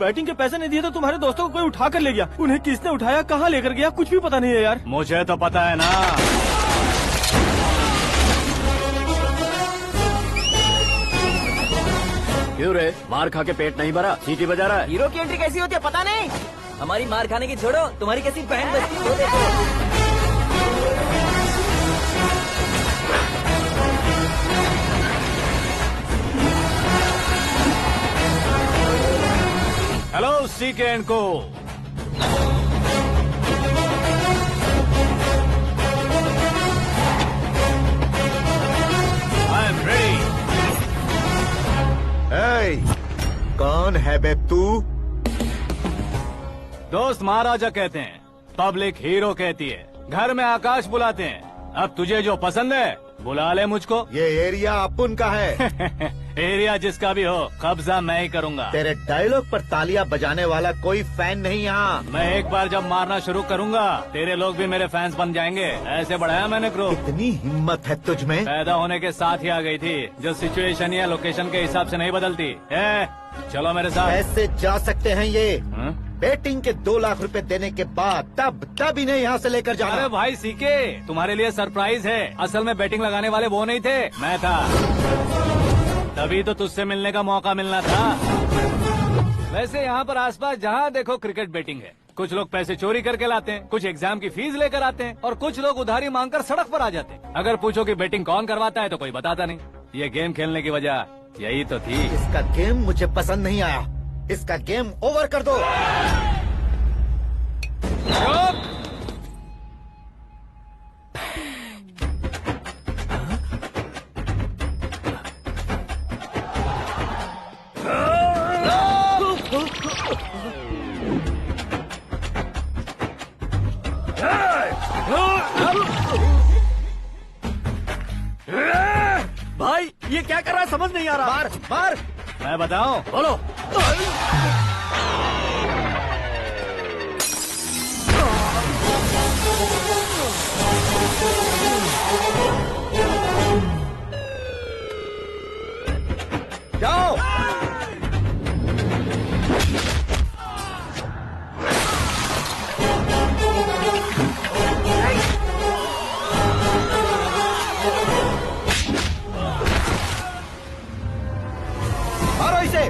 Batting के पैसे नहीं दिए तो तुम्हारे दोस्तों को कोई उठा कर ले गया। उन्हें किसने उठाया, कहाँ लेकर गया, कुछ भी पता नहीं है यार। मुझे तो पता है ना। क्यों रे, मार खा के पेट नहीं भरा, सीटी बजा रहा है? हीरो की एंट्री कैसी होती है पता नहीं। हमारी मार खाने की छोड़ो, तुम्हारी कैसी बहन बचती है वो देखो। हेलो सीके एंड को। I am ready. कौन है बे तू? दोस्त महाराजा कहते हैं, पब्लिक हीरो कहती है, घर में आकाश बुलाते हैं। अब तुझे जो पसंद है बुला ले मुझको। ये एरिया अपुन का है। एरिया जिसका भी हो, कब्जा मैं ही करूंगा। तेरे डायलॉग पर तालियां बजाने वाला कोई फैन नहीं यहाँ। मैं एक बार जब मारना शुरू करूंगा, तेरे लोग भी मेरे फैंस बन जाएंगे। ऐसे बढ़ाया मैंने ग्रुप। इतनी हिम्मत है तुझ में? पैदा होने के साथ ही आ गई थी, जो सिचुएशन या लोकेशन के हिसाब से नहीं बदलती है। चलो मेरे साथ। कैसे जा सकते हैं ये? हाँ? बेटिंग के 2 लाख रुपए देने के बाद तब इन्हें यहाँ से लेकर जाना। अरे भाई सीके, तुम्हारे लिए सरप्राइज है। असल में बैटिंग लगाने वाले वो नहीं थे, मैं था। तभी तो तुझसे मिलने का मौका मिलना था। वैसे यहाँ पर आसपास जहाँ देखो क्रिकेट बैटिंग है। कुछ लोग पैसे चोरी करके लाते हैं, कुछ एग्जाम की फीस लेकर आते हैं, और कुछ लोग उधारी मांगकर सड़क पर आ जाते हैं। अगर पूछो कि बैटिंग कौन करवाता है तो कोई बताता नहीं। ये गेम खेलने की वजह यही तो थी। इसका गेम मुझे पसंद नहीं आया। इसका गेम ओवर कर दो। भाई ये क्या कर रहा है, समझ नहीं आ रहा। मार मार। मैं बताऊं? बोलो। जाओ। मारो इसे।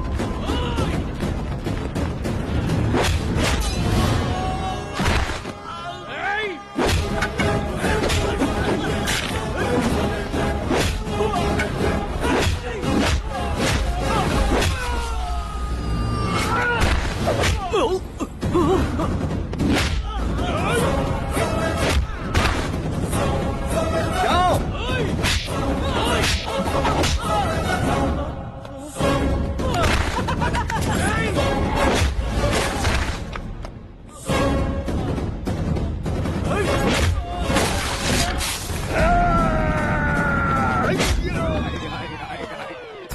जाओ।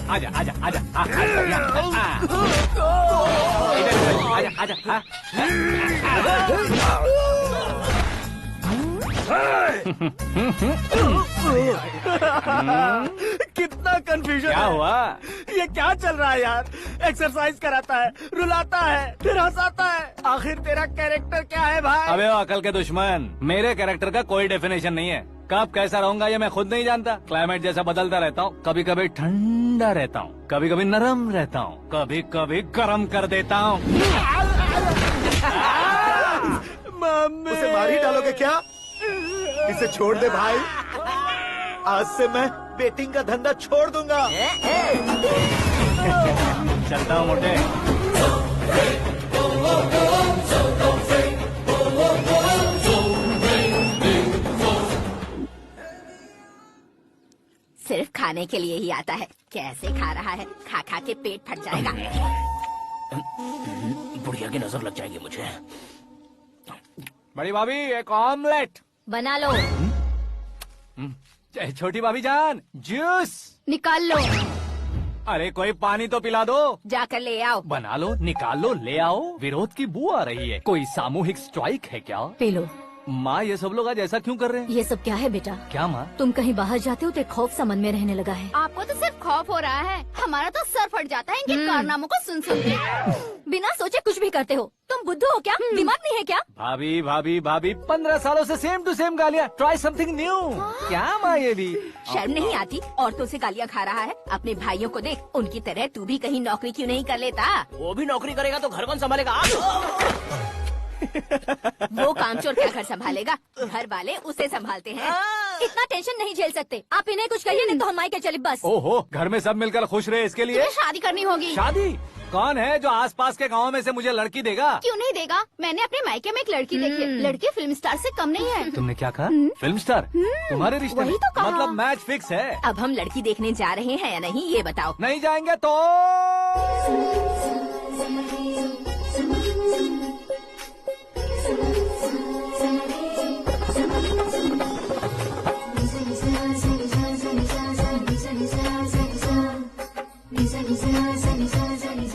आजा आजा आजा आजा आजा आजा। कितना कंफ्यूजन क्या है। हुआ? ये क्या चल रहा है यार? एक्सरसाइज कराता है, रुलाता है, फिर हंसाता है। आखिर तेरा कैरेक्टर क्या है भाई? अबे वो अकल के दुश्मन, मेरे कैरेक्टर का कोई डेफिनेशन नहीं है। कब कैसा रहूंगा ये मैं खुद नहीं जानता। क्लाइमेट जैसा बदलता रहता हूँ। कभी कभी ठंडा रहता हूँ, कभी कभी नरम रहता हूँ, कभी कभी गर्म कर देता हूँ। मम्मी, उसे मार ही डालोगे क्या? इसे छोड़ दे भाई। आज से मैं बेटिंग का धंधा छोड़ दूंगा। चलता हूँ मोटे। सिर्फ खाने के लिए ही आता है। कैसे खा रहा है, खा खा के पेट फट जाएगा। बुढ़िया की नजर लग जाएगी मुझे। बड़ी भाभी एक ऑमलेट। बना लो। छोटी भाभी जान जूस निकाल लो। अरे कोई पानी तो पिला दो। जाकर ले आओ। बना लो, निकाल लो, ले आओ। विरोध की बू आ रही है। कोई सामूहिक स्ट्राइक है क्या? P low. माँ ये सब लोग आज ऐसा क्यों कर रहे हैं? ये सब क्या है बेटा? क्या माँ? तुम कहीं बाहर जाते हो तो एक खौफ सा मन में रहने लगा है। आपको तो सिर्फ खौफ हो रहा है, हमारा तो सर फट जाता है इनके कारनामों को सुन सुन के। बिना सोचे कुछ भी करते हो। तुम बुद्धू हो क्या? दिमाग नहीं है क्या? भाभी भाभी भाभी 15 सालों से सेम टू सेम गालियाँ। Try something new. क्या माँ ये भी? शर्म नहीं आती? औरतों से गालियाँ खा रहा है। अपने भाइयों को देख, उनकी तरह तू भी कहीं नौकरी क्यों नहीं कर लेता? वो भी नौकरी करेगा तो घर कौन संभालेगा? वो कामचोर क्या घर संभालेगा? घर वाले उसे संभालते हैं। इतना टेंशन नहीं झेल सकते। आप इन्हें कुछ कहिए नहीं तो हम मायके चले बस। ओहो, घर में सब मिलकर खुश रहे इसके लिए। तुम्हें शादी करनी होगी। शादी? कौन है जो आसपास के गाँव में से मुझे लड़की देगा? क्यों नहीं देगा? मैंने अपने मायके में एक लड़की देखी है। लड़की फिल्म स्टार से कम नहीं है। तुमने क्या कहा? Film star? तुम्हारे रिश्ते में? वही तो कहा। मतलब मैच फिक्स है? अब हम लड़की देखने जा रहे हैं या नहीं ये बताओ। नहीं जाएंगे तो?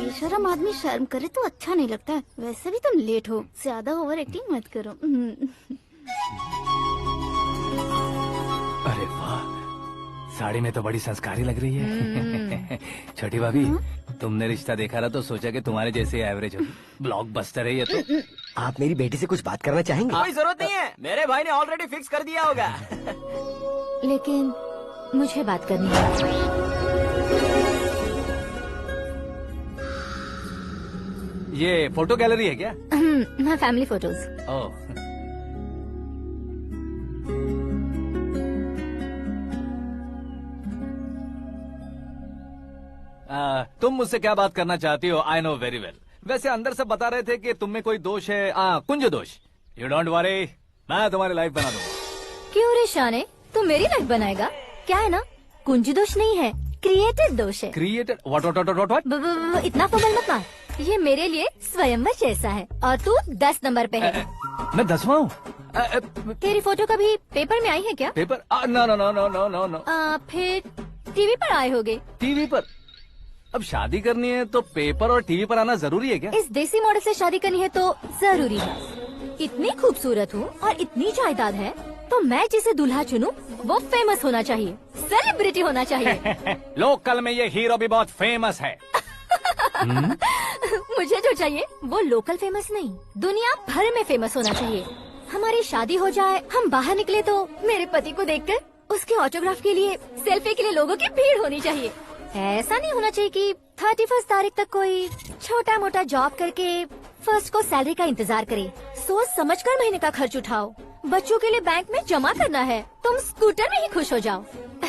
बेशरम आदमी शर्म करे तो अच्छा नहीं लगता है। वैसे भी तुम लेट हो, ज्यादा ओवर एक्टिंग मत करो। अरे वाह, साड़ी में तो बड़ी संस्कारी लग रही है। छोटी भाभी, तुमने रिश्ता देखा रहा तो सोचा कि तुम्हारे जैसे एवरेज हो। ब्लॉकबस्टर है ये तो। आप मेरी बेटी से कुछ बात करना चाहेंगे? कोई जरूरत नहीं है, मेरे भाई ने ऑलरेडी फिक्स कर दिया होगा। लेकिन मुझे बात करनी है। ये फोटो गैलरी है क्या? हाँ, फैमिली फोटोज। ओह, तुम मुझसे क्या बात करना चाहती हो? I know very well. वैसे अंदर से बता रहे थे कि तुम में कोई दोष है, कुंज दोष। यू डोंट वरी, मैं तुम्हारी लाइफ बना दूंगा। क्यों रे शाने, तू मेरी लाइफ बनाएगा? क्या है ना, कुंज दोष नहीं है, क्रिएटेड दोष है। क्रिएटेड? व्हाट? इतना फबल मत मार। ये मेरे लिए स्वयंवर जैसा है और तू 10 नंबर पे है। मैं 10वां हूँ? तेरी फोटो कभी पेपर में आई है क्या? Paper? No no no no no no no. फिर टीवी पर आए होगे। टीवी पर? अब शादी करनी है तो पेपर और टीवी पर आना जरूरी है क्या? इस देसी मॉडल से शादी करनी है तो जरूरी है। इतनी खूबसूरत हूँ और इतनी जायदाद है तो मैं जिसे दूल्हा चुनूं वो फेमस होना चाहिए, सेलिब्रिटी होना चाहिए। लोकल में ये हीरो भी बहुत फेमस है। मुझे जो चाहिए वो लोकल फेमस नहीं, दुनिया भर में फेमस होना चाहिए। हमारी शादी हो जाए, हम बाहर निकले तो मेरे पति को देखकर उसके ऑटोग्राफ के लिए, सेल्फी के लिए लोगों की भीड़ होनी चाहिए। ऐसा नहीं होना चाहिए कि 31 तारीख तक कोई छोटा मोटा जॉब करके फर्स्ट को सैलरी का इंतजार करे। सोच समझकर महीने का खर्च उठाओ। बच्चों के लिए बैंक में जमा करना है, तुम स्कूटर में ही खुश हो जाओ।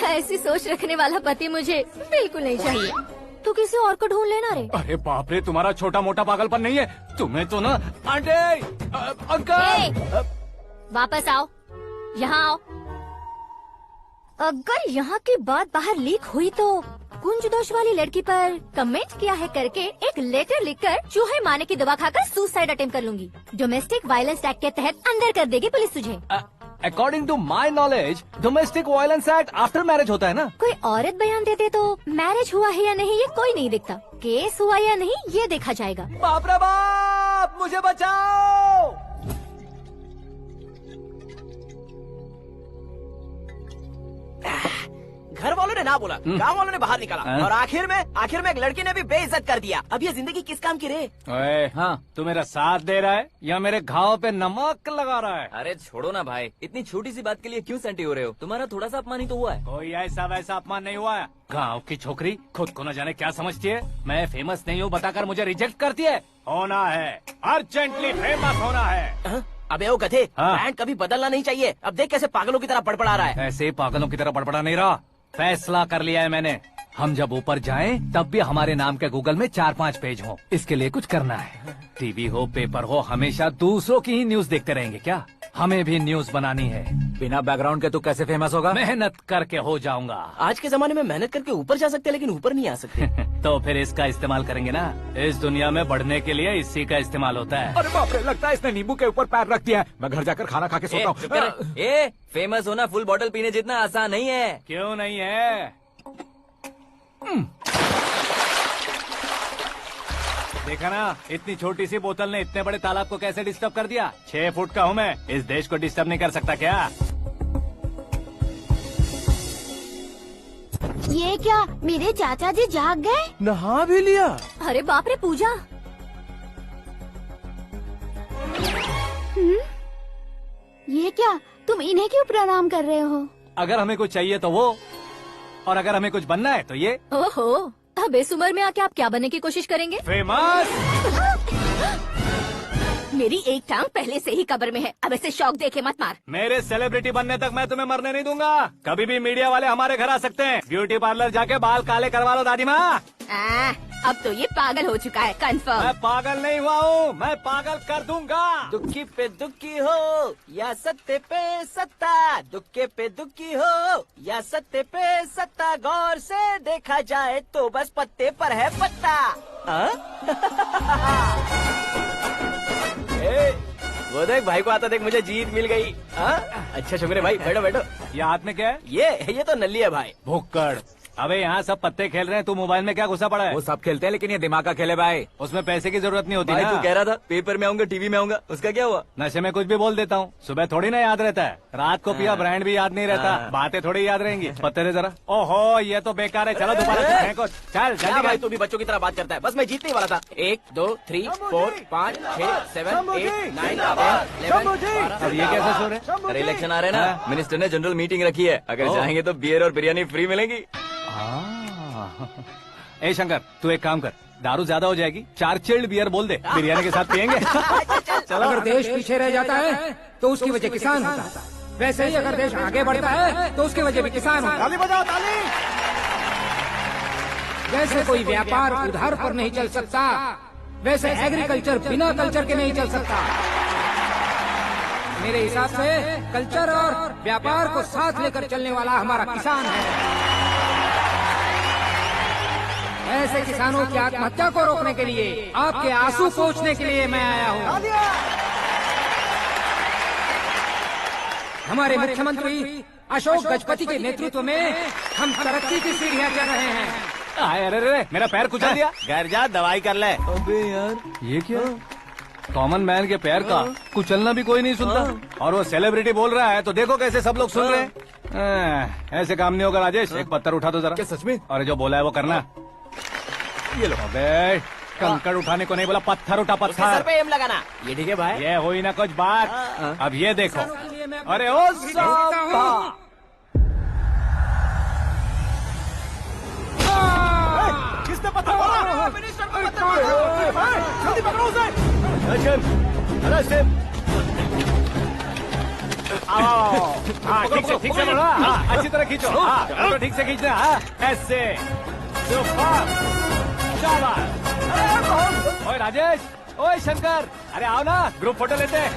ऐसी सोच रखने वाला पति मुझे बिल्कुल नहीं चाहिए। तू किसी और को ढूंढ लेना रे। अरे बाप रे, तुम्हारा छोटा मोटा पागलपन नहीं है? तुम्हें तो ना आंटी, अंकल। वापस आओ, यहाँ आओ। अगर यहाँ की बात बाहर लीक हुई तो कुंज दोष वाली लड़की पर कमेंट किया है करके एक लेटर लिखकर चूहे मारने की दवा खाकर सुसाइड अटेम्प्ट कर लूंगी। डोमेस्टिक वायलेंस एक्ट के तहत अंदर कर देगी पुलिस तुझे। According to my knowledge domestic violence act after marriage होता है ना? कोई औरत बयान देते तो मैरिज हुआ है या नहीं ये कोई नहीं देखता, केस हुआ या नहीं ये देखा जाएगा। बाप रे बाप, मुझे बचाओ। घर वालों ने ना बोला, गांव वालों ने बाहर निकाला और आखिर में एक लड़की ने भी बेइज्जत कर दिया। अब ये जिंदगी किस काम की रे? ओए, हाँ, तू मेरा साथ दे रहा है या मेरे घाव पे नमक लगा रहा है? अरे छोड़ो ना भाई, इतनी छोटी सी बात के लिए क्यों सेंटी हो रहे हो? तुम्हारा थोड़ा सा अपमान ही तो हुआ है। कोई ऐसा वैसा अपमान नहीं हुआ है। गाँव की छोकरी खुद को न जाने क्या समझती है। मैं फेमस नहीं हूँ बताकर मुझे रिजेक्ट करती है। होना है, अर्जेंटली फेमस होना है। अबे ओ गधे, हाँ। ब्रांड कभी बदलना नहीं चाहिए। अब देख कैसे पागलों की तरह बड़बड़ा रहा है। ऐसे पागलों की तरह बड़बड़ा नहीं रहा, फैसला कर लिया है मैंने। हम जब ऊपर जाएं तब भी हमारे नाम के गूगल में 4-5 पेज हो। इसके लिए कुछ करना है। टीवी हो, पेपर हो, हमेशा दूसरों की ही न्यूज देखते रहेंगे क्या? हमें भी न्यूज बनानी है। बिना बैकग्राउंड के तू कैसे फेमस होगा? मेहनत करके हो जाऊंगा। आज के जमाने में मेहनत करके ऊपर जा सकते हैं लेकिन ऊपर नहीं आ सकते। तो फिर इसका इस्तेमाल करेंगे ना। इस दुनिया में बढ़ने के लिए इसी का इस्तेमाल होता है। अरे बाप रे, लगता है इसने नींबू के ऊपर पैर रख दिया है। मैं घर जाकर खाना खा के सोता हूँ। फेमस होना फुल बॉटल पीने जितना आसान नहीं है। क्यों नहीं है? देखा ना, इतनी छोटी सी बोतल ने इतने बड़े तालाब को कैसे डिस्टर्ब कर दिया। 6 फुट का हूँ मैं, इस देश को डिस्टर्ब नहीं कर सकता क्या? ये क्या मेरे चाचा जी जाग गए? नहा भी लिया। अरे बाप रे पूजा, ये क्या तुम इन्हें क्यों प्रणाम कर रहे हो? अगर हमें कुछ चाहिए तो वो, और अगर हमें कुछ बनना है तो ये। ओहो, अब इस उम्र में आके आप क्या बनने की कोशिश करेंगे? फेमस। मेरी एक टांग पहले से ही कब्र में है, अब ऐसे शौक देके मत मार। मेरे सेलिब्रिटी बनने तक मैं तुम्हें मरने नहीं दूंगा। कभी भी मीडिया वाले हमारे घर आ सकते हैं। ब्यूटी पार्लर जाके बाल काले करवा लो दादी माँ। अब तो ये पागल हो चुका है, कंफर्म। मैं पागल नहीं हुआ हूँ, मैं पागल कर दूंगा। दुखी पे दुखी हो या सत्ते पे सत्ता, दुखे पे दुखी हो या सत्ते पे सत्ता, गौर से देखा जाए तो बस पत्ते पर है पत्ता। वो देख भाई को आता देख, मुझे जीत मिल गई। अच्छा शुक्र है भाई, बैठो बैठो। ये हाथ में क्या है? ये तो नल्ली है भाई। भुक्कड़। अबे यहाँ सब पत्ते खेल रहे हैं, तू मोबाइल में क्या घुसा पड़ा है? वो सब खेलते हैं लेकिन ये दिमाग का खेल है भाई। उसमें पैसे की जरूरत नहीं होती भाई ना। तू कह रहा था पेपर में आऊंगा, टीवी में आऊंगा, उसका क्या हुआ? नशे में कुछ भी बोल देता हूँ, सुबह थोड़ी ना याद रहता है। रात को पिया ब्रांड भी याद नहीं रहता, बातें थोड़ी याद रहेंगी। पत्ते दे जरा। ओहो ये तो बेकार है, चलो दोबारा फेंको। चल क्या जल्दी भाई कर। तू भी बच्चों की तरह बात करता है। बस मैं जीतने ही वाला था। 1 2 3 4 5 6 7 8 9 10 अब ये कैसे सो रहे? अरे इलेक्शन आ रहे हैं ना, मिनिस्टर ने जनरल मीटिंग रखी है, अगर जाएंगे तो बियर और बिरयानी फ्री मिलेगी। ए शंकर, तू एक काम कर, दारू ज्यादा हो जाएगी, 4 चिल्ड बियर बोल दे, बिरयानी के साथ पियेंगे। चलो। अगर देश पीछे रह जाता है तो उसकी वजह किसान होता है, वैसे ही अगर देश आगे बढ़ता है तो उसकी वजह भी किसान होता है। ताली बजाओ ताली। जैसे कोई व्यापार उधार पर नहीं चल सकता, वैसे एग्रीकल्चर बिना कल्चर के नहीं चल सकता। मेरे हिसाब से कल्चर और व्यापार को साथ लेकर चलने वाला हमारा किसान है। ऐसे किसानों की आत्महत्या को रोकने के लिए, आपके आंसू पोंछने के लिए मैं आया हूँ। हमारे मुख्यमंत्री अशोक गजपति के नेतृत्व में हम तरक्की की सीढ़ियाँ चढ़ रहे हैं। अरे अरे मेरा पैर कुचल दिया। घर जा दवाई कर ले। अबे यार ये क्या? कॉमन मैन के पैर का कुचलना भी कोई नहीं सुनता, और वो सेलिब्रिटी बोल रहा है तो देखो कैसे सब लोग सुन रहे हैं। ऐसे काम नहीं होगा राजेश, एक पत्थर उठा दो जरा। क्या सच में? और जो बोला है वो करना। ये लो। अबे कंकड़ उठाने को नहीं बोला, पत्थर उठा, उसके सर पत्थर। पे एम लगाना। ये ठीक है भाई। ये हुई ना कुछ बात। अब ये देखो। अरे ओ साहब, किसने पत्थर मारा? जल्दी पकड़ो उसे। अरे शिव। हाँ ठीक से बढ़ा। हाँ अच्छी तरह खींचो। हाँ तो ठीक से खींचना। हाँ ऐसे। ओए राजेश, ओए शंकर, अरे आओ ना, ग्रुप फोटो लेते हैं।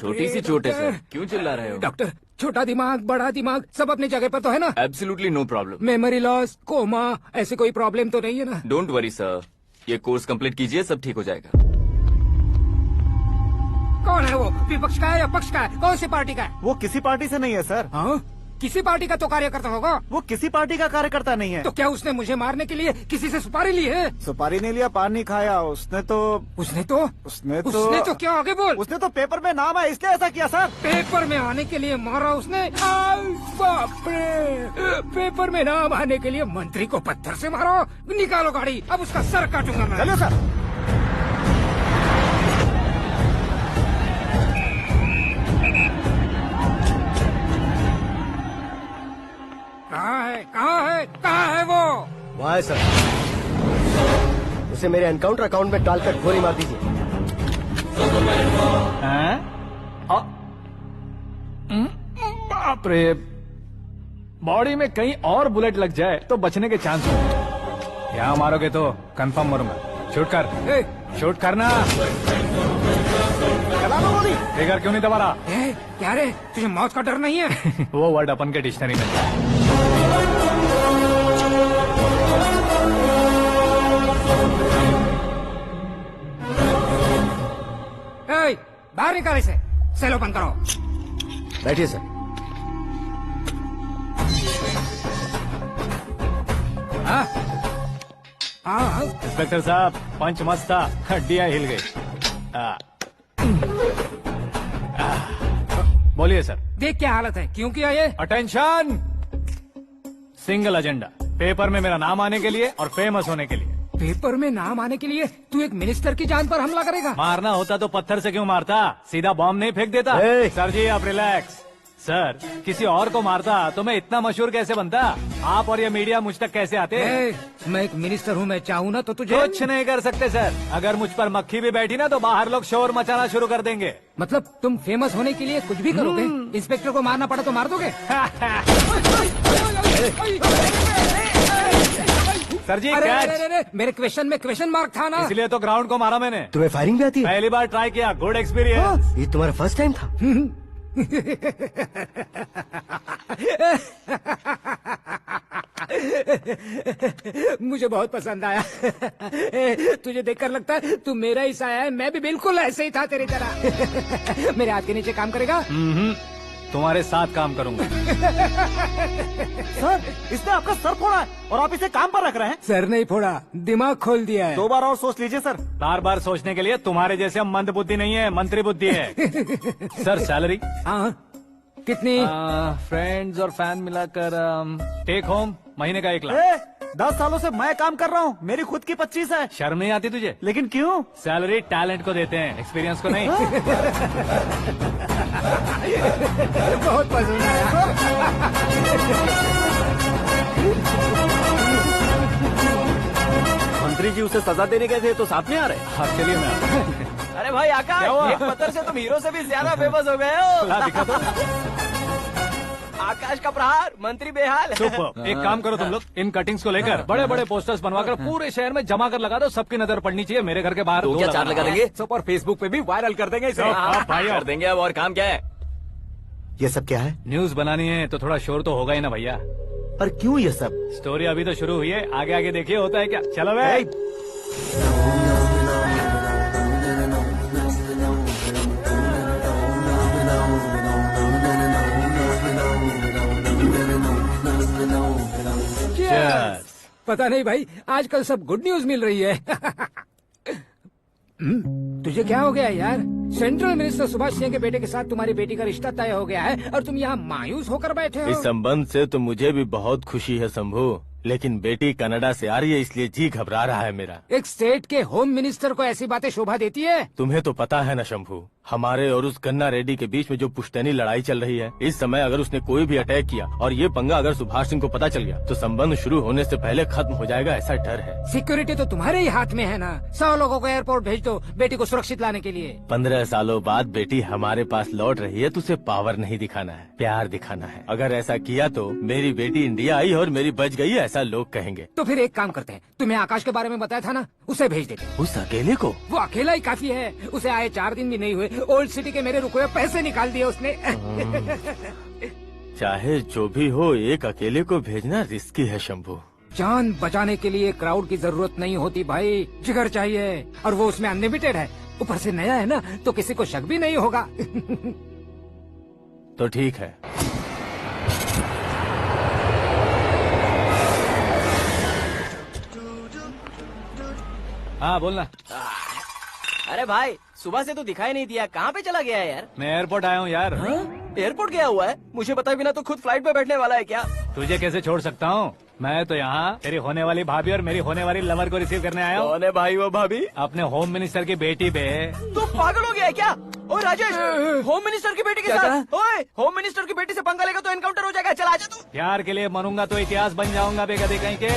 छोटी सी चोट है सर, क्यों चिल्ला रहे हो? डॉक्टर, छोटा दिमाग बड़ा दिमाग सब अपनी जगह पर तो है ना? Absolutely no problem. Memory loss, coma, ऐसी कोई प्रॉब्लम तो नहीं है ना? डोंट वरी सर, ये कोर्स कंप्लीट कीजिए, सब ठीक हो जाएगा। कौन है वो? विपक्ष का है या पक्ष का है? कौन सी पार्टी का है? वो किसी पार्टी से नहीं है सर। हाँ? किसी पार्टी का तो कार्यकर्ता होगा। वो किसी पार्टी का कार्यकर्ता नहीं है। तो क्या उसने मुझे मारने के लिए किसी से सुपारी ली है? सुपारी नहीं लिया, पान नहीं खाया। उसने तो क्या आगे बोल? उसने तो पेपर में नाम है इसलिए ऐसा किया सर। पेपर में आने के लिए मारा उसने? बाप रे! पेपर में नाम आने के लिए मंत्री को पत्थर से मारा? निकालो गाड़ी, अब उसका सर काटूंगा मैं। चलो सर। कहाँ है वो? वहाँ है सर, उसे मेरे एनकाउंटर अकाउंट में डालकर गोली मार दीजिए। बाप रे, बॉडी में कहीं और बुलेट लग जाए तो बचने के चांस हो। यहाँ मारोगे तो कंफर्म मरूंगा। शूट कर, शूट करना। फिगर क्यों नहीं दबा रहा? क्या रे, तुझे मौत का डर नहीं है? वो वर्ड अपन के डिक्शनरी में है। बाहर निकाल इसे, सेल ओपन करो। बैठिए सर। हाँ इंस्पेक्टर साहब पंच मस्त था, हड्डियां हिल गई। बोलिए सर। देख क्या हालत है, क्यों किया ये? अटेंशन, सिंगल एजेंडा, पेपर में मेरा नाम आने के लिए और फेमस होने के लिए। पेपर में नाम आने के लिए तू एक मिनिस्टर की जान पर हमला करेगा? मारना होता तो पत्थर से क्यों मारता, सीधा बॉम्ब नहीं फेंक देता। सर जी आप रिलैक्स। सर किसी और को मारता तो मैं इतना मशहूर कैसे बनता, आप और ये मीडिया मुझ तक कैसे आते? मैं एक मिनिस्टर हूँ, मैं चाहूँ ना तो तुझे कुछ नहीं कर सकते सर। अगर मुझ पर मक्खी भी बैठी ना तो बाहर लोग शोर मचाना शुरू कर देंगे। मतलब तुम फेमस होने के लिए कुछ भी करोगे? इंस्पेक्टर को मारना पड़ा तो मार दोगे? सर जी मेरे क्वेश्चन में क्वेश्चन मार्क था ना, इसलिए तो ग्राउंड को मारा मैंने। तुम्हें फायरिंग भी आती है? पहली बार ट्राई किया, गुड एक्सपीरियंस। ये तुम्हारा फर्स्ट टाइम था? मुझे बहुत पसंद आया। तुझे देखकर लगता है तू मेरा ही साया है, मैं भी बिल्कुल ऐसे ही था तेरी तरह। मेरे हाथ के नीचे काम करेगा? तुम्हारे साथ काम करूंगा। सर इसने आपका सर फोड़ा है और आप इसे काम पर रख रहे हैं। सर नहीं फोड़ा, दिमाग खोल दिया है। 2 बार और सोच लीजिए सर। बार बार सोचने के लिए तुम्हारे जैसे मंद बुद्धि नहीं है, मंत्री बुद्धि है। Sir salary? हाँ कितनी? फ्रेंड्स और फैन मिलाकर टेक होम महीने का 1 लाख। 10 सालों से मैं काम कर रहा हूँ, मेरी खुद की 25 है। शर्म नहीं आती तुझे? लेकिन क्यों? सैलरी टैलेंट को देते हैं, एक्सपीरियंस को नहीं। बहुत पसंद आया। मंत्री जी उसे सजा देने गए थे तो साथ में आ रहे। हाँ चलिए मैं। अरे भाई आकाश, एक पत्थर से तुम हीरो से भी ज्यादा फेमस हो गए हो। दिखा दो। आकाश का प्रहार, मंत्री बेहाल। सुपर। एक काम करो तुम लोग, इन कटिंग्स को लेकर बड़े बड़े पोस्टर्स बनवाकर पूरे शहर में जमा कर लगा दो, सबकी नजर पड़नी चाहिए। मेरे घर के बाहर तो क्या 4 लगा देंगे? सुपर, फेसबुक पे भी वायरल कर देंगे इसे। भाई कर देंगे। अब और काम क्या है? ये सब क्या है? न्यूज बनानी है तो थोड़ा शोर तो होगा ही ना भैया। पर क्यों ये सब? स्टोरी अभी तो शुरू हुई है, आगे आगे देखिए होता है क्या। चलो भाई। पता नहीं भाई, आजकल सब गुड न्यूज मिल रही है। तुझे क्या हो गया यार? सेंट्रल मिनिस्टर सुभाष सिंह के बेटे के साथ तुम्हारी बेटी का रिश्ता तय हो गया है और तुम यहाँ मायूस होकर बैठे हो। इस संबंध से तो मुझे भी बहुत खुशी है शंभू, लेकिन बेटी कनाडा से आ रही है इसलिए जी घबरा रहा है मेरा। एक स्टेट के होम मिनिस्टर को ऐसी बातें शोभा देती है? तुम्हें तो पता है ना शंभू, हमारे और उस गन्ना रेड्डी के बीच में जो पुश्तैनी लड़ाई चल रही है, इस समय अगर उसने कोई भी अटैक किया और ये पंगा अगर सुभाष सिंह को पता चल गया तो संबंध शुरू होने से पहले खत्म हो जाएगा, ऐसा डर है। सिक्योरिटी तो तुम्हारे ही हाथ में है ना। 100 लोगों को एयरपोर्ट भेज दो बेटी को सुरक्षित लाने के लिए। 15 सालों बाद बेटी हमारे पास लौट रही है तो उसे पावर नहीं दिखाना है, प्यार दिखाना है। अगर ऐसा किया तो मेरी बेटी इंडिया आई और मेरी बच गई, ऐसा लोग कहेंगे। तो फिर एक काम करते हैं, तुम्हें आकाश के बारे में बताया था ना, उसे भेज देते। उस अकेले को? वो अकेला ही काफी है, उसे आए 4 दिन भी नहीं हुए, ओल्ड सिटी के मेरे रुके हुए पैसे निकाल दिए उसने। चाहे जो भी हो, एक अकेले को भेजना रिस्की है शंभू। जान बचाने के लिए क्राउड की जरूरत नहीं होती भाई, जिगर चाहिए, और वो उसमें अनलिमिटेड है। ऊपर से नया है ना तो किसी को शक भी नहीं होगा। तो ठीक है। हाँ बोलना। अरे भाई सुबह से तो दिखाई नहीं दिया, कहाँ पे चला गया है यार? मैं एयरपोर्ट आया हूँ यार। एयरपोर्ट गया हुआ है? मुझे बताए बिना तो खुद फ्लाइट पे बैठने वाला है क्या? तुझे कैसे छोड़ सकता हूँ? मैं तो यहाँ तेरी होने वाली भाभी और मेरी होने वाली लवर को रिसीव करने आया हूँ। कौन है भाई वो भाभी? अपने होम मिनिस्टर की बेटी पे। तू पागल हो गया है क्या? ओए राजेश, होम मिनिस्टर की बेटी के साथ? ओए होम मिनिस्टर की बेटी से पंगा लेगा तो एनकाउंटर हो जाएगा, चल आजा तू। प्यार के लिए मरूंगा तो इतिहास बन जाऊंगा बेगदे कहीं के।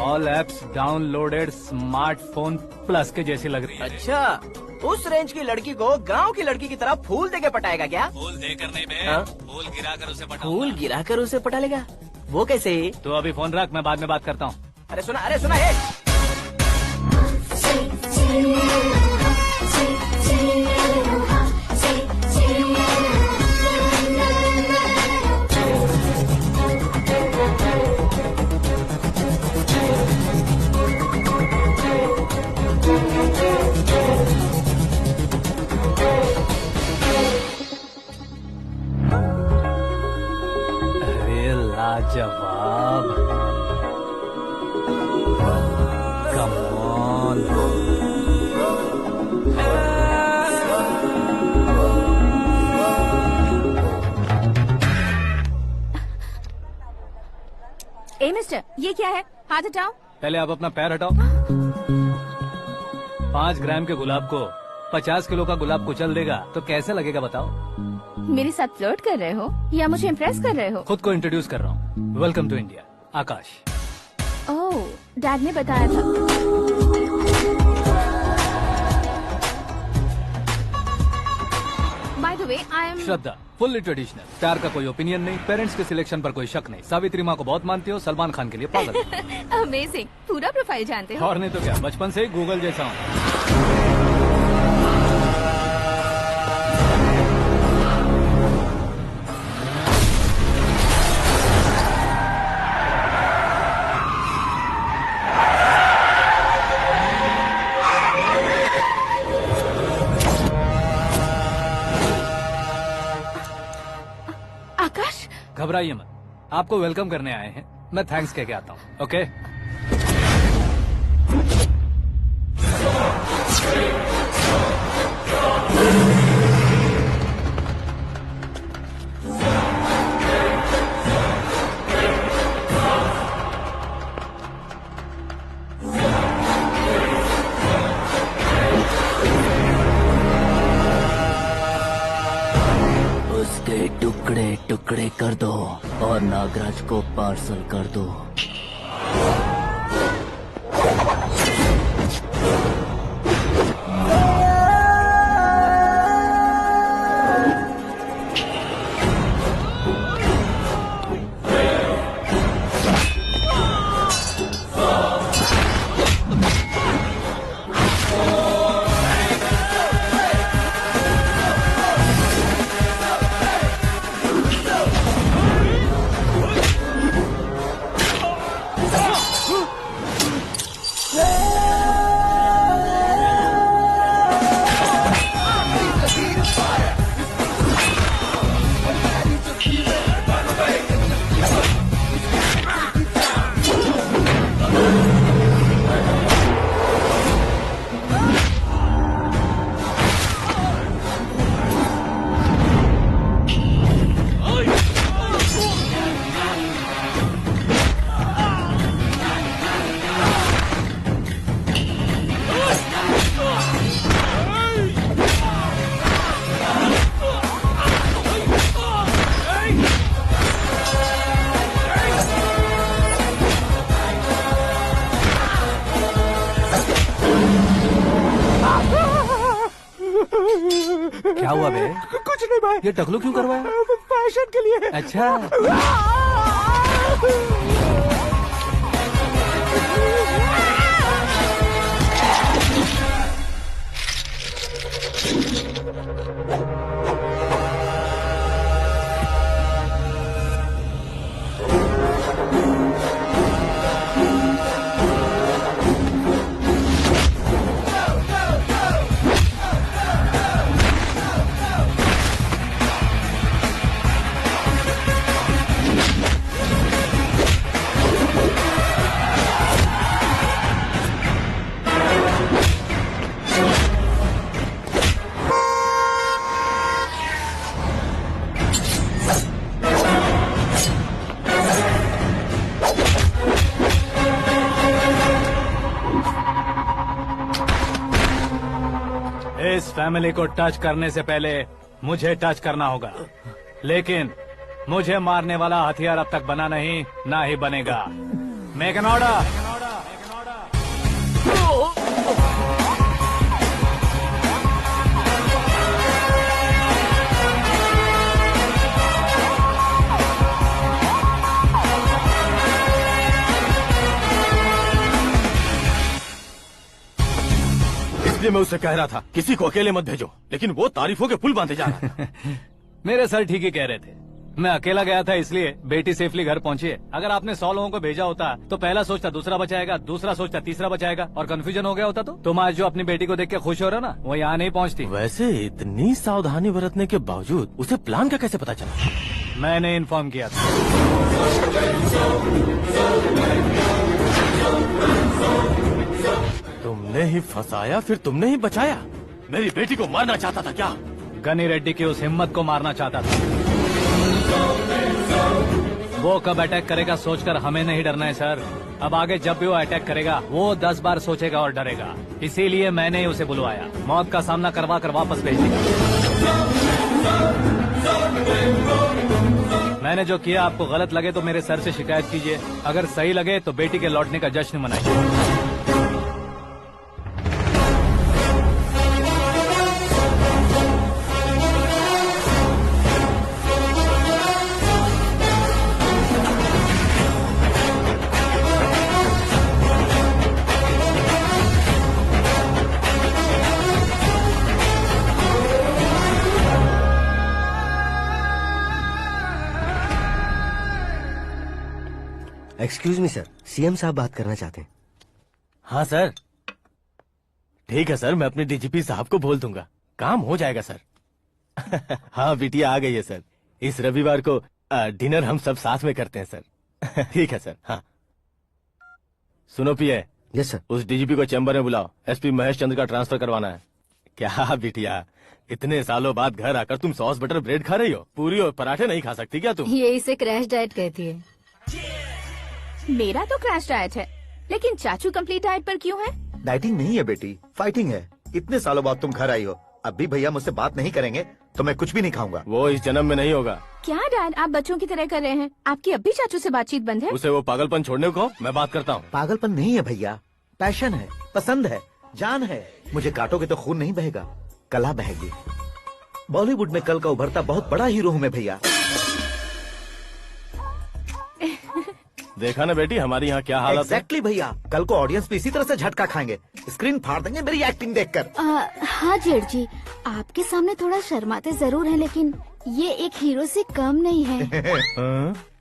All apps downloaded smartphone plus के जैसी लग रही है। अच्छा, उस रेंज की लड़की को गांव की लड़की की तरह फूल देके पटाएगा क्या? फूल देकर नहीं बे, फूल गिराकर उसे पटा। फूल गिराकर उसे पटा लेगा? वो कैसे? तो अभी फोन रख, मैं बाद में बात करता हूँ। अरे सुना है। लाजवाब। Come on. ए मिस्टर, ये क्या है? हाथ हटाओ। पहले आप अपना पैर हटाओ। 5 ग्राम के गुलाब को 50 किलो का गुलाब कुचल देगा तो कैसे लगेगा बताओ? मेरे साथ फ्लर्ट कर रहे हो या मुझे इम्प्रेस कर रहे हो? खुद को इंट्रोड्यूस कर रहा हूँ। Welcome to India, Aakash. Oh, dad ने बताया था। By the way, I am Shraddha, fully traditional. प्यार का कोई ओपिनियन नहीं, पेरेंट्स के सिलेक्शन पर कोई शक नहीं। सावित्री माँ को बहुत मानती हो, सलमान खान के लिए पागल। अमेजिंग, पूरा प्रोफाइल जानते हो। और नहीं तो क्या, बचपन से ही गूगल जैसा हूँ। आकाश, घबराइए मत, आपको वेलकम करने आए हैं। मैं थैंक्स कह के आता हूँ। ओके? उसके टुकड़े टुकड़े कर दो और नागराज को पार्सल कर दो। क्या हुआ बे? कुछ नहीं भाई। ये टकलू क्यों करवाया? फैशन के लिए। अच्छा। इस फैमिली को टच करने से पहले मुझे टच करना होगा, लेकिन मुझे मारने वाला हथियार अब तक बना नहीं, ना ही बनेगा। Make an order. इसलिए मैं उससे कह रहा था किसी को अकेले मत भेजो, लेकिन वो तारीफों के पुल बांधे जा रहा था। मेरे सर ठीक ही कह रहे थे। मैं अकेला गया था इसलिए बेटी सेफली घर पहुंची है। अगर आपने 100 लोगों को भेजा होता तो पहला सोचता दूसरा बचाएगा, दूसरा सोचता तीसरा बचाएगा, और कंफ्यूजन हो गया होता तो तुम आज जो अपनी बेटी को देख के खुश हो रहे हो ना, वो यहाँ नहीं पहुँचती। वैसे इतनी सावधानी बरतने के बावजूद उसे प्लान का कैसे पता चला? मैंने इन्फॉर्म किया था। तुमने ही फंसाया, फिर तुमने ही बचाया। मेरी बेटी को मारना चाहता था क्या? गनी रेड्डी की उस हिम्मत को मारना चाहता था। वो कब अटैक करेगा सोचकर हमें नहीं डरना है सर। अब आगे जब भी वो अटैक करेगा वो 10 बार सोचेगा और डरेगा। इसीलिए मैंने ही उसे बुलवाया। मौत का सामना करवा कर वापस भेज दिया। मैंने जो किया आपको गलत लगे तो मेरे सर से शिकायत कीजिए, अगर सही लगे तो बेटी के लौटने का जश्न मनाइए। एक्सक्यूज मी सर, सीएम साहब बात करना चाहते हैं। हाँ सर, ठीक है सर, मैं अपने डीजीपी साहब को बोल दूंगा, काम हो जाएगा सर। हाँ बिटिया आ गई है सर। इस रविवार को डिनर हम सब साथ में करते हैं सर। ठीक है सर। हाँ सुनो पिए। Yes sir. उस डीजीपी को चैम्बर में बुलाओ, एसपी महेश चंद्र का ट्रांसफर करवाना है। क्या बिटिया, इतने सालों बाद घर आकर तुम सॉस बटर ब्रेड खा रही हो? पूरी और पराठे नहीं खा सकती क्या तुम? ये इसे क्रैश डाइट कहती है। मेरा तो क्रैश डाइट है, लेकिन चाचू कंप्लीट डाइट पर क्यों है? डाइटिंग नहीं है बेटी, फाइटिंग है। इतने सालों बाद तुम घर आई हो, अब भी भैया मुझसे बात नहीं करेंगे तो मैं कुछ भी नहीं खाऊंगा। वो इस जन्म में नहीं होगा। क्या डैड, आप बच्चों की तरह कर रहे हैं? आपकी अब भी चाचू से बातचीत बंद है? उसे वो पागलपन छोड़ने को मैं बात करता हूँ। पागलपन नहीं है भैया, पैशन है, पसंद है, जान है। मुझे काटोगे तो खून नहीं बहेगा, कला बहेगी। बॉलीवुड में कल का उभरता बहुत बड़ा हीरो हूँ मैं भैया। देखा ना बेटी हमारी यहाँ क्या हालत है। एग्जैक्टली भैया, कल को ऑडियंस भी इसी तरह से झटका खाएंगे, स्क्रीन फाड़ देंगे मेरी एक्टिंग देखकर। हाँ जेठ जी, आपके सामने थोड़ा शर्माते जरूर हैं, लेकिन ये एक हीरो से कम नहीं है।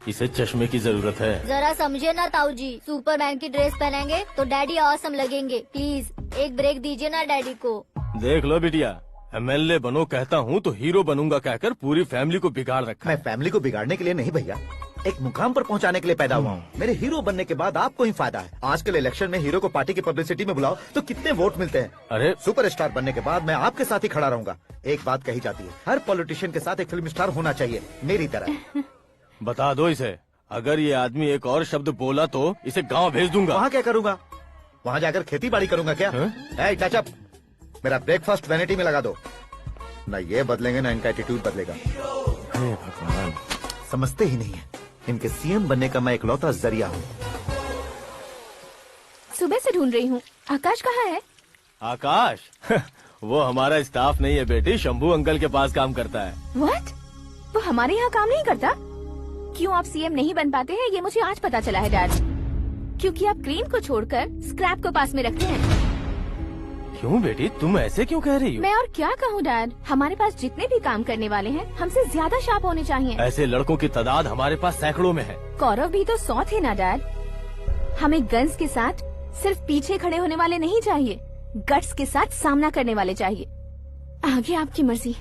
इसे चश्मे की जरूरत है। जरा समझे ना ताऊ जी, सुपरमैन की ड्रेस पहनेंगे तो डैडी ऑसम लगेंगे। प्लीज एक ब्रेक दीजिए ना डैडी को। देख लो बिटिया, एमएलए बनो कहता हूँ तो हीरो बनूंगा कहकर पूरी फैमिली को बिगाड़ रखा। मैं फैमिली को बिगाड़ने के लिए नहीं भैया, एक मुकाम पर पहुंचाने के लिए पैदा हुआ हूँ। मेरे हीरो बनने के बाद आपको ही फायदा है। आजकल इलेक्शन में हीरो को पार्टी की पब्लिसिटी में बुलाओ तो कितने वोट मिलते हैं। अरे सुपरस्टार बनने के बाद मैं आपके साथ ही खड़ा रहूंगा। एक बात कही जाती है, हर पॉलिटिशियन के साथ एक फिल्म स्टार होना चाहिए, मेरी तरह। बता दो इसे, अगर ये आदमी एक और शब्द बोला तो इसे गाँव भेज दूंगा। वहाँ क्या करूँगा? वहाँ जाकर खेती बाड़ी करूँगा क्या? टच अप, मेरा ब्रेकफास्ट वैनिटी में लगा दो। न ये बदलेंगे न इनका एटीट्यूड बदलेगा। भगवान, समझते ही नहीं है, इनके सीएम बनने का मैं इकलौता जरिया हूँ। सुबह से ढूंढ रही हूँ, आकाश कहाँ है? आकाश? वो हमारा स्टाफ नहीं है बेटी, शंभू अंकल के पास काम करता है। व्हाट? वो हमारे यहाँ काम नहीं करता? क्यों आप सीएम नहीं बन पाते हैं ये मुझे आज पता चला है डैड। क्योंकि आप क्लीन को छोड़कर स्क्रैप को पास में रखते हैं। क्यों बेटी, तुम ऐसे क्यों कह रही हो? मैं और क्या कहूँ डैड, हमारे पास जितने भी काम करने वाले हैं हमसे ज्यादा शार्प होने चाहिए। ऐसे लड़कों की तादाद हमारे पास सैकड़ों में है। कौरव भी तो 100 थे ना डैड। हमें गन्स के साथ सिर्फ पीछे खड़े होने वाले नहीं चाहिए, गट्स के साथ सामना करने वाले चाहिए। आगे आपकी मर्जी।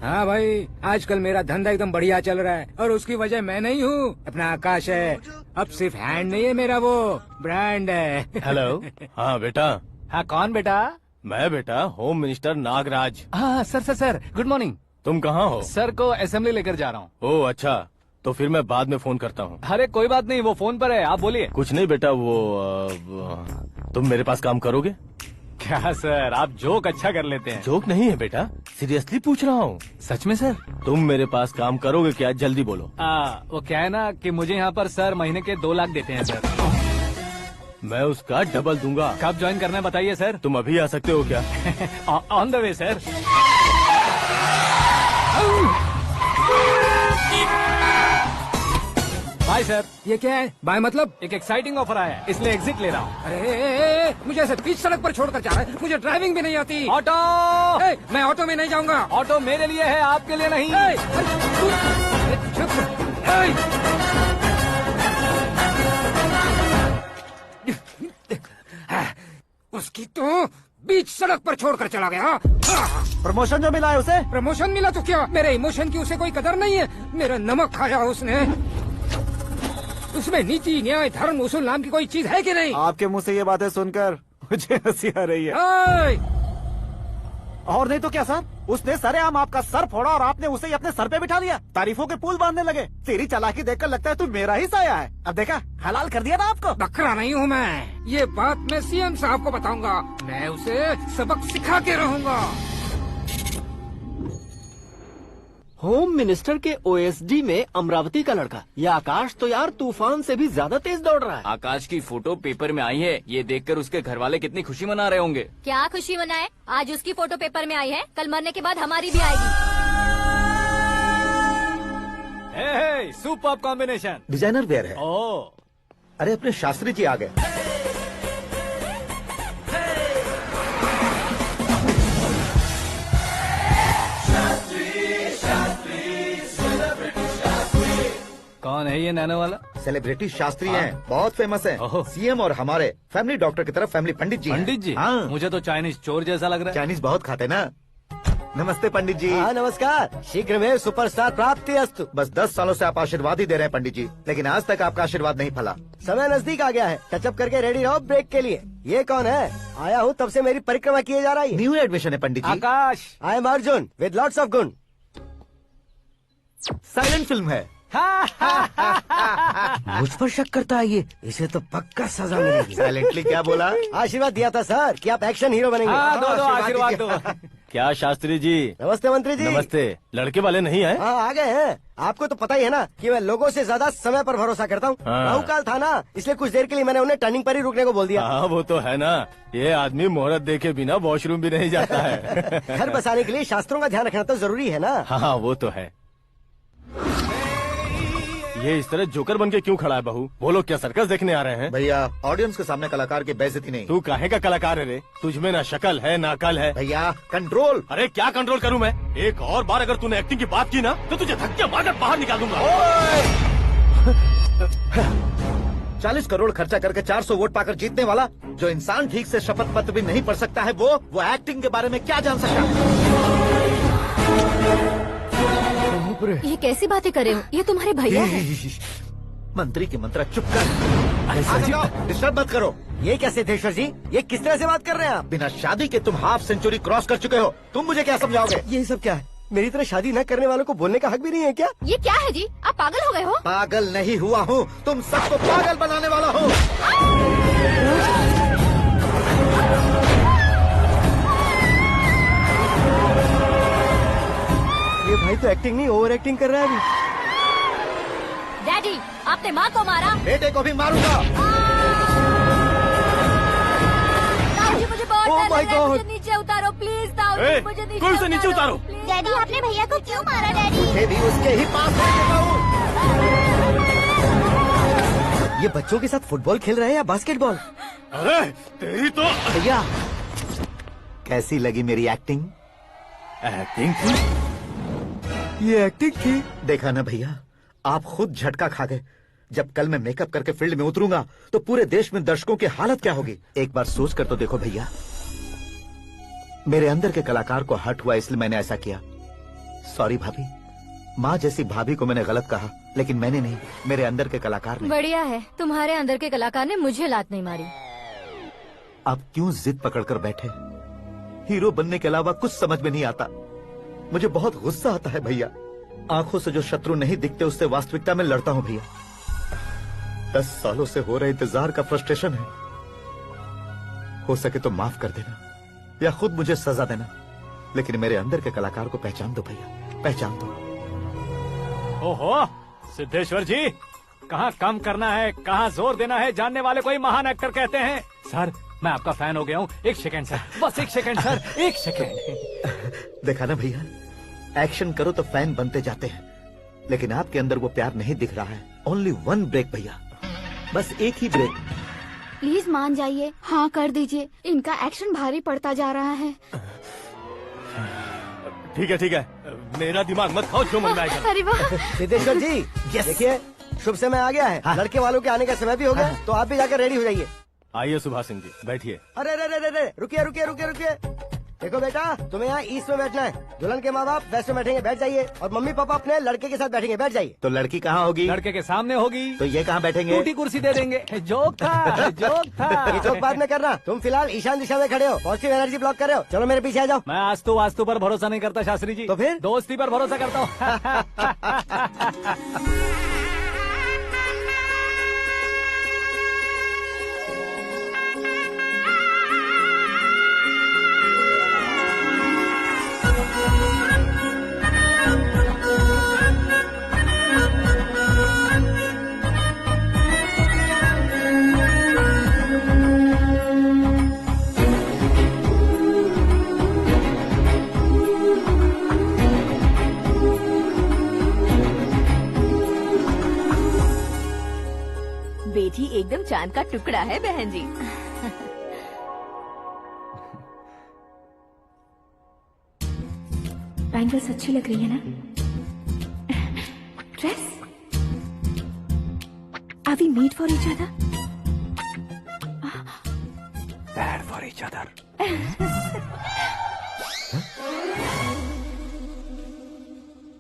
हाँ भाई, आजकल मेरा धंधा एकदम बढ़िया चल रहा है और उसकी वजह मैं नहीं हूँ, अपना आकाश है। अब सिर्फ हैंड नहीं है मेरा, वो ब्रांड है। हेलो। हाँ बेटा। हाँ कौन बेटा? मैं बेटा होम मिनिस्टर नागराज। हाँ सर गुड मॉर्निंग। तुम कहाँ हो? सर को असेंबली लेकर जा रहा हूँ। ओह अच्छा, तो फिर मैं बाद में फोन करता हूँ। अरे कोई बात नहीं, वो फोन पर है, आप बोलिए। कुछ नहीं बेटा, तुम मेरे पास काम करोगे? क्या सर, आप जोक अच्छा कर लेते हैं। जोक नहीं है बेटा, सीरियसली पूछ रहा हूँ। सच में सर? तुम मेरे पास काम करोगे क्या? जल्दी बोलो। वो क्या है ना कि मुझे यहाँ पर सर महीने के 2 लाख देते हैं सर। मैं उसका डबल दूंगा। कब ज्वाइन करना है बताइए सर। तुम अभी आ सकते हो क्या? On the way sir. Bye sir. ये क्या है? बाय मतलब? एक एक्साइटिंग ऑफर आया है, इसलिए एग्जिट ले रहा हूँ। अरे मुझे ऐसे बीच सड़क पर छोड़कर जा रहा है, मुझे ड्राइविंग भी नहीं आती। ऑटो! मैं ऑटो में नहीं जाऊंगा। ऑटो मेरे लिए है, आपके लिए नहीं। उसकी तो बीच सड़क पर छोड़कर चला गया। प्रमोशन जो मिला है उसे? प्रमोशन मिला तो क्या, मेरे इमोशन की उसे कोई कदर नहीं है। मेरा नमक खाया उसने। उसमें नीति, न्याय, धर्म, उसूल नाम की कोई चीज है कि नहीं? आपके मुंह से ये बातें सुनकर मुझे हंसी आ रही है। और नहीं तो क्या सर, उसने सरेआम आपका सर फोड़ा और आपने उसे ही अपने सर पे बिठा लिया। तारीफों के पुल बांधने लगे। तेरी चालाकी देखकर लगता है तू मेरा ही साया है। अब देखा, हलाल कर दिया ना आपको। बकरा नहीं हूँ मैं। ये बात मैं सीएम साहब को बताऊंगा। मैं उसे सबक सिखा के रहूंगा। होम मिनिस्टर के ओएसडी में अमरावती का लड़का। ये आकाश तो यार तूफान से भी ज्यादा तेज दौड़ रहा है। आकाश की फोटो पेपर में आई है। ये देखकर उसके घर वाले कितनी खुशी मना रहे होंगे। क्या खुशी मनाए? आज उसकी फोटो पेपर में आई है, कल मरने के बाद हमारी भी आएगी। Super combination. डिजाइनर वेयर है। ओह, अरे अपने शास्त्री जी आ गए। कौन है ये नैनो वाला? सेलिब्रिटी शास्त्री हैं, बहुत फेमस हैं। सीएम और हमारे फैमिली डॉक्टर की तरफ फैमिली पंडित जी हैं। पंडित जी? हाँ। मुझे तो चाइनीज चोर जैसा लग रहा है। चाइनीज बहुत खाते ना। नमस्ते पंडित जी। हाँ नमस्कार। शीघ्र में सुपरस्टार प्राप्ति अस्तु। बस 10 सालों से आप आशीर्वाद ही दे रहे हैं पंडित जी, लेकिन आज तक आपका आशीर्वाद नहीं फला। समय नजदीक आ गया है, टचअप करके रेडी रहो ब्रेक के लिए। ये कौन है? आया हूँ तब से मेरी परिक्रमा किए जा रही है। न्यू एडमिशन है Pandit ji. Aakash. I am Arjun with lots of गुण। साइलेंट फिल्म है। मुझ पर शक करता है ये, इसे तो पक्का सजा मिलेगी। साइलेंटली क्या बोला? आशीर्वाद दिया था सर कि आप एक्शन हीरो बनेंगे। हाँ, दो आशीर्वाद दो। क्या शास्त्री जी? नमस्ते मंत्री जी। नमस्ते। लड़के वाले नहीं आए? हाँ आ गए हैं। आपको तो पता ही है ना कि मैं लोगों से ज्यादा समय पर भरोसा करता हूँ। हाँ। राहुकाल था ना, इसलिए कुछ देर के लिए मैंने उन्हें टर्निंग पर ही रुकने को बोल दिया। हाँ वो तो है ना, ये आदमी मुहूर्त देखे बिना वॉशरूम भी नहीं जाता है। घर बसाने के लिए शास्त्रों का ध्यान रखना तो जरूरी है ना। हाँ वो तो है। ये इस तरह जोकर बन के क्यों खड़ा है बहू? वो लोग क्या सर्कस देखने आ रहे हैं? भैया ऑडियंस के सामने कलाकार की बेइज्जती नहीं। तू काहे का कलाकार है रे? तुझ में ना शक्ल है ना अकल है। भैया कंट्रोल। अरे क्या कंट्रोल करूं मैं? एक और बार अगर तूने एक्टिंग की बात की ना तो तुझे धक्के मारकर बाहर निकाल दूंगा। 40 करोड़ खर्चा करके 400 वोट पाकर जीतने वाला, जो इंसान ठीक से शपथ पत्र भी नहीं पढ़ सकता है, वो एक्टिंग के बारे में क्या जान सकता है? ये कैसी बातें कर रहे हो? ये तुम्हारे भैया हैं। मंत्री की मंत्रा चुप कर। डिस्टर्ब मत करो। ये क्या सिद्धेश्वर जी, ये किस तरह से बात कर रहे हैं आप? बिना शादी के तुम हाफ सेंचुरी क्रॉस कर चुके हो, तुम मुझे क्या समझाओगे? ये सब क्या है? मेरी तरह शादी न करने वालों को बोलने का हक भी नहीं है क्या? ये क्या है जी? आप पागल हो गए हो? पागल नहीं हुआ हूँ, तुम सबको पागल बनाने वाला हूँ। ये भाई तो एक्टिंग नहीं ओवर एक्टिंग कर रहा है अभी। डैडी, आपने माँ को मारा। बेटे को भी मारूंगा। ताऊजी मुझे बहुत Oh डर my लग रहा है, God! मुझे नीचे उतारो प्लीज। ताऊजी मुझे नीचे कोई उसे नीचे उतारो। please। डैडी आपने भैया को क्यों मारा डैडी? मुझे भी उसके ही पास लेके जाऊं। ये बच्चों के साथ फुटबॉल खेल रहे हैं या बास्केटबॉल? अरे तेरी तो भैया कैसी लगी मेरी एक्टिंग? एक्टिंग थी? ये एक्टिंग थी। देखा ना भैया, आप खुद झटका खा गए। जब कल मैं मेकअप करके फील्ड में उतरूंगा तो पूरे देश में दर्शकों की हालत क्या होगी? एक बार सोच कर तो देखो भैया। मेरे अंदर के कलाकार को हर्ट हुआ इसलिए मैंने ऐसा किया। सॉरी भाभी। माँ जैसी भाभी को मैंने गलत कहा, लेकिन मैंने नहीं, मेरे अंदर के कलाकार ने। बढ़िया है, तुम्हारे अंदर के कलाकार ने मुझे लात नहीं मारी। आप क्यों जिद पकड़कर बैठे? हीरो बनने के अलावा कुछ समझ में नहीं आता। मुझे बहुत गुस्सा आता है भैया। आंखों से जो शत्रु नहीं दिखते उससे वास्तविकता में लड़ता हूँ भैया। 10 सालों से हो रहे इंतजार का फ्रस्ट्रेशन है। हो सके तो माफ कर देना या खुद मुझे सजा देना, लेकिन मेरे अंदर के कलाकार को पहचान दो भैया, पहचान दो। ओहो सिद्धेश्वर जी, कहाँ कम करना है कहाँ जोर देना है जानने वाले को ही महान एक्टर कहते हैं। सर मैं आपका फैन हो गया हूँ। एक सेकंड सर, बस एक सेकंड सर, एक सेकंड। देखा ना भैया, एक्शन करो तो फैन बनते जाते हैं, लेकिन आपके अंदर वो प्यार नहीं दिख रहा है। ओनली 1 ब्रेक भैया, बस एक ही ब्रेक। प्लीज मान जाइए, हाँ कर दीजिए। इनका एक्शन भारी पड़ता जा रहा है। ठीक है, मेरा दिमाग मत खाओ, जो मन में आएगा। अरे वाह सिद्धेश्वर जी, देखिए शुभ समय आ गया है। लड़के वालों के आने का समय भी हो गया, तो आप भी जाकर रेडी हो जाइए। आइए सुभाष सिंह जी, बैठिए। अरे अरे अरे अरे, रुकिए रुकिए रुकिए रुकिए। देखो बेटा, तुम्हें यहाँ ईस्ट में बैठना है। दुल्हन के माँ बाप वेस्ट में बैठेंगे, बैठ जाइए। और मम्मी पापा अपने लड़के के साथ बैठेंगे, बैठ जाइए। तो लड़की कहाँ होगी? लड़के के सामने होगी। तो ये कहाँ बैठेंगे? टूटी कुर्सी दे देंगे। जोक था, जोक था। ये जोक बाद में करना। तुम फिलहाल ईशान दिशा में खड़े हो, पॉजिटिव एनर्जी ब्लॉक कर रहे हो। चलो मेरे पीछे आ जाओ। मैं आस्तु वास्तु पर भरोसा नहीं करता शास्त्री जी। तो फिर? दोस्ती पर भरोसा करता हूँ। बेटी एकदम चांद का टुकड़ा है बहन जी। बैंगल्स अच्छी लग रही है ना? Dress? Are we made for each other? Bad for each other.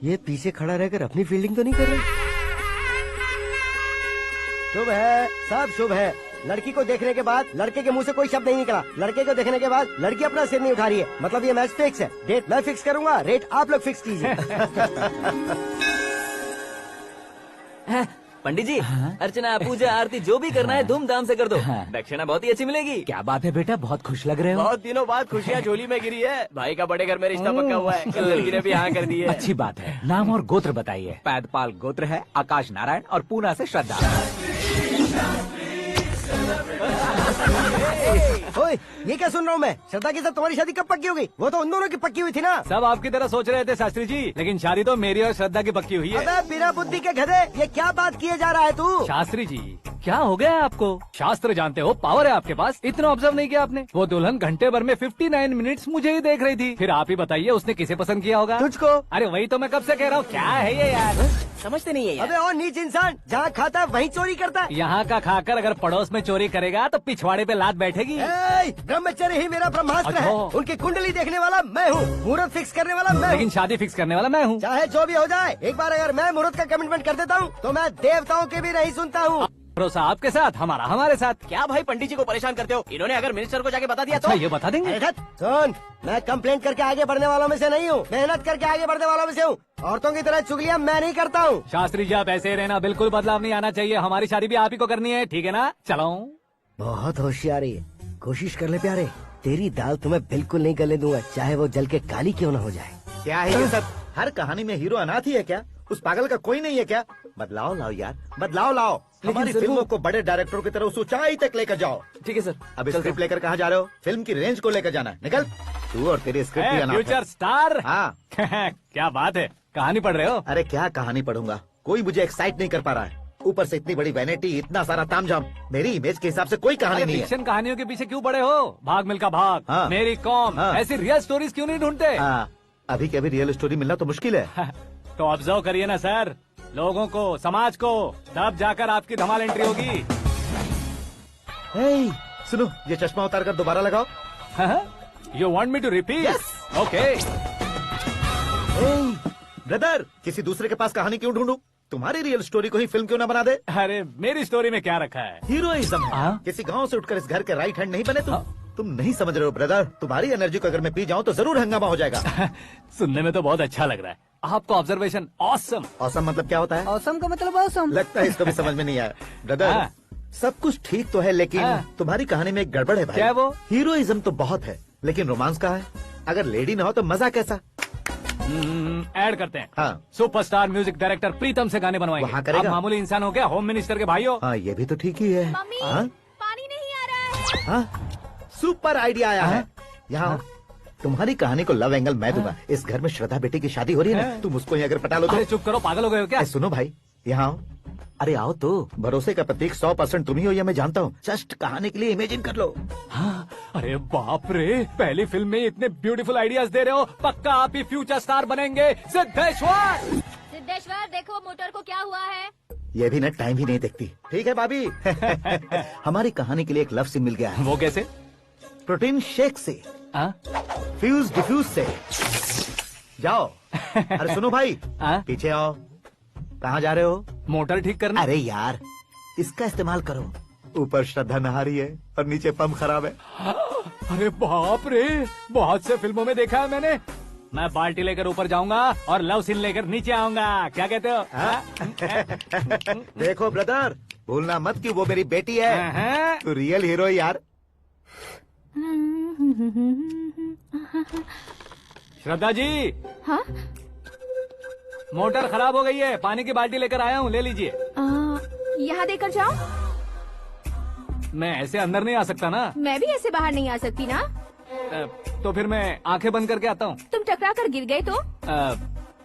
ये पीछे खड़ा रहकर अपनी फील्डिंग तो नहीं कर रहा? शुभ है, सब शुभ है। लड़की को देखने के बाद लड़के के मुंह से कोई शब्द नहीं निकला। लड़के को देखने के बाद लड़की अपना सिर नहीं उठा रही है। मतलब ये मैच फिक्स है। डेट मैं फिक्स करूंगा, रेट आप लोग फिक्स कीजिए। पंडित जी, अर्चना पूजा आरती जो भी करना है धूमधाम से कर दो। दक्षिणा बहुत ही अच्छी मिलेगी। क्या बात है बेटा, बहुत खुश लग रहे हो। बहुत दिनों बाद खुशियाँ झोली में गिरी है। भाई का बड़े घर में रिश्ता पक्का हुआ है। कल लड़की ने भी हाँ कर दी है। अच्छी बात है। नाम और गोत्र बताइए। पैदपाल गोत्र है, आकाश नारायण, और पूना से श्रद्धा। ओए, ये क्या सुन रहा हूँ मैं? श्रद्धा के साथ तुम्हारी शादी कब पक्की हो गई? वो तो उन दोनों की पक्की हुई थी ना। सब आपकी तरह सोच रहे थे शास्त्री जी, लेकिन शादी तो मेरी और श्रद्धा की पक्की हुई है। अबे बिना बुद्धि के गधे, ये क्या बात किए जा रहा है तू? शास्त्री जी, क्या हो गया है आपको? शास्त्र जानते हो, पावर है आपके पास। इतना ऑब्जर्व नहीं किया आपने? वो दुल्हन घंटे भर में 59 मिनट्स मुझे ही देख रही थी। फिर आप ही बताइए उसने किसे पसंद किया होगा? तुझको। अरे वही तो मैं कब से कह रहा हूँ, क्या है ये यार? समझते नहीं है यार। अबे और नीच इंसान, जहाँ खाता है वहीं चोरी करता है। यहाँ का खाकर अगर पड़ोस में चोरी करेगा तो पिछवाड़े पे लात बैठेगी। ब्रह्मचर्य ही मेरा ब्रह्मास्त्र है। अच्छा। उनकी कुंडली देखने वाला मैं हूँ, मुहूर्त फिक्स करने वाला मैं हूँ। लेकिन शादी फिक्स करने वाला मैं हूँ। चाहे जो भी हो जाए, एक बार अगर मैं मुहूर्त का कमिटमेंट कर देता हूँ तो मैं देवताओं के भी नहीं सुनता हूँ। भरोसा आपके साथ, हमारा हमारे साथ। क्या भाई पंडित जी को परेशान करते हो? इन्होंने अगर मिनिस्टर को जाके बता दिया अच्छा, तो ये बता देंगे? अरे सुन, मैं कंप्लेंट करके आगे बढ़ने वालों में से नहीं हूँ, मेहनत करके आगे बढ़ने वालों में से हूँ। औरतों की तरह चुगलियाँ मैं नहीं करता हूँ। शास्त्री जी आप ऐसे ही रहना, बिल्कुल बदलाव नहीं आना चाहिए। हमारी शादी भी आप ही को करनी है, ठीक है ना? चलो। बहुत होशियारी है, कोशिश कर ले प्यारे। तेरी दाल तुम्हें बिल्कुल नहीं गलने दूंगा, चाहे वो जल के काली क्यों न हो जाए। क्या है ये सब? हर कहानी में हीरो अनाथ ही है क्या? उस पागल का कोई नहीं है क्या? बदलाव लाओ यार, बदलाव लाओ। हमारी फिल्मों को बड़े डायरेक्टरों की तरह उस ऊंचाई तक लेकर जाओ। ठीक है सर। अब स्क्रिप्ट लेकर कहाँ जा रहे हो? फिल्म की रेंज को लेकर जाना है। निकल तू और तेरी स्क्रिप्ट भी अनाथ है। Future star. हाँ। क्या बात है, कहानी पढ़ रहे हो? अरे क्या कहानी पढ़ूंगा, कोई मुझे एक्साइट नहीं कर पा रहा है। ऊपर से इतनी बड़ी वैनिटी, इतना सारा तामझाम। मेरी इमेज के हिसाब से कोई कहानी नहीं है। फिक्शन कहानियों के पीछे क्यों पड़े हो? भाग मिल्खा भाग, हाँ। मेरी कॉम, हाँ। ऐसी रियल स्टोरीज क्यों नहीं ढूंढते? हाँ, अभी के अभी रियल स्टोरी मिलना तो मुश्किल है। तो ऑब्जर्व करिए ना सर, लोगों को, समाज को, तब जाकर आपकी धमाल एंट्री होगी। सुनो, ये चश्मा उतार कर दोबारा लगाओ। You want me to repeat? Okay. Brother, किसी दूसरे के पास कहानी क्यों ढूंढूं? तुम्हारी रियल स्टोरी को ही फिल्म क्यों ना बना दे? अरे मेरी स्टोरी में क्या रखा है? हीरोइज्म है। किसी गांव से उठकर इस घर के राइट हैंड नहीं बने तुम नहीं समझ रहे हो ब्रदर। तुम्हारी एनर्जी को अगर मैं पी जाऊं तो जरूर हंगामा हो जाएगा। सुनने में तो बहुत अच्छा लग रहा है। आपका ऑब्जर्वेशन ऑसम। ऑसम मतलब क्या होता है? औसम का मतलब औसम। लगता है इसको भी समझ में नहीं आया। ब्रदर, सब कुछ ठीक तो है, लेकिन तुम्हारी कहानी में एक गड़बड़ है भाई। क्या वो? हीरोइज्म तो बहुत है, लेकिन रोमांस कहाँ है? अगर लेडी ना हो तो मजा कैसा? ऐड करते हैं। हाँ। सुपरस्टार म्यूजिक डायरेक्टर प्रीतम से गाने बनवाएंगे। वहाँ करेगा? आप मामूली इंसान हो क्या? होम मिनिस्टर के भाई हो। हाँ, ये भी तो ठीक ही है। मम्मी, हाँ? पानी नहीं आ रहा है। हाँ? सुपर आइडिया आया है। यहाँ तुम्हारी कहानी को लव एंगल मैं दूंगा। इस घर में श्रद्धा बेटी की शादी हो रही है ना, तुम उसको ही अगर पटा लो तो। अरे चुप करो, पागल हो गए हो क्या? सुनो भाई, यहाँ आओ। अरे आओ तो। भरोसे का प्रतीक 100% तुम ही हो, यह मैं जानता हूँ। जस्ट कहानी के लिए इमेजिन कर लो। हाँ, अरे बाप रे, पहली फिल्म में इतने ब्यूटीफुल आइडियाज दे रहे हो। पक्का आप ही फ्यूचर स्टार बनेंगे। सिद्धेश्वर, सिद्धेश्वर देखो मोटर को क्या हुआ है। ये भी ना टाइम ही नहीं देखती। ठीक है भाभी। हमारी कहानी के लिए एक लव सीन मिल गया है। वो कैसे? प्रोटीन शेक से, हाँ? फ्यूज डिफ्यूज से। जाओ। अरे सुनो भाई, पीछे आओ। कहाँ जा रहे हो? मोटर ठीक करना। अरे यार, इसका इस्तेमाल करो। ऊपर श्रद्धा नहा रही है और नीचे पंप खराब है। अरे बाप रे, बहुत से फिल्मों में देखा है मैंने। मैं बाल्टी लेकर ऊपर जाऊंगा और लव सीन लेकर नीचे आऊंगा। क्या कहते हो? देखो ब्रदर, भूलना मत कि वो मेरी बेटी है। तू रियल हीरो है यार। श्रद्धा जी। हाँ? मोटर खराब हो गई है, पानी की बाल्टी लेकर आया हूँ, ले लीजिए। यहाँ देकर जाओ। मैं ऐसे अंदर नहीं आ सकता ना। मैं भी ऐसे बाहर नहीं आ सकती ना। तो फिर मैं आंखें बंद करके आता हूँ। तुम टकरा कर गिर गए तो?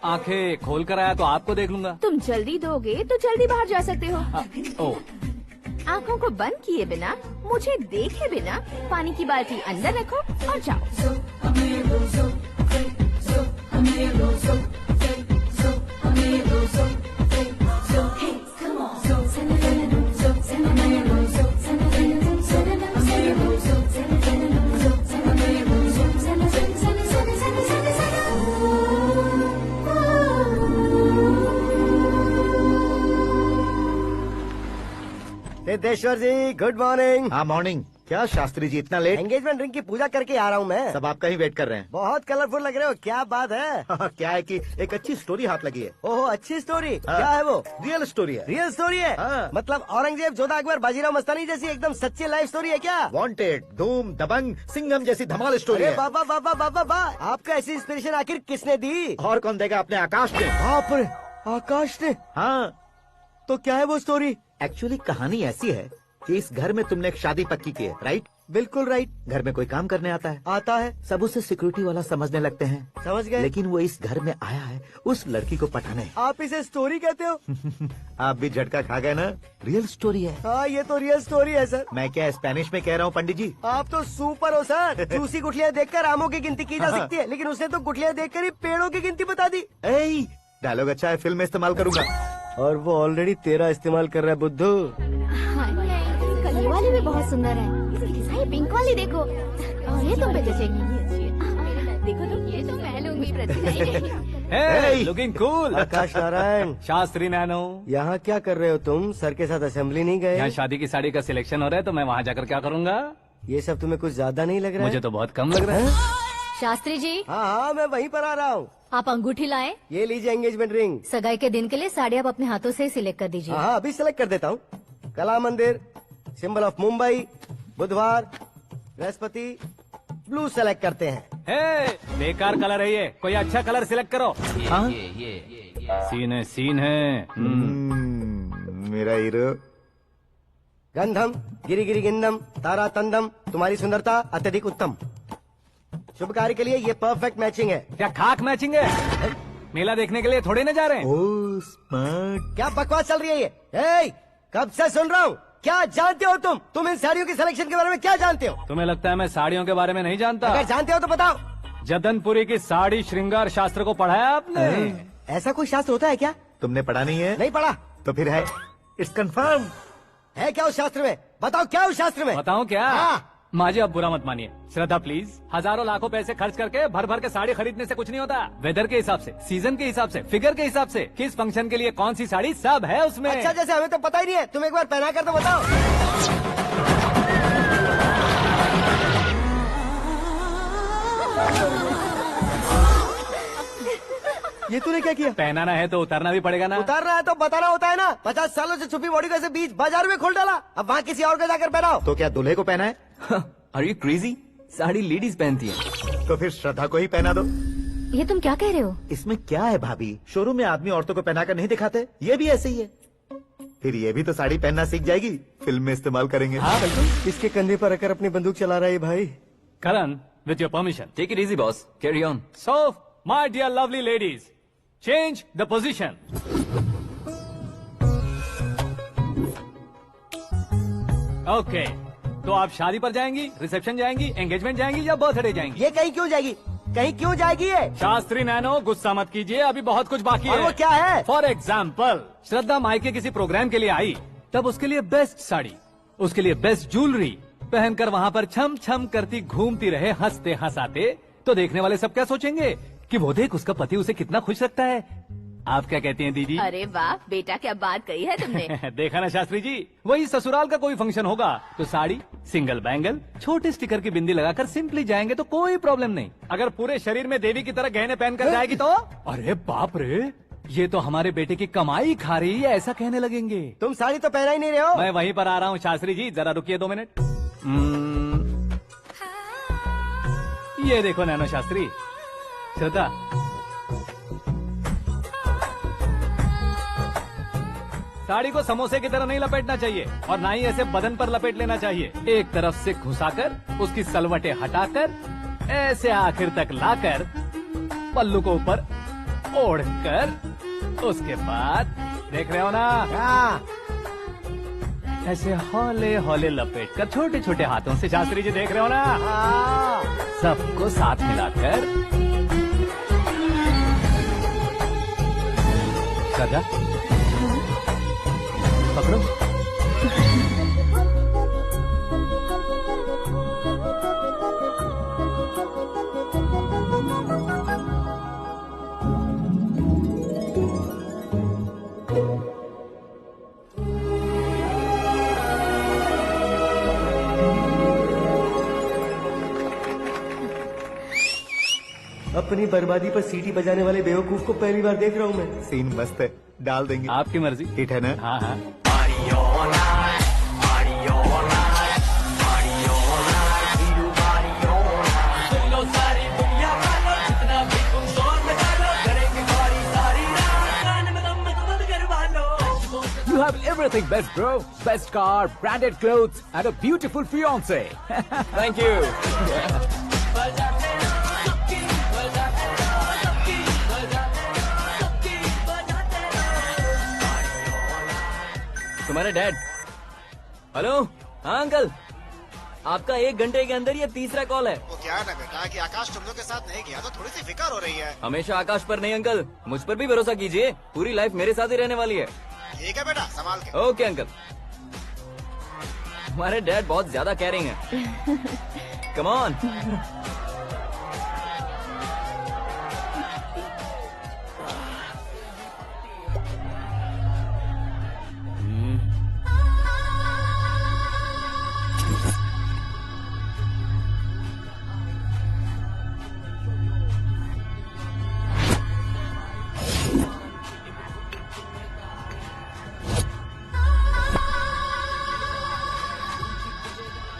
आंखें खोल कर आया तो आपको देख लूंगा। तुम जल्दी दोगे तो जल्दी बाहर जा सकते हो। आंखों को बंद किए बिना, मुझे देखे बिना पानी की बाल्टी अंदर रखो और जाओ। सिद्धेश्वर जी, गुड मॉर्निंग। हाँ मॉर्निंग। क्या शास्त्री जी इतना लेट? एंगेजमेंट रिंग की पूजा करके आ रहा हूँ मैं। सब आपका ही वेट कर रहे हैं। बहुत कलरफुल लग रहे हो, क्या बात है? क्या है कि एक अच्छी स्टोरी हाथ लगी है। ओहो, अच्छी स्टोरी। क्या है वो? रियल स्टोरी है। रियल स्टोरी है? मतलब औरंगजेब, जोधा अकबर, बाजीराव मस्तानी जैसी एकदम सच्ची लाइफ स्टोरी है क्या? वांटेड, धूम, दबंग, सिंघम जैसी धमाल स्टोरी है। बाबा बाबा बाबा बा, आपको ऐसी इंस्पिरेशन आखिर किसने दी? और कौन देगा? अपने आकाश ने। बाप रे, आकाश ने? हाँ। तो क्या है वो स्टोरी? एक्चुअली कहानी ऐसी है कि इस घर में तुमने एक शादी पक्की की है, राइट? बिल्कुल राइट। घर में कोई काम करने आता है? आता है। सब उसे सिक्योरिटी वाला समझने लगते हैं। समझ गए। लेकिन वो इस घर में आया है उस लड़की को पटाने। आप इसे स्टोरी कहते हो? आप भी झटका खा गए ना। रियल स्टोरी है। हाँ, ये तो रियल स्टोरी है सर। मैं क्या स्पेनिश में कह रहा हूँ पंडित जी? आप तो सुपर हो सर। चूसी गुठलियाँ देखकर आमों की गिनती की जा सकती है, लेकिन उसने तो गुठलियाँ देखकर ही पेड़ों की गिनती बता दी। डायलॉग अच्छा है, फिल्म में इस्तेमाल करूंगा। और वो ऑलरेडी तेरा इस्तेमाल कर रहा है बुद्धू। ये वाली भी बहुत सुंदर है। ये पिंक वाली देखो, और ये तुम पे जचेगी। देखो तो ये तो मैं लूंगी। Looking cool. Aakash Narayan. Shastri nano. यहाँ क्या कर रहे हो तुम? सर के साथ असेंबली नहीं गए? यहाँ शादी की साड़ी का सिलेक्शन हो रहा है तो मैं वहाँ जाकर क्या करूँगा? ये सब तुम्हें कुछ ज्यादा नहीं लग रहा है? मुझे तो बहुत कम लग रहा है। शास्त्री जी। हाँ, मैं वहीं पर आ रहा हूँ। आप अंगूठी लाए। ये लीजिए एंगेजमेंट रिंग। सगाई के दिन के लिए साड़ी आप अपने हाथों से सिलेक्ट कर दीजिए। हाँ, अभी सिलेक्ट कर देता हूँ। कला मंदिर, सिंबल ऑफ मुंबई, बुधवार, बृहस्पति, ब्लू सेलेक्ट करते हैं। बेकार कलर है ये, कोई अच्छा कलर सिलेक्ट करो। सीन है। मेरा हीरो। गंधम, गिरी गिरी गिंदम, तारा तंदम, तुम्हारी सुंदरता अत्यधिक उत्तम। शुभ कार्य के लिए ये परफेक्ट मैचिंग है। क्या खाक मैचिंग है? मेला देखने के लिए थोड़े न जा रहे हैं। Oh smart. क्या बकवास चल रही है ये? कब से सुन रहा हूँ। क्या जानते हो तुम इन साड़ियों की सिलेक्शन के बारे में क्या जानते हो? तुम्हें लगता है मैं साड़ियों के बारे में नहीं जानता? अगर जानते हो तो बताओ। जदनपुरी की साड़ी श्रृंगार शास्त्र को पढ़ा है आपने? ऐसा कोई शास्त्र होता है क्या? तुमने पढ़ा नहीं है? नहीं पढ़ा। तो फिर है, इट्स कंफर्म। है क्या उस शास्त्र में? बताओ क्या उस शास्त्र में? बताऊं क्या? हाँ। माजी अब बुरा मत मानिए। श्रद्धा प्लीज, हजारों लाखों पैसे खर्च करके भर भर के साड़ी खरीदने से कुछ नहीं होता। वेदर के हिसाब से, सीजन के हिसाब से, फिगर के हिसाब से, किस फंक्शन के लिए कौन सी साड़ी, सब है उसमें। अच्छा, जैसे हमें तो पता ही नहीं है, तुम एक बार पहना कर तो बताओ। ये तूने क्या किया? पहनाना है तो उतारना भी पड़ेगा ना। उतारना है तो बताना होता है ना। 50 सालों से छुपी बॉडी को ऐसे बीच बाजार में खोल डाला, अब वहाँ किसी और को जाकर पहनाओ। तो क्या दूल्हे को पहना है? Are you crazy? Sari ladies पहनती है। तो फिर श्रद्धा को ही पहना दो। ये तुम क्या कह रहे हो? इसमें क्या है भाभी? शोरूम में आदमी औरतों को पहनाकर नहीं दिखाते? ये भी ऐसे ही है। फिर ये भी तो साड़ी पहनना सीख जाएगी, फिल्म में इस्तेमाल करेंगे। हाँ बिल्कुल। इसके कंधे पर रखकर अपनी बंदूक चला रहा है भाई। Karan, with your permission. Take it easy boss, carry on. So my dear lovely ladies, change the position. Okay, तो आप शादी पर जाएंगी, रिसेप्शन जाएंगी, एंगेजमेंट जाएंगी या बर्थडे जाएंगी? ये कहीं क्यों जाएगी? कहीं क्यों जाएगी ये? शास्त्री नैनो गुस्सा मत कीजिए, अभी बहुत कुछ बाकी और है। वो क्या है? फॉर एग्जाम्पल, श्रद्धा मायके किसी प्रोग्राम के लिए आई, तब उसके लिए बेस्ट साड़ी, उसके लिए बेस्ट ज्वेलरी पहनकर वहाँ पर छम छम करती घूमती रहे हंसते हंसाते, तो देखने वाले सब क्या सोचेंगे कि वो देख उसका पति उसे कितना खुश रखता है। आप क्या कहती हैं दीदी? अरे वाह बेटा, क्या बात कही है तुमने। देखा ना शास्त्री जी, वही ससुराल का कोई फंक्शन होगा तो साड़ी, सिंगल बैंगल, छोटे स्टिकर की बिंदी लगाकर सिंपली जाएंगे तो कोई प्रॉब्लम नहीं। अगर पूरे शरीर में देवी की तरह गहने पहनकर जाएगी तो अरे बाप रे, ये तो हमारे बेटे की कमाई खा रही है, ऐसा कहने लगेंगे। तुम साड़ी तो पहना ही नहीं रहे हो। मैं वहीं पर आ रहा हूँ शास्त्री जी, जरा रुकिए 2 मिनट। ये देखो नैनो शास्त्री, श्रद्धा साड़ी को समोसे की तरह नहीं लपेटना चाहिए और ना ही ऐसे बदन पर लपेट लेना चाहिए। एक तरफ से घुसाकर उसकी सलवटें हटाकर ऐसे आखिर तक लाकर पल्लू को ऊपर ओढ़कर उसके बाद देख रहे हो ना, ऐसे हौले हौले लपेट कर छोटे छोटे हाथों से, शास्त्री जी देख रहे हो ना, सबको साथ मिलाकर श्रद्धा पकड़ो। अपनी बर्बादी पर सीटी बजाने वाले बेवकूफ को पहली बार देख रहा हूँ मैं। सीन मस्त है, डाल देंगे। आपकी मर्जी। हिट है ना? हाँ हाँ। You have everything best, bro. Best car, branded clothes, and a beautiful fiance. Thank you. तुम्हारे डैड। हेलो, हाँ अंकल, आपका 1 घंटे के अंदर ये तीसरा कॉल है। वो क्या है ना बेटा कि आकाश तुम लोग के साथ नहीं गया तो थोड़ी सी फिक्र हो रही है। हमेशा आकाश पर नहीं अंकल, मुझ पर भी भरोसा कीजिए, पूरी लाइफ मेरे साथ ही रहने वाली है। ठीक है बेटा, संभाल के। Okay uncle. हमारे डैड बहुत ज्यादा केयरिंग है। Come on.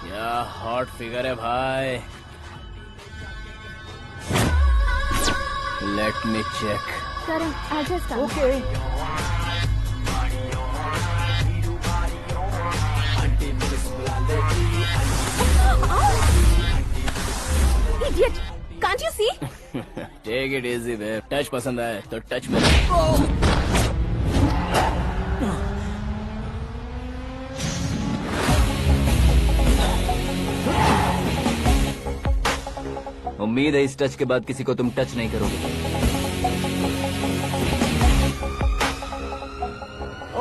क्या हॉट फिगर है भाई। Let me check. करण आजा सामने। Okay. Idiot! Can't you see? Take it easy babe. Touch पसंद आए तो टच में। उम्मीद है इस टच के बाद किसी को तुम टच नहीं करोगे।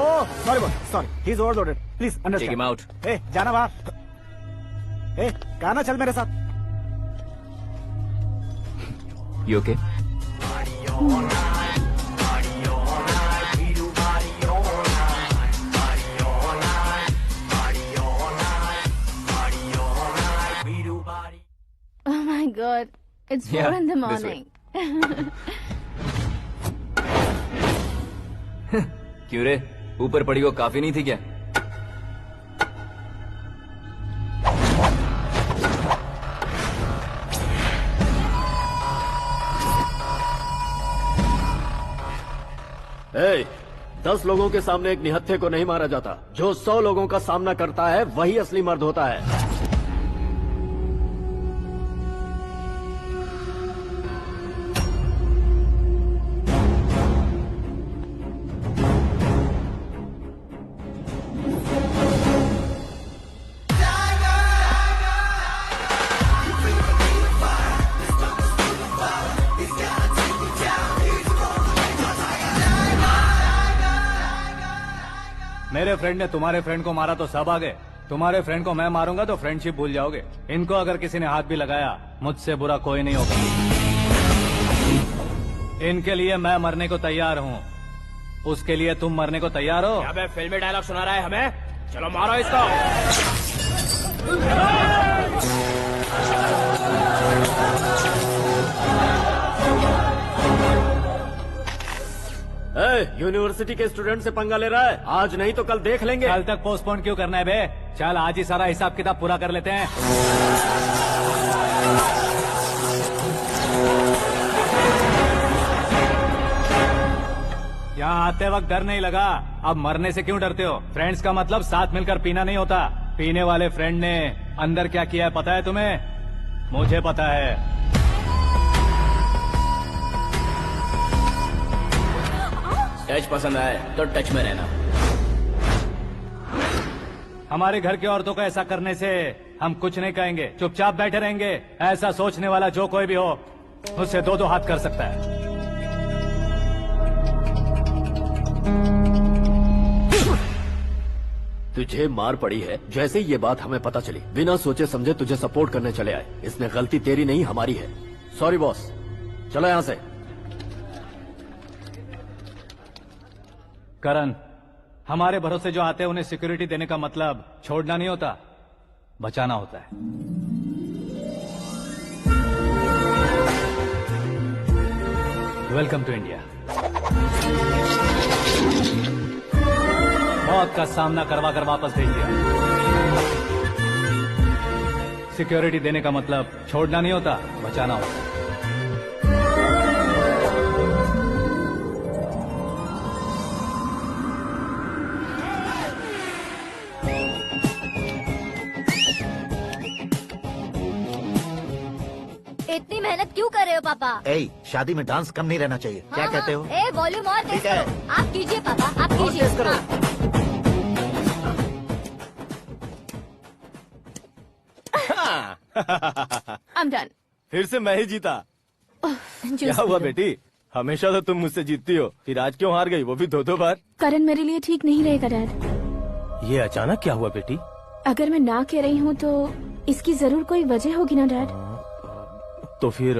Oh sorry sorry, he is overloaded, please take understand. Him out. ए जाना बाहर। ए गाना चल मेरे साथ। You okay? Oh my God! It's 4 Yeah, in the this way. morning. क्यों रे, ऊपर पड़ी वो काफी नहीं थी क्या? ए, 10 लोगों के सामने एक निहत्थे को नहीं मारा जाता। जो 100 लोगों का सामना करता है वही असली मर्द होता है। मेरे फ्रेंड ने तुम्हारे फ्रेंड को मारा तो सब आ गए, तुम्हारे फ्रेंड को मैं मारूंगा तो फ्रेंडशिप भूल जाओगे। इनको अगर किसी ने हाथ भी लगाया, मुझसे बुरा कोई नहीं होगा। इनके लिए मैं मरने को तैयार हूँ, उसके लिए तुम मरने को तैयार हो? अबे फिल्मी डायलॉग सुना रहा है हमें, चलो मारो इसको। यूनिवर्सिटी के स्टूडेंट से पंगा ले रहा है, आज नहीं तो कल देख लेंगे। कल तक पोस्टपोन क्यों करना है बे? चल आज ही सारा हिसाब किताब पूरा कर लेते हैं। यहाँ आते वक्त डर नहीं लगा, अब मरने से क्यों डरते हो? फ्रेंड्स का मतलब साथ मिलकर पीना नहीं होता। पीने वाले फ्रेंड ने अंदर क्या किया है पता है तुम्हें? मुझे पता है। टच पसंद आए तो टच में रहना। हमारे घर की औरतों को ऐसा करने से हम कुछ नहीं कहेंगे, चुपचाप बैठे रहेंगे। ऐसा सोचने वाला जो कोई भी हो, उससे दो दो हाथ कर सकता है। तुझे मार पड़ी है। जैसे ही ये बात हमें पता चली, बिना सोचे समझे तुझे सपोर्ट करने चले आए। इसमें गलती तेरी नहीं हमारी है। सॉरी बॉस, चलो यहाँ से। करण, हमारे भरोसे जो आते हैं उन्हें सिक्योरिटी देने का मतलब छोड़ना नहीं होता, बचाना होता है। Welcome to India. मौत का सामना करवा कर वापस भेज दिया। सिक्योरिटी देने का मतलब छोड़ना नहीं होता, बचाना होता है। इतनी मेहनत क्यों कर रहे हो पापा? ए, शादी में डांस कम नहीं रहना चाहिए। क्या कहते हो? ए वॉल्यूम और तेज ठीक है। करो। आप कीजिए पापा, आप और कीजिए। तेज करो। I'm done. फिर से मैं ही जीता। क्या हुआ बेटी? हमेशा तो तुम मुझसे जीतती हो, फिर आज क्यों हार गई, वो भी दो दो बार? करण मेरे लिए ठीक नहीं रहेगा डैड। ये अचानक क्या हुआ बेटी? अगर मैं ना कह रही हूँ तो इसकी जरूर कोई वजह होगी ना डैड। तो फिर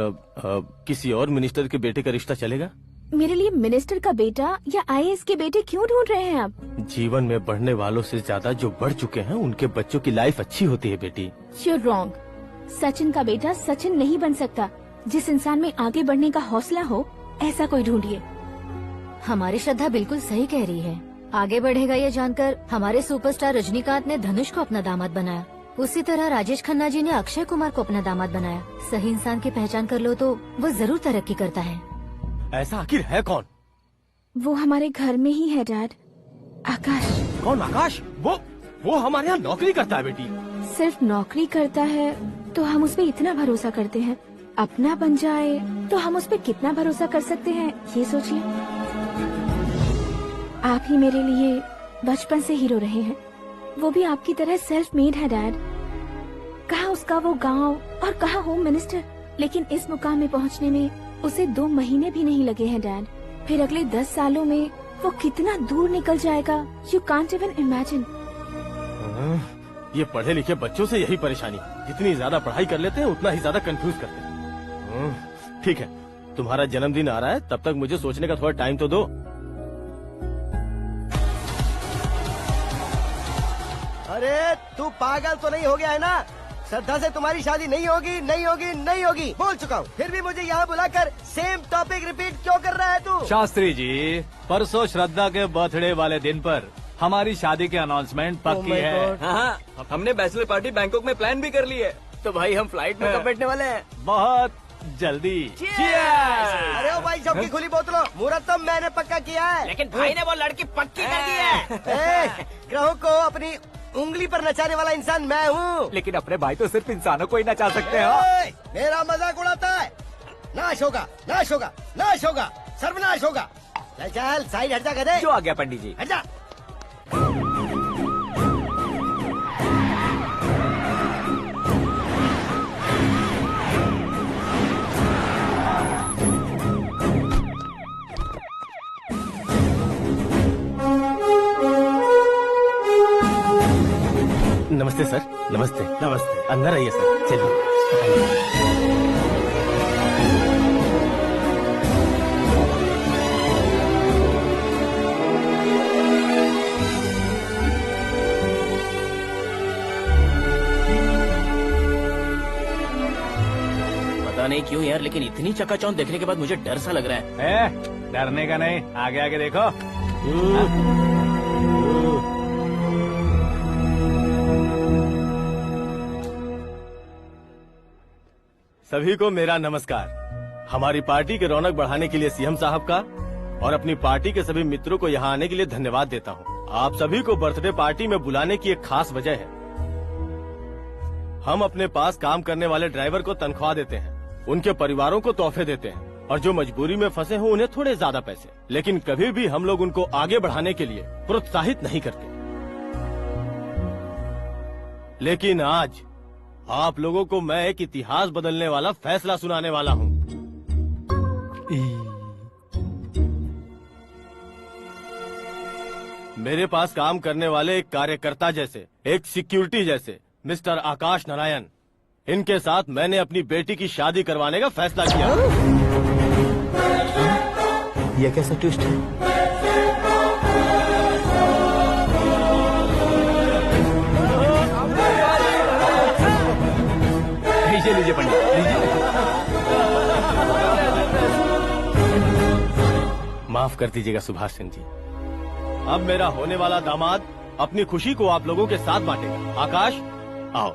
किसी और मिनिस्टर के बेटे का रिश्ता चलेगा? मेरे लिए मिनिस्टर का बेटा या आईएएस के बेटे क्यों ढूंढ रहे हैं आप? जीवन में बढ़ने वालों से ज्यादा जो बढ़ चुके हैं उनके बच्चों की लाइफ अच्छी होती है बेटी। You're wrong. सचिन का बेटा सचिन नहीं बन सकता। जिस इंसान में आगे बढ़ने का हौसला हो, ऐसा कोई ढूंढिए। हमारी श्रद्धा बिल्कुल सही कह रही है। आगे बढ़ेगा ये जानकर हमारे सुपरस्टार रजनीकांत ने धनुष को अपना दामाद बनाया। उसी तरह राजेश खन्ना जी ने अक्षय कुमार को अपना दामाद बनाया। सही इंसान की पहचान कर लो तो वो जरूर तरक्की करता है। ऐसा आखिर है कौन? वो हमारे घर में ही है डैड। आकाश। कौन आकाश? वो हमारे यहाँ नौकरी करता है बेटी। सिर्फ नौकरी करता है तो हम उस पे इतना भरोसा करते हैं। अपना बन जाए तो हम उस पे कितना भरोसा कर सकते हैं, ये सोचिए। आप ही मेरे लिए बचपन से हीरो रहे हैं। वो भी आपकी तरह सेल्फ मेड है डैड। कहाँ उसका वो गांव और कहाँ होम मिनिस्टर, लेकिन इस मुकाम में पहुँचने में उसे 2 महीने भी नहीं लगे हैं डैड। फिर अगले 10 सालों में वो कितना दूर निकल जाएगा, यू कांट इवन इमेजिन। ये पढ़े लिखे बच्चों से यही परेशानी, जितनी ज्यादा पढ़ाई कर लेते हैं उतना ही ज्यादा कंफ्यूज करते हैं। ठीक है, तुम्हारा जन्मदिन आ रहा है, तब तक मुझे सोचने का थोड़ा टाइम तो दो। अरे तू पागल तो नहीं हो गया है ना? श्रद्धा से तुम्हारी शादी नहीं होगी, नहीं होगी, नहीं होगी, बोल चुका हूँ। फिर भी मुझे यहाँ बुलाकर सेम टॉपिक रिपीट क्यों कर रहा है तू? शास्त्री जी, परसों श्रद्धा के बर्थडे वाले दिन पर हमारी शादी की अनाउंसमेंट पक्की है। हाँ, हमने बैचलर पार्टी बैंकॉक में प्लान भी कर ली है। तो भाई हम फ्लाइट में कब बैठने वाले हैं? बहुत जल्दी। अरे ओ भाई साहब की खुली बोतलों, मुहूर्त तो मैंने पक्का किया है। लेकिन भाई ने वो लड़की पक्की कर दी है। ग्रहों को अपनी उंगली पर नचाने वाला इंसान मैं हूँ। लेकिन अपने भाई तो सिर्फ इंसानों को ही नचा सकते हैं। मेरा मजाक उड़ाता है। नाश होगा, नाश होगा, नाश होगा, सर्वनाश होगा। चल चल साइड हट जा गधे। जो आ गया पंडित जी। हट जा। सर। नमस्ते। नमस्ते। अंदर आइए सर, चलिए। पता नहीं क्यों यार, लेकिन इतनी चकाचौंध देखने के बाद मुझे डर सा लग रहा है। डरने का नहीं, आगे आगे देखो। सभी को मेरा नमस्कार। हमारी पार्टी के रौनक बढ़ाने के लिए सीएम साहब का और अपनी पार्टी के सभी मित्रों को यहाँ आने के लिए धन्यवाद देता हूँ। आप सभी को बर्थडे पार्टी में बुलाने की एक खास वजह है। हम अपने पास काम करने वाले ड्राइवर को तनख्वाह देते हैं, उनके परिवारों को तोहफे देते हैं और जो मजबूरी में फंसे हो उन्हें थोड़े ज्यादा पैसे, लेकिन कभी भी हम लोग उनको आगे बढ़ाने के लिए प्रोत्साहित नहीं करते। लेकिन आज आप लोगों को मैं एक इतिहास बदलने वाला फैसला सुनाने वाला हूँ। मेरे पास काम करने वाले एक कार्यकर्ता जैसे, एक सिक्योरिटी जैसे मिस्टर आकाश नारायण, इनके साथ मैंने अपनी बेटी की शादी करवाने का फैसला किया। यह कैसा ट्विस्ट है? लीजिए लीजिए पंडित, लीजिए। माफ कर दीजिएगा सुभाष सिंह जी। अब मेरा होने वाला दामाद अपनी खुशी को आप लोगों के साथ बांटेगा। आकाश, आओ।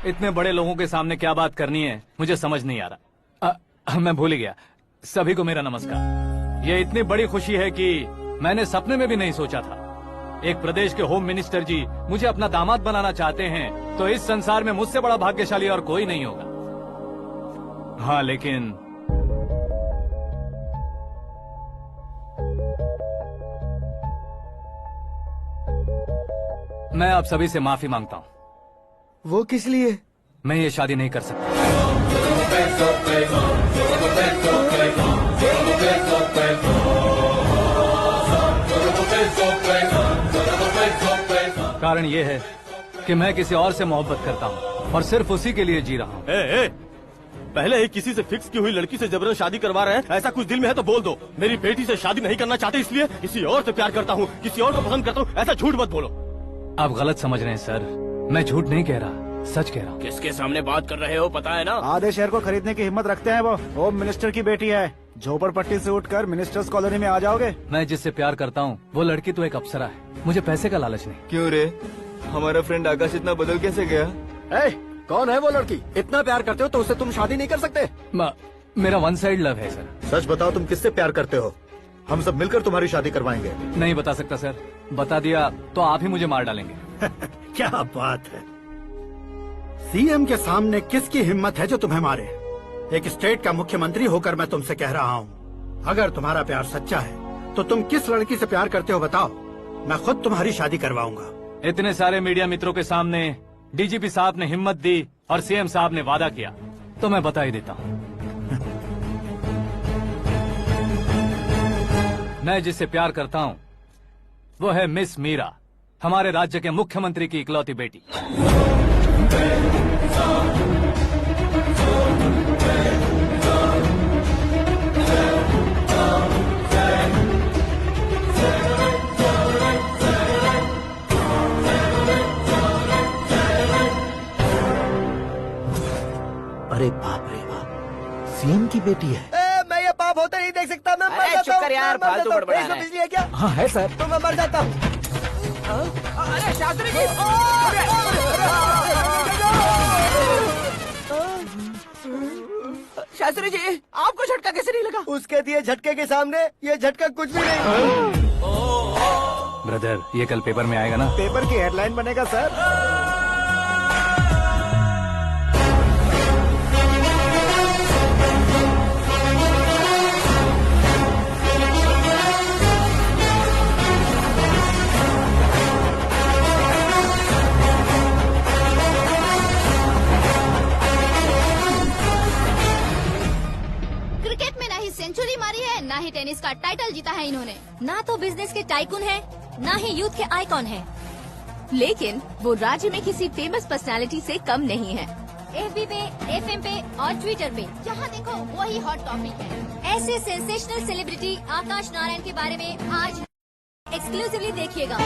इतने बड़े लोगों के सामने क्या बात करनी है मुझे समझ नहीं आ रहा। मैं भूल ही गया। सभी को मेरा नमस्कार। ये इतनी बड़ी खुशी है कि मैंने सपने में भी नहीं सोचा था। एक प्रदेश के होम मिनिस्टर जी मुझे अपना दामाद बनाना चाहते हैं, तो इस संसार में मुझसे बड़ा भाग्यशाली और कोई नहीं होगा। हाँ, लेकिन मैं आप सभी से माफी मांगता हूँ। वो किस लिए? मैं ये शादी नहीं कर सकता। कारण ये है कि मैं किसी और से मोहब्बत करता हूँ और सिर्फ उसी के लिए जी रहा हूँ। पहले ही किसी से फिक्स की हुई लड़की से जबरन शादी करवा रहे हैं। ऐसा कुछ दिल में है तो बोल दो। मेरी बेटी से शादी नहीं करना चाहते इसलिए किसी और से प्यार करता हूँ, किसी और को पसंद करता हूँ, ऐसा झूठ मत बोलो। आप गलत समझ रहे हैं सर। मैं झूठ नहीं कह रहा, सच कह रहा हूँ। किसके सामने बात कर रहे हो पता है ना? आधे शहर को खरीदने की हिम्मत रखते हैं वो। होम मिनिस्टर की बेटी है। झोपड़पट्टी से उठकर मिनिस्टर्स कॉलोनी में आ जाओगे। मैं जिससे प्यार करता हूँ वो लड़की तो एक अप्सरा है। मुझे पैसे का लालच नहीं। क्यों रे, हमारा फ्रेंड आकाश इतना बदल कैसे गया? कौन है वो लड़की? इतना प्यार करते हो तो उससे तुम शादी नहीं कर सकते? मेरा वन साइड लव है सर। सच बताओ, तुम किससे प्यार करते हो? हम सब मिलकर तुम्हारी शादी करवाएंगे। नहीं बता सकता सर। बता दिया तो आप ही मुझे मार डालेंगे। क्या बात है, सीएम के सामने किसकी हिम्मत है जो तुम्हें मारे? एक स्टेट का मुख्यमंत्री होकर मैं तुमसे कह रहा हूँ, अगर तुम्हारा प्यार सच्चा है तो तुम किस लड़की से प्यार करते हो बताओ, मैं खुद तुम्हारी शादी करवाऊंगा। इतने सारे मीडिया मित्रों के सामने डीजीपी साहब ने हिम्मत दी और सीएम साहब ने वादा किया, तो मैं बता ही देता हूँ। मैं जिससे प्यार करता हूँ वो है मिस मीरा, हमारे राज्य के मुख्यमंत्री की इकलौती बेटी। अरे बाप रे बाप, सीएम की बेटी है। मैं ये पाप होते नहीं देख सकता। मैं मर जाता हूँ। यार, फालतू बड़बड़ा रहा है। बिजली है क्या? हाँ है सर। तो मैं मर जाता हूँ। अरे शास्त्री जी, शास्त्री जी, आपको झटका कैसे नहीं लगा? उसके दिए झटके के सामने ये झटका कुछ भी नहीं। ब्रदर, ये कल पेपर में आएगा ना? पेपर की हेडलाइन बनेगा सर। ही टेनिस का टाइटल जीता है इन्होंने। ना तो बिजनेस के टाइकून है, ना ही यूथ के आइकॉन है। लेकिन वो राज्य में किसी फेमस पर्सनालिटी से कम नहीं है। FB पे, FM पे और ट्विटर पे जहाँ देखो वही हॉट टॉपिक है। ऐसे सेंसेशनल सेलिब्रिटी आकाश नारायण के बारे में आज एक्सक्लूसिवली देखिएगा।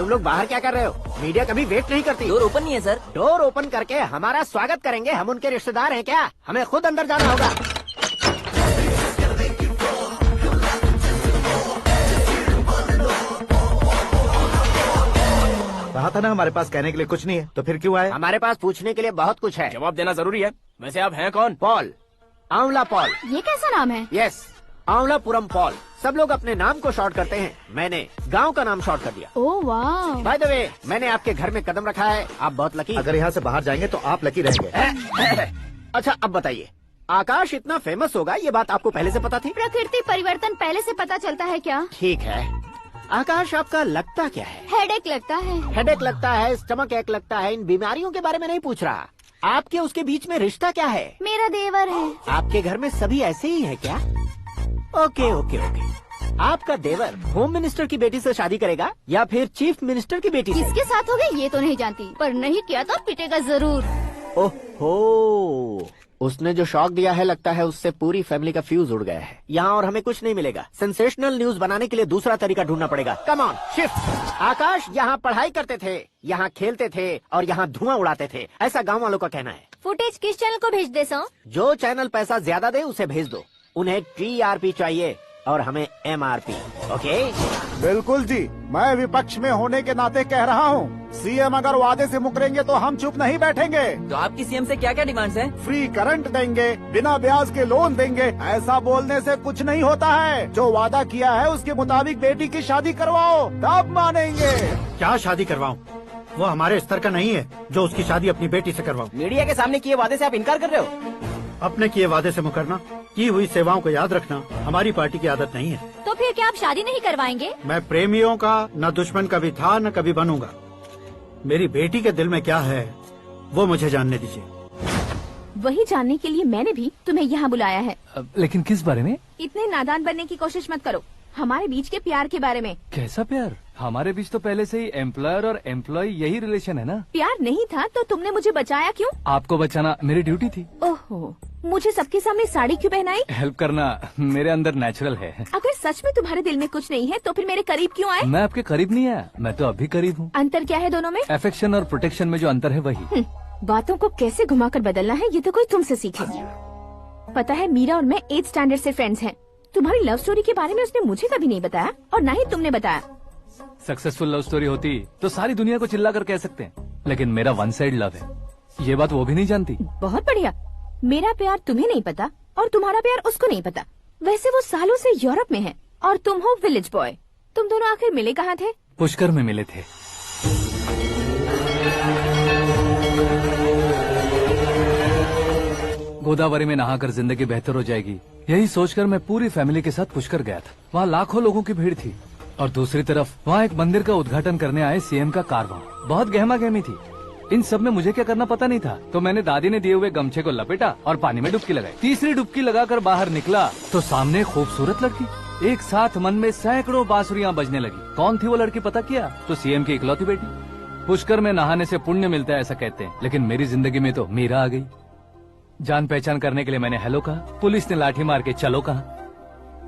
लोग बाहर क्या कर रहे हो? मीडिया कभी वेट नहीं करती। डोर ओपन नहीं है सर। डोर ओपन करके हमारा स्वागत करेंगे? हम उनके रिश्तेदार हैं क्या? हमें खुद अंदर जाना होगा। कहा था ना हमारे पास कहने के लिए कुछ नहीं है, तो फिर क्यों आए? हमारे पास पूछने के लिए बहुत कुछ है। जवाब देना जरूरी है। वैसे आप हैं कौन? पॉल, आंवला पॉल। ये कैसा नाम है? Yes, Anwalapuram Paul. सब लोग अपने नाम को शॉर्ट करते हैं, मैंने गांव का नाम शॉर्ट कर दिया। ओह वाह। बाय द वे, मैंने आपके घर में कदम रखा है, आप बहुत लकी। अगर यहाँ से बाहर जाएंगे तो आप लकी रहेंगे। अच्छा अब बताइए, आकाश इतना फेमस होगा ये बात आपको पहले से पता थी? प्रकृति परिवर्तन पहले से पता चलता है क्या? ठीक है, आकाश आपका लगता क्या है? हेडेक लगता है। हेडेक लगता है, स्टमक एक लगता है, इन बीमारियों के बारे में नहीं पूछ रहा। आपके उसके बीच में रिश्ता क्या है? मेरा देवर है। आपके घर में सभी ऐसे ही है क्या? Okay okay okay. आपका देवर होम मिनिस्टर की बेटी से शादी करेगा या फिर चीफ मिनिस्टर की बेटी से? किसके साथ होगा ये तो नहीं जानती, पर नहीं किया तो पिटेगा जरूर। ओहो, उसने जो शॉक दिया है लगता है उससे पूरी फैमिली का फ्यूज उड़ गया है। यहाँ और हमें कुछ नहीं मिलेगा। सेंसेशनल न्यूज बनाने के लिए दूसरा तरीका ढूंढना पड़ेगा। Come on, shift. आकाश यहाँ पढ़ाई करते थे, यहाँ खेलते थे और यहाँ धुआं उड़ाते थे, ऐसा गाँव वालों का कहना है। फुटेज किस चैनल को भेज दे सो? जो चैनल पैसा ज्यादा दे उसे भेज दो। उन्हें TRP चाहिए और हमें MRP। ओके? बिल्कुल जी, मैं विपक्ष में होने के नाते कह रहा हूँ, सीएम अगर वादे से मुकरेंगे तो हम चुप नहीं बैठेंगे। तो आपकी सीएम से क्या क्या डिमांड्स हैं? फ्री करंट देंगे, बिना ब्याज के लोन देंगे। ऐसा बोलने से कुछ नहीं होता है। जो वादा किया है उसके मुताबिक बेटी की शादी करवाओ, तब मानेंगे। क्या शादी करवाऊं? वो हमारे स्तर का नहीं है जो उसकी शादी अपनी बेटी से करवाऊं। मीडिया के सामने किए वादे से आप इनकार कर रहे हो? अपने किए वादे से मुकरना, की हुई सेवाओं को याद रखना हमारी पार्टी की आदत नहीं है। तो फिर क्या आप शादी नहीं करवाएंगे? मैं प्रेमियों का न दुश्मन कभी था न कभी बनूंगा। मेरी बेटी के दिल में क्या है वो मुझे जानने दीजिए। वही जानने के लिए मैंने भी तुम्हें यहाँ बुलाया है। लेकिन किस बारे में? इतने नादान बनने की कोशिश मत करो। हमारे बीच के प्यार के बारे में। कैसा प्यार? हमारे बीच तो पहले से ही एम्प्लॉयर और एम्प्लॉय यही रिलेशन है ना। प्यार नहीं था तो तुमने मुझे बचाया क्यों? आपको बचाना मेरी ड्यूटी थी। ओहो, मुझे सबके सामने साड़ी क्यों पहनाई? हेल्प करना मेरे अंदर नेचुरल है। अगर सच में तुम्हारे दिल में कुछ नहीं है तो फिर मेरे करीब क्यों आए? मैं आपके करीब नहीं आया, मैं तो अभी करीब हूँ। अंतर क्या है दोनों में? अफेक्शन और प्रोटेक्शन में जो अंतर है वही। बातों को कैसे घुमाकर बदलना है ये तो कोई तुमसे सीखे। पता है, मीरा और मैं 8th स्टैंडर्ड से फ्रेंड्स हैं। तुम्हारी लव स्टोरी के बारे में उसने मुझे कभी नहीं बताया और न ही तुमने बताया। सक्सेसफुल लव स्टोरी होती तो सारी दुनिया को चिल्ला कर कह सकते हैं, लेकिन मेरा वन साइड लव है, ये बात वो भी नहीं जानती। बहुत बढ़िया। मेरा प्यार तुम्हें नहीं पता और तुम्हारा प्यार उसको नहीं पता। वैसे वो सालों से यूरोप में है और तुम हो विलेज बॉय। तुम दोनों आखिर मिले कहाँ थे? पुष्कर में मिले थे। गोदावरी में नहाकर जिंदगी बेहतर हो जाएगी, यही सोचकर मैं पूरी फैमिली के साथ पुष्कर गया था। वहाँ लाखों लोगों की भीड़ थी और दूसरी तरफ वहाँ एक मंदिर का उद्घाटन करने आए सीएम का कारवां। बहुत गहमा गहमी थी। इन सब में मुझे क्या करना पता नहीं था, तो मैंने दादी ने दिए हुए गमछे को लपेटा और पानी में डुबकी लगाई। तीसरी डुबकी लगाकर बाहर निकला तो सामने खूबसूरत लड़की। एक साथ मन में सैकड़ों बांसुरियां बजने लगी। कौन थी वो लड़की पता किया? तो सीएम की इकलौती बेटी। पुष्कर में नहाने से पुण्य मिलता है ऐसा कहते हैं, लेकिन मेरी जिंदगी में तो मीरा आ गई। जान पहचान करने के लिए मैंने हेलो कहा, पुलिस ने लाठी मार के चलो कहा।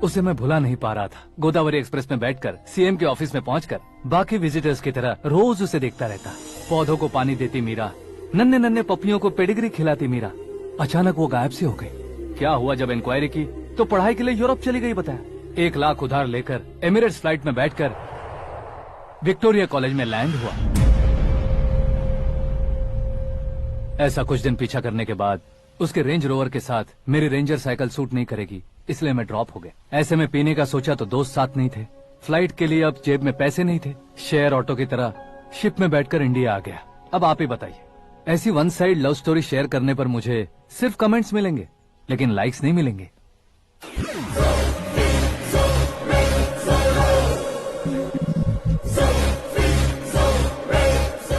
उसे मैं भुला नहीं पा रहा था। गोदावरी एक्सप्रेस में बैठकर सीएम के ऑफिस में पहुंचकर बाकी विजिटर्स की तरह रोज उसे देखता रहता। पौधों को पानी देती मीरा, नन्हे नन्हे पपियों को पेडिग्री खिलाती मीरा। अचानक वो गायब सी हो गई। क्या हुआ? जब इंक्वायरी की तो पढ़ाई के लिए यूरोप चली गई बताया। 1 लाख उधार लेकर एमिरेट्स फ्लाइट में बैठकर विक्टोरिया कॉलेज में लैंड हुआ। ऐसा कुछ दिन पीछा करने के बाद उसके रेंज रोवर के साथ मेरी रेंजर साइकिल सूट नहीं करेगी, इसलिए मैं ड्रॉप हो गया। ऐसे में पीने का सोचा तो दोस्त साथ नहीं थे, फ्लाइट के लिए अब जेब में पैसे नहीं थे। शेयर ऑटो की तरह शिप में बैठकर इंडिया आ गया। अब आप ही बताइए, ऐसी one side love story share करने पर मुझे सिर्फ कमेंट्स मिलेंगे, लेकिन लाइक्स नहीं मिलेंगे।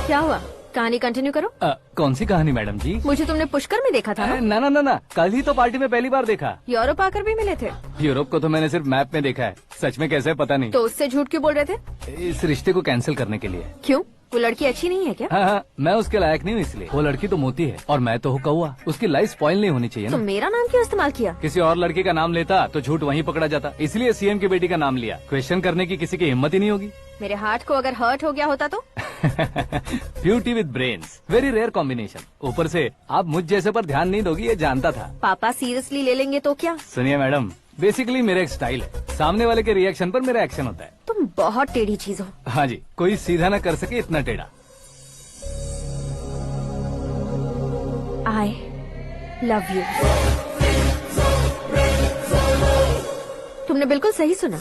क्या हुआ? कहानी कंटिन्यू करो। कौन सी कहानी मैडम जी? मुझे तुमने पुष्कर में देखा था ना? ना ना ना, कल ही तो पार्टी में पहली बार देखा। यूरोप आकर भी मिले थे? यूरोप को तो मैंने सिर्फ मैप में देखा है, सच में कैसे पता नहीं। तो उससे झूठ क्यों बोल रहे थे? इस रिश्ते को कैंसिल करने के लिए। क्यों? वो लड़की अच्छी नहीं है क्या? हाँ, मैं उसके लायक नहीं हूँ इसलिए। वो लड़की तो मोती है और मैं तो हूँ कौवा। उसकी लाइफ स्पॉइल नहीं होनी चाहिए तो ना। मेरा नाम क्यों इस्तेमाल किया? किसी और लड़की का नाम लेता तो झूठ वहीं पकड़ा जाता, इसलिए सीएम की बेटी का नाम लिया। क्वेश्चन करने की किसी की हिम्मत ही नहीं होगी। मेरे हार्ट को अगर हर्ट हो गया होता तो? Beauty with brains, very rare combination. ऊपर से आप मुझ जैसे पर ध्यान नहीं दोगी, ये जानता था। पापा सीरियसली ले लेंगे तो क्या? सुनिए मैडम, बेसिकली मेरा एक स्टाइल है, सामने वाले के रिएक्शन पर मेरा एक्शन होता है। तुम बहुत टेढ़ी चीज हो। हाँ जी, कोई सीधा न कर सके इतना टेढ़ा। I love you. तुमने बिल्कुल सही सुना।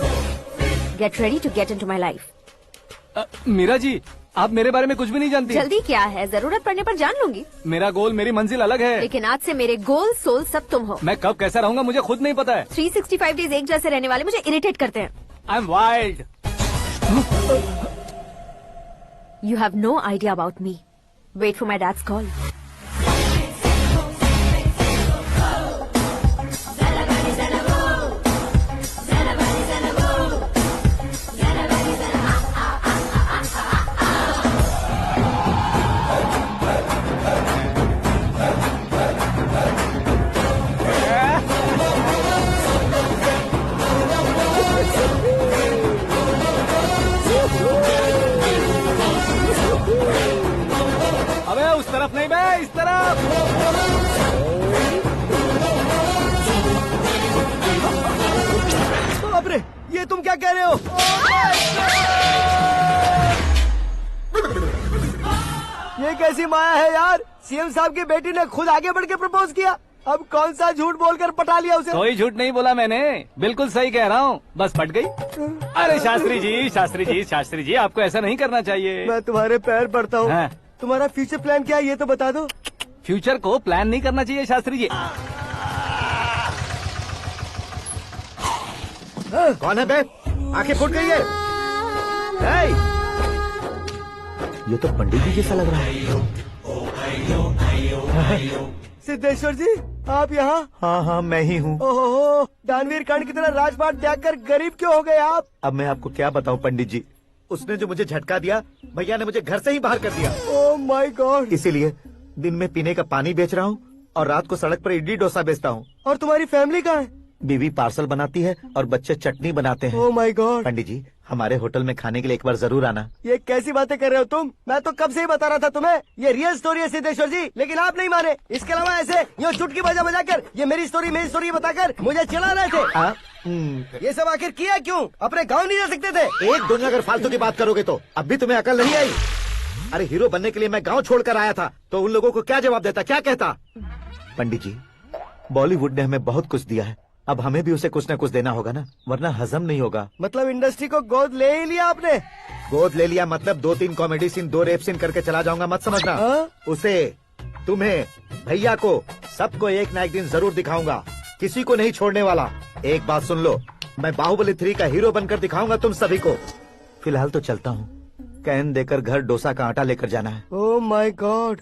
Get ready to get into my life. Meera ji, आप मेरे बारे में कुछ भी नहीं जानती। जल्दी क्या है, जरूरत पड़ने पर जान लूंगी। मेरा गोल, मेरी मंजिल अलग है। लेकिन आज से मेरे गोल सोल सब तुम हो। मैं कब कैसा रहूंगा मुझे खुद नहीं पता है। 365 डेज एक जैसे रहने वाले मुझे इरिटेट करते हैं। I am wild. You have no idea about me. Wait for my dad's call. अबे उस तरफ नहीं बे, इस तरफ। बाप रे, ये तुम क्या कह रहे हो? ये कैसी माया है यार? सीएम साहब की बेटी ने खुद आगे बढ़ के प्रपोज किया। अब कौन सा झूठ बोलकर पटा लिया उसे? कोई झूठ नहीं बोला मैंने, बिल्कुल सही कह रहा हूँ, बस पट गई। अरे शास्त्री जी, शास्त्री जी, शास्त्री जी, आपको ऐसा नहीं करना चाहिए। मैं तुम्हारे पैर पड़ता हूँ। हाँ। तुम्हारा फ्यूचर प्लान क्या है ये तो बता दो। फ्यूचर को प्लान नहीं करना चाहिए शास्त्री जी। कौन है बे? आंखें फूट गई है। हे! ये तो पंडित जी जैसा लग रहा है। सिद्धेश्वर जी, आप यहाँ? हाँ हाँ, मैं ही हूँ। ओहो, दानवीर कर्ण की तरह राजपाट त्याग कर गरीब क्यों हो गए आप? अब मैं आपको क्या बताऊँ पंडित जी, उसने जो मुझे झटका दिया, भैया ने मुझे घर से ही बाहर कर दिया। Oh my God. इसीलिए दिन में पीने का पानी बेच रहा हूँ और रात को सड़क पर इडली डोसा बेचता हूँ। और तुम्हारी फैमिली कहाँ है? बीवी पार्सल बनाती है और बच्चे चटनी बनाते हैं। Oh my God. पंडित जी, हमारे होटल में खाने के लिए एक बार जरूर आना। ये कैसी बातें कर रहे हो तुम? मैं तो कब से ही बता रहा था तुम्हें, ये रियल स्टोरी है सिद्धेश्वर जी, लेकिन आप नहीं माने। इसके अलावा ऐसे यूँ चुटकी बजा बजा कर ये मेरी स्टोरी बताकर मुझे चिढ़ा रहे थे। ये सब आखिर किया क्यों? अपने गाँव नहीं जा सकते थे? एक दुनिया अगर फालतू की बात करोगे तो अब भी तुम्हें अकल नहीं आई। अरे हीरो बनने के लिए मैं गाँव छोड़कर आया था, तो उन लोगों को क्या जवाब देता, क्या कहता? पंडित जी, बॉलीवुड ने हमें बहुत कुछ दिया है, अब हमें भी उसे कुछ न कुछ देना होगा ना, वरना हजम नहीं होगा। मतलब इंडस्ट्री को गोद ले ही लिया आपने? गोद ले लिया मतलब 2-3 कॉमेडी सीन, 2 रेप सीन करके चला जाऊंगा मत समझना। उसे, तुम्हें, भैया को, सबको एक ना एक दिन जरूर दिखाऊंगा, किसी को नहीं छोड़ने वाला। एक बात सुन लो, मैं बाहुबली 3 का हीरो बनकर दिखाऊंगा तुम सभी को। फिलहाल तो चलता हूँ, कैन देकर घर डोसा का आटा लेकर जाना है। Oh my God.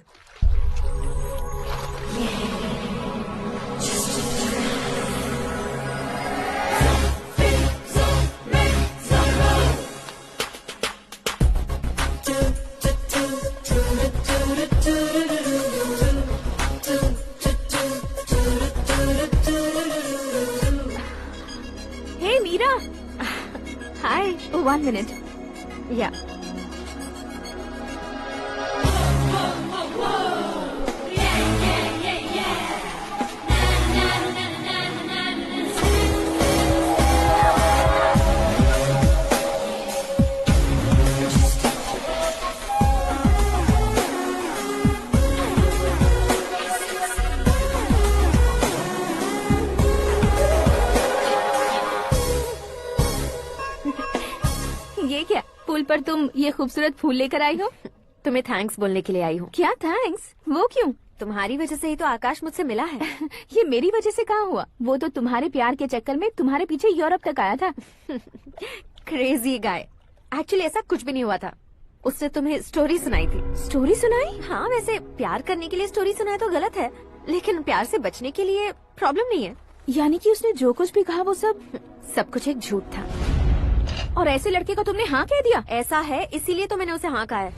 Hey, Meera. Hi. Oh, 1 minute. Yeah. तुम ये खूबसूरत फूल लेकर आई हो? तुम्हें थैंक्स बोलने के लिए आई हूँ। क्या थैंक्स? वो क्यों? तुम्हारी वजह से ही तो आकाश मुझसे मिला है। ये मेरी वजह से कहाँ हुआ? वो तो तुम्हारे प्यार के चक्कर में तुम्हारे पीछे यूरोप तक आया था। Crazy guy. एक्चुअली ऐसा कुछ भी नहीं हुआ था। उसने तुम्हें स्टोरी सुनाई थी। स्टोरी सुनाई? हाँ, वैसे प्यार करने के लिए स्टोरी सुनाए तो गलत है, लेकिन प्यार से बचने के लिए प्रॉब्लम नहीं है। यानी कि उसने जो कुछ भी कहा वो सब कुछ एक झूठ था। और ऐसे लड़के को तुमने हाँ कह दिया? ऐसा है, इसीलिए तो मैंने उसे हाँ कहा है।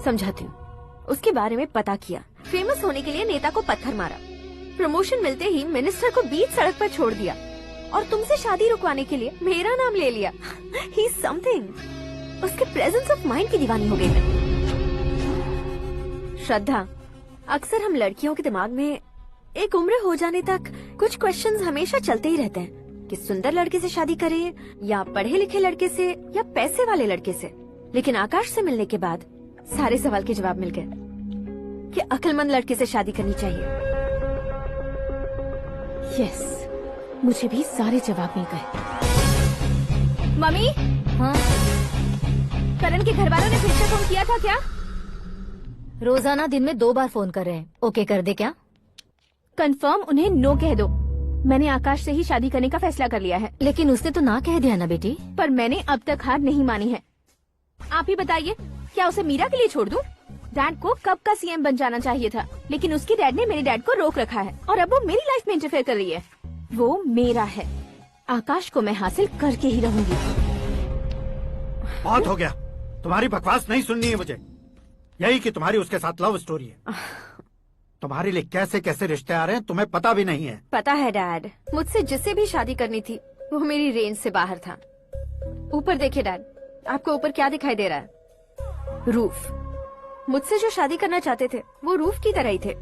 समझाती हूँ। उसके बारे में पता किया। फेमस होने के लिए नेता को पत्थर मारा। प्रमोशन मिलते ही मिनिस्टर को बीच सड़क पर छोड़ दिया और तुमसे शादी रुकवाने के लिए मेरा नाम ले लिया। ही समथिंग। उसके प्रेजेंस ऑफ माइंड की दीवानी हो गई मैं। श्रद्धा, अक्सर हम लड़कियों के दिमाग में एक उम्र हो जाने तक कुछ क्वेश्चंस हमेशा चलते ही रहते हैं कि सुंदर लड़के से शादी करें या पढ़े लिखे लड़के से या पैसे वाले लड़के से। लेकिन आकाश से मिलने के बाद सारे सवाल के जवाब मिल गए कि अक्लमंद लड़के से शादी करनी चाहिए। यस, मुझे भी सारे जवाब मिल गए। मम्मी, हाँ? करण के घर वालों ने फिर से फोन किया था क्या? रोजाना दिन में 2 बार फोन कर रहे हैं। ओके कर दे क्या? कंफर्म उन्हें नो कह दो। मैंने आकाश से ही शादी करने का फैसला कर लिया है। लेकिन उसने तो ना कह दिया ना बेटी। पर मैंने अब तक हार नहीं मानी है। आप ही बताइए, क्या उसे मीरा के लिए छोड़ दूं? डैड को कब का सीएम बन जाना चाहिए था, लेकिन उसके डैड ने मेरे डैड को रोक रखा है और अब वो मेरी लाइफ में इंटरफेयर कर रही है। वो मेरा है। आकाश को मैं हासिल करके ही रहूंगी। बहुत हो गया, तुम्हारी बकवास नहीं सुननी है मुझे। यही कि तुम्हारी उसके साथ लव स्टोरी है। तुम्हारे लिए कैसे कैसे रिश्ते आ रहे हैं तुम्हें पता भी नहीं है। पता है डैड, मुझसे जिससे भी शादी करनी थी वो मेरी रेंज से बाहर था। ऊपर देखिए डैड, आपको ऊपर क्या दिखाई दे रहा है? रूफ। मुझसे जो शादी करना चाहते थे वो रूफ की तरह ही थे।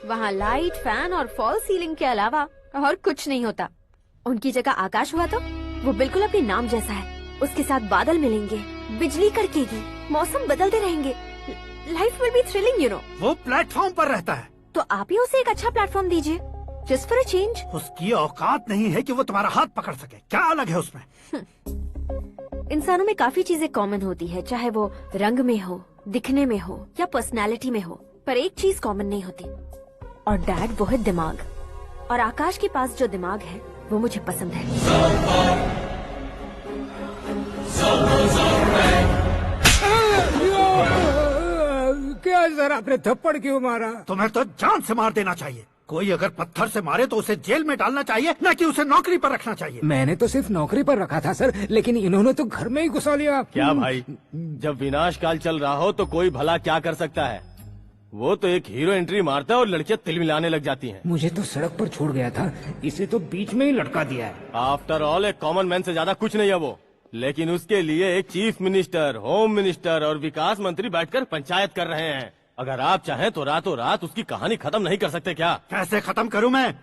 वहाँ लाइट, फैन और फॉल सीलिंग के अलावा और कुछ नहीं होता। उनकी जगह आकाश हुआ तो वो बिल्कुल अपने नाम जैसा है। उसके साथ बादल मिलेंगे, बिजली कड़केगी, मौसम बदलते रहेंगे। Life will be thrilling, you know. वो प्लेटफॉर्म पर रहता है तो आप ही उसे एक अच्छा प्लेटफॉर्म दीजिए, जस्ट फॉर अ चेंज। उसकी औकात नहीं है कि वो तुम्हारा हाथ पकड़ सके। क्या अलग है उसमें? इंसानों में काफी चीजें कॉमन होती है, चाहे वो रंग में हो, दिखने में हो या पर्सनालिटी में हो, पर एक चीज कॉमन नहीं होती, और डैड वो है दिमाग। और आकाश के पास जो दिमाग है वो मुझे पसंद है। क्या सर, आपने थप्पड़ क्यों मारा? तुम्हें तो जान से मार देना चाहिए। कोई अगर पत्थर से मारे तो उसे जेल में डालना चाहिए, न कि उसे नौकरी पर रखना चाहिए। मैंने तो सिर्फ नौकरी पर रखा था सर, लेकिन इन्होंने तो घर में ही घुसा लिया। क्या भाई, जब विनाश काल चल रहा हो तो कोई भला क्या कर सकता है? वो तो एक हीरो एंट्री मारता है और लड़कियां तिल मिलाने लग जाती हैं। मुझे तो सड़क पर छोड़ गया था, इसे तो बीच में ही लटका दिया है। आफ्टर ऑल एक कॉमन मैन से ज्यादा कुछ नहीं है वो, लेकिन उसके लिए एक चीफ मिनिस्टर, होम मिनिस्टर और विकास मंत्री बैठकर पंचायत कर रहे हैं। अगर आप चाहें तो रातों रात उसकी कहानी खत्म नहीं कर सकते क्या? कैसे खत्म करूं मैं?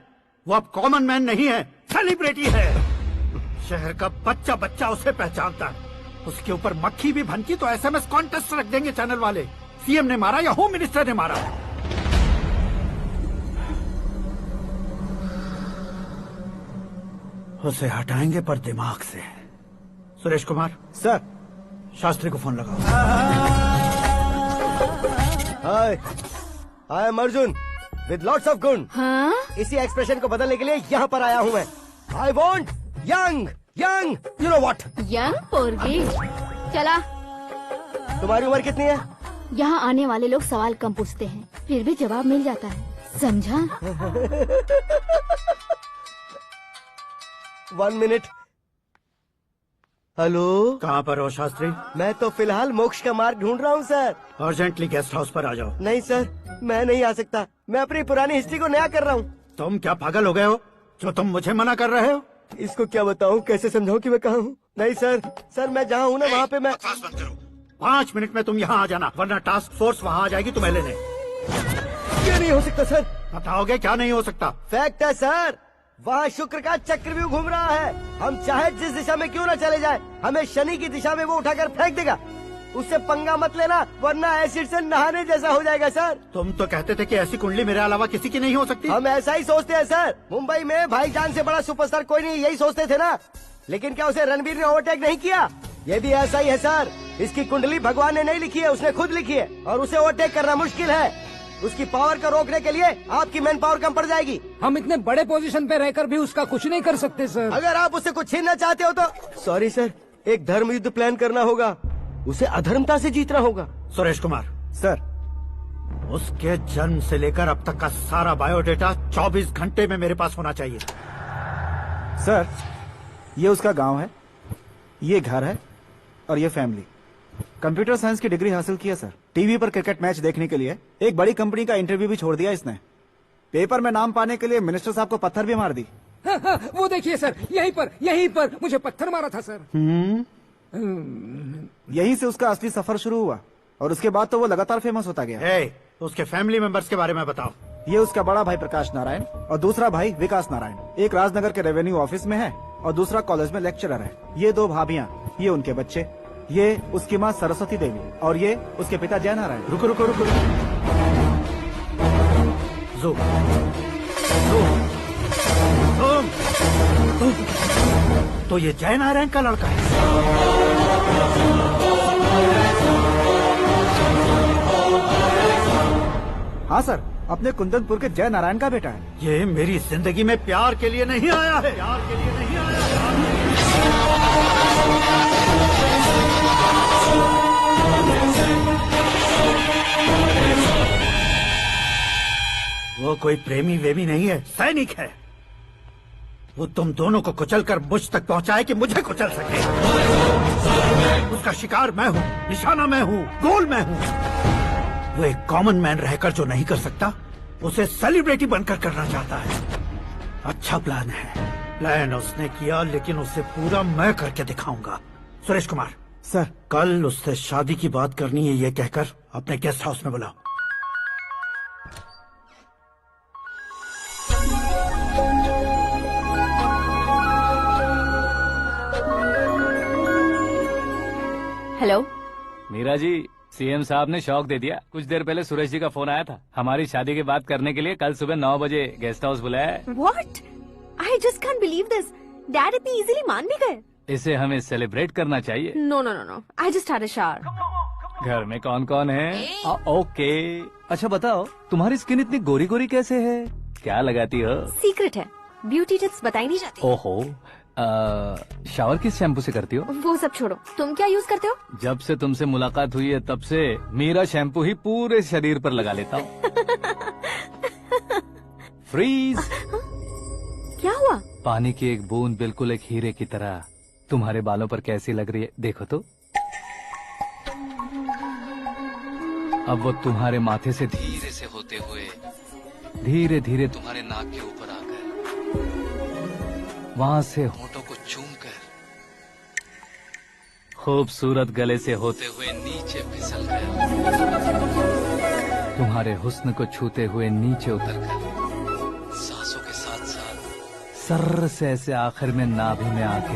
वो अब कॉमन मैन नहीं है, सेलिब्रिटी है। शहर का बच्चा बच्चा उसे पहचानता है। उसके ऊपर मक्खी भी भनकी तो SMS कॉन्टेस्ट रख देंगे चैनल वाले। सीएम ने मारा या होम मिनिस्टर ने मारा? उसे हटाएंगे पर दिमाग से। सुरेश कुमार सर, शास्त्री को फोन लगाओ। Hi, I am Arjun with lots of गुण। हाँ? इसी एक्सप्रेशन को बदलने के लिए यहाँ पर आया हूँ मैं। I want young young, you know what? Young पोरगी। चला। तुम्हारी उम्र कितनी है? यहाँ आने वाले लोग सवाल कम पूछते हैं, फिर भी जवाब मिल जाता है, समझा? 1 मिनट। हेलो, कहाँ पर हो शास्त्री? मैं तो फिलहाल मोक्ष का मार्ग ढूंढ रहा हूँ सर। अर्जेंटली गेस्ट हाउस पर आ जाओ। नहीं सर, मैं नहीं आ सकता। मैं अपनी पुरानी हिस्ट्री को नया कर रहा हूँ। तुम क्या पागल हो गए हो जो तुम मुझे मना कर रहे हो? इसको क्या बताऊँ, कैसे समझाऊँ कि मैं कहाँ हूँ? नहीं सर, सर मैं जहाँ हूँ ना वहाँ पे मैं। 5 मिनट में तुम यहाँ आ जाना, वरना टास्क फोर्स वहाँ आ जाएगी तुम्हें लेने। क्या नहीं हो सकता सर? बताओगे क्या नहीं हो सकता? फैक्ट है सर, वहाँ शुक्र का चक्रव्यूह घूम रहा है। हम चाहे जिस दिशा में क्यों न चले जाए, हमें शनि की दिशा में वो उठाकर फेंक देगा। उससे पंगा मत लेना, वरना एसिड से नहाने जैसा हो जाएगा सर। तुम तो कहते थे कि ऐसी कुंडली मेरे अलावा किसी की नहीं हो सकती। हम ऐसा ही सोचते हैं सर। मुंबई में भाईजान से बड़ा सुपरस्टार कोई नहीं, यही सोचते थे ना। लेकिन क्या उसे रणवीर ने ओवरटेक नहीं किया? ये भी ऐसा ही है सर। इसकी कुंडली भगवान ने नहीं लिखी है, उसने खुद लिखी है, और उसे ओवरटेक करना मुश्किल है। उसकी पावर को रोकने के लिए आपकी मैन पावर कम पड़ जाएगी। हम इतने बड़े पोजीशन पे रहकर भी उसका कुछ नहीं कर सकते सर। अगर आप उससे कुछ छीनना चाहते हो तो सॉरी सर, एक धर्म युद्ध प्लान करना होगा। उसे अधर्मता से जीतना होगा। सुरेश कुमार सर, उसके जन्म से लेकर अब तक का सारा बायोडेटा 24 घंटे में मेरे पास होना चाहिए। सर, ये उसका गांव है, ये घर है और ये फैमिली। कंप्यूटर साइंस की डिग्री हासिल किया सर। टीवी पर क्रिकेट मैच देखने के लिए एक बड़ी कंपनी का इंटरव्यू भी छोड़ दिया इसने। पेपर में नाम पाने के लिए मिनिस्टर साहब को पत्थर भी मार दी। वो देखिए सर, यहीं पर मुझे पत्थर मारा था सर। यहीं से उसका असली सफर शुरू हुआ और उसके बाद तो वो लगातार फेमस होता गया। उसके फैमिली मेंबर्स के बारे में बताओ। ये उसका बड़ा भाई प्रकाश नारायण और दूसरा भाई विकास नारायण। एक राजनगर के रेवेन्यू ऑफिस में है और दूसरा कॉलेज में लेक्चरर है। ये 2 भाभियां, ये उनके बच्चे, ये उसकी माँ सरस्वती देवी और ये उसके पिता जय नारायण। रुको रुको रुको, ज़ूम। तो ये जय नारायण का लड़का है। हाँ सर, अपने कुंदनपुर के जय नारायण का बेटा है। ये मेरी जिंदगी में प्यार के लिए नहीं आया है। प्यार के लिए नहीं आया है। वो कोई प्रेमी वेमी नहीं है, सैनिक है। वो तुम दोनों को कुचलकर मुझ तक पहुंचाए कि मुझे कुचल सके। उसका शिकार मैं हूँ, निशाना मैं हूँ, गोल मैं हूँ। वो एक कॉमन मैन रहकर जो नहीं कर सकता, उसे सेलिब्रिटी बनकर करना चाहता है। अच्छा प्लान है। प्लान उसने किया, लेकिन उसे पूरा मैं करके दिखाऊंगा। सुरेश कुमार सर, कल उससे शादी की बात करनी है, ये कहकर अपने गेस्ट हाउस में बुलाओ। हेलो मीरा जी, सीएम साहब ने शौक दे दिया। कुछ देर पहले सुरेश जी का फोन आया था, हमारी शादी की बात करने के लिए कल सुबह 9 बजे गेस्ट हाउस बुलाया है। What? I just can't believe this. Dad इतनी इजीली मान भी गए। इसे हमें सेलिब्रेट करना चाहिए। No no no no, I just had a shower. घर में कौन कौन है? ओके, अच्छा बताओ, तुम्हारी स्किन इतनी गोरी गोरी कैसे है? क्या लगाती हो? सीक्रेट है, ब्यूटी टिप्स बताई नहीं जाती। ओहो, शावर किस शैम्पू से करती हो? वो सब छोड़ो, तुम क्या यूज करते हो? जब से तुमसे मुलाकात हुई है तब से मीरा शैम्पू ही पूरे शरीर पर लगा लेता हूँ। फ्रीज। क्या हुआ? पानी की एक बूंद बिल्कुल एक हीरे की तरह तुम्हारे बालों पर कैसी लग रही है, देखो तो। अब वो तुम्हारे माथे से धीरे से होते हुए धीरे धीरे तुम्हारे नाक के ऊपर आकर वहां से होठों को चूमकर खूबसूरत गले से होते हुए नीचे फिसल कर तुम्हारे हुस्न को छूते हुए नीचे उतरकर सांसों के साथ साथ सर्र से ऐसे आखिर में नाभि में आके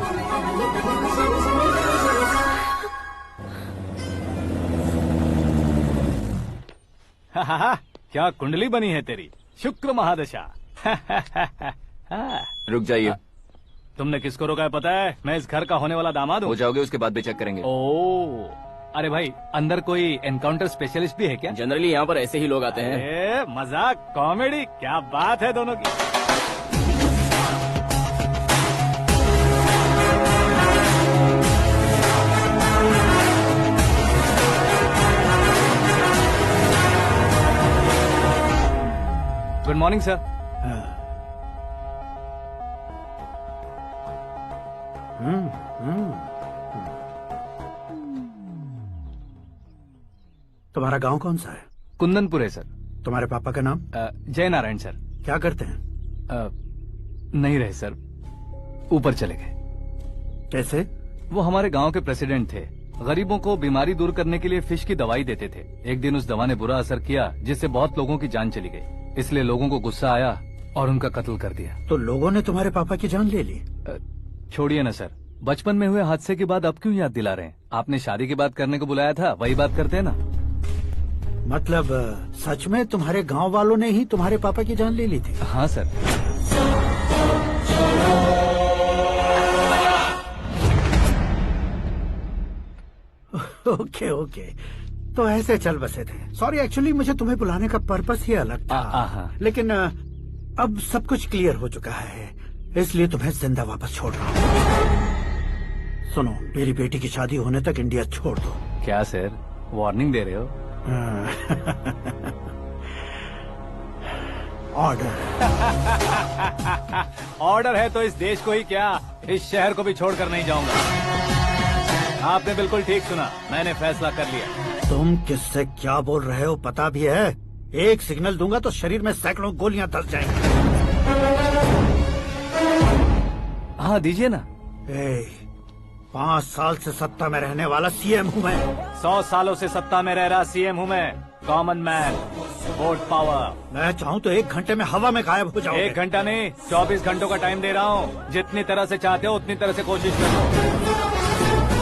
क्या कुंडली बनी है तेरी, शुक्र महादशा। रुक जाइए। तुमने किसको रोका है पता है? मैं इस घर का होने वाला दामाद हूँ। हो जाओगे उसके बाद भी चेक करेंगे। ओ, अरे भाई, अंदर कोई एनकाउंटर स्पेशलिस्ट भी है क्या? जनरली यहाँ पर ऐसे ही लोग आते हैं। मजाक, कॉमेडी, क्या बात है दोनों की। Good morning sir. तुम्हारा गांव कौन सा है? कुंदनपुर है सर। तुम्हारे पापा का नाम? जय नारायण सर। क्या करते हैं? नहीं रहे सर, ऊपर चले गए। कैसे? वो हमारे गांव के प्रेसिडेंट थे। गरीबों को बीमारी दूर करने के लिए फिश की दवाई देते थे। एक दिन उस दवा ने बुरा असर किया जिससे बहुत लोगों की जान चली गई। इसलिए लोगों को गुस्सा आया और उनका कत्ल कर दिया। तो लोगों ने तुम्हारे पापा की जान ले ली? छोड़िए ना सर, बचपन में हुए हादसे के बाद अब क्यों याद दिला रहे हैं? आपने शादी की बात करने को बुलाया था, वही बात करते हैं ना। मतलब सच में तुम्हारे गांव वालों ने ही तुम्हारे पापा की जान ले ली थी? हाँ सर। ओके ओके, तो ऐसे चल बसे थे। सॉरी, एक्चुअली मुझे तुम्हें बुलाने का पर्पस ही अलग था, लेकिन अब सब कुछ क्लियर हो चुका है, इसलिए तुम्हें जिंदा वापस छोड़ रहा हूँ। सुनो, मेरी बेटी की शादी होने तक इंडिया छोड़ दो। क्या सर, वार्निंग दे रहे हो? ऑर्डर। ऑर्डर है तो इस देश को ही क्या, इस शहर को भी छोड़कर नहीं जाऊंगा। आपने बिल्कुल ठीक सुना, मैंने फैसला कर लिया। तुम किससे क्या बोल रहे हो पता भी है? एक सिग्नल दूंगा तो शरीर में सैकड़ों गोलियां धस जाएंगी। हाँ दीजिए ना। 5 साल से सत्ता में रहने वाला सीएम हूँ मैं। 100 सालों से सत्ता में रह रहा सीएम हूँ मैं। Common man, vote power. मैं चाहूँ तो 1 घंटे में हवा में गायब हो जाऊँ। 1 घंटा नहीं, 24 घंटों का टाइम दे रहा हूँ। जितनी तरह से चाहते हो उतनी तरह से कोशिश करो।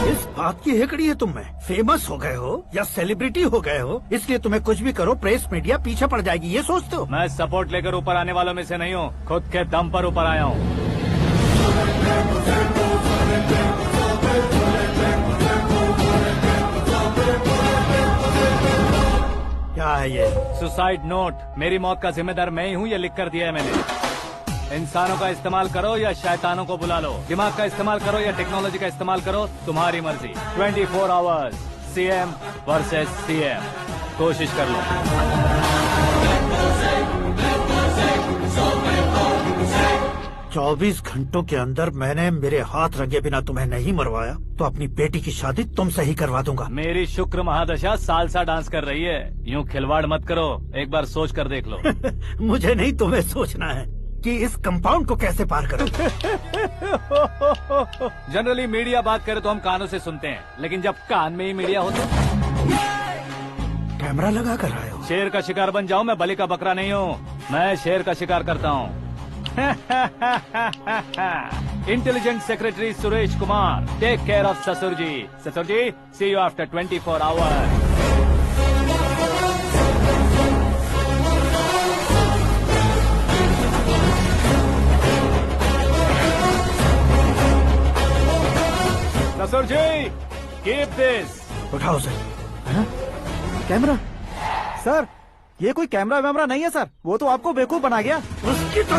इस बात की हेकड़ी है तुम में। फेमस हो गए हो या सेलिब्रिटी हो गए हो, इसलिए तुम्हें कुछ भी करो प्रेस मीडिया पीछे पड़ जाएगी, ये सोचते हो? मैं सपोर्ट लेकर ऊपर आने वालों में से नहीं हूँ, खुद के दम पर ऊपर आया हूँ। क्या है ये? Suicide note. मेरी मौत का जिम्मेदार मैं ही हूँ, ये लिख कर दिया है मैंने। इंसानों का इस्तेमाल करो या शैतानों को बुला लो, दिमाग का इस्तेमाल करो या टेक्नोलॉजी का इस्तेमाल करो, तुम्हारी मर्जी। 24 आवर्स, सीएम वर्सेस सीएम, कोशिश कर लो। 24 घंटों के अंदर मैंने मेरे हाथ रंगे बिना तुम्हें नहीं मरवाया तो अपनी बेटी की शादी तुमसे ही करवा दूंगा। मेरी शुक्र महादशा सालसा डांस कर रही है, यूँ खिलवाड़ मत करो, एक बार सोच कर देख लो। मुझे नहीं, तुम्हें सोचना है कि इस कंपाउंड को कैसे पार करूं। जनरली मीडिया बात करे तो हम कानों से सुनते हैं, लेकिन जब कान में ही मीडिया हो तो कैमरा लगा कर आए हो। शेर का शिकार बन जाऊं, मैं बलि का बकरा नहीं हूँ, मैं शेर का शिकार करता हूँ। Intelligent secretary Suresh Kumar, take care of ससुर जी। ससुर जी, सी यू आफ्टर 24 आवर्स। ससुर जी, कीप दिस। उठाओ सर। कैमरा? सर, ये कोई कैमरा वैमरा नहीं है सर, वो तो आपको बेवकूफ बना गया। उसकी तो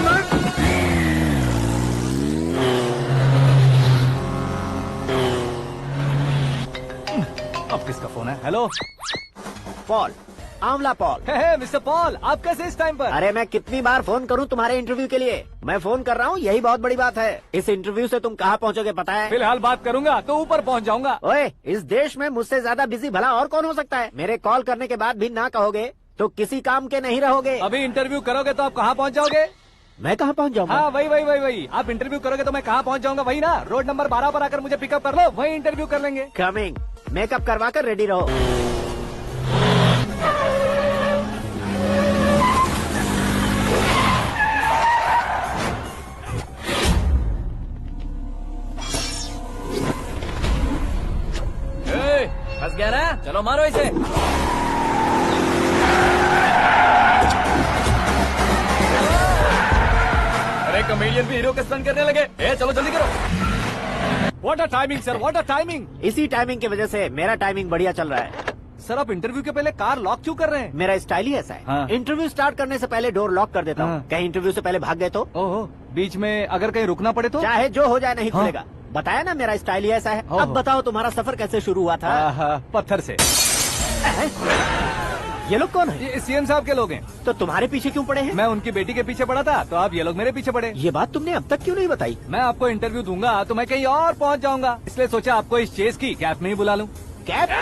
अब किसका फोन है? हेलो पॉल, आंवला पॉल। मिस्टर पॉल, आप कैसे इस टाइम पर? अरे मैं कितनी बार फोन करूं तुम्हारे इंटरव्यू के लिए? मैं फोन कर रहा हूं, यही बहुत बड़ी बात है। इस इंटरव्यू से तुम कहां पहुंचोगे पता है? फिलहाल बात करूंगा तो ऊपर पहुंच जाऊंगा। ओए, इस देश में मुझसे ज्यादा बिजी भला और कौन हो सकता है? मेरे कॉल करने के बाद भी ना कहोगे तो किसी काम के नहीं रहोगे। अभी इंटरव्यू करोगे तो आप कहाँ पहुँच जाओगे? मैं कहाँ पहुँच जाऊंगा? हाँ, वही। आप इंटरव्यू करोगे तो मैं कहाँ पहुँच जाऊंगा? वही ना, रोड नंबर 12 पर आकर मुझे पिकअप कर लो, वही इंटरव्यू कर लेंगे। कमिंग। मेकअप करवा कर रेडी रहो। फंस गया ना, चलो मारो इसे। अरे कॉमेडियन भी हीरो के स्टंट करने लगे। चलो जल्दी करो। What a timing sir, what a timing. इसी टाइमिंग की वजह से मेरा टाइमिंग बढ़िया चल रहा है। सर, आप इंटरव्यू के पहले कार लॉक क्यों कर रहे हैं? मेरा स्टाइल ही ऐसा है। हाँ। इंटरव्यू स्टार्ट करने से पहले डोर लॉक कर देता हूँ। कहीं इंटरव्यू से पहले भाग गए तो? ओहो, बीच में अगर कहीं रुकना पड़े तो? चाहे जो हो जाए नहीं खुलेगा। बताया ना मेरा स्टाइल ही ऐसा है। अब बताओ तुम्हारा सफर कैसे शुरू हुआ था? पत्थर से। ये लोग कौन है? ये सीएम साहब के लोग हैं। तो तुम्हारे पीछे क्यों पड़े हैं? मैं उनकी बेटी के पीछे पड़ा था, तो आप ये लोग मेरे पीछे पड़े। ये बात तुमने अब तक क्यों नहीं बताई? मैं आपको इंटरव्यू दूंगा तो मैं कहीं और पहुंच जाऊंगा, इसलिए सोचा आपको इस चेस की कैब में ही बुला लूं। कैब में?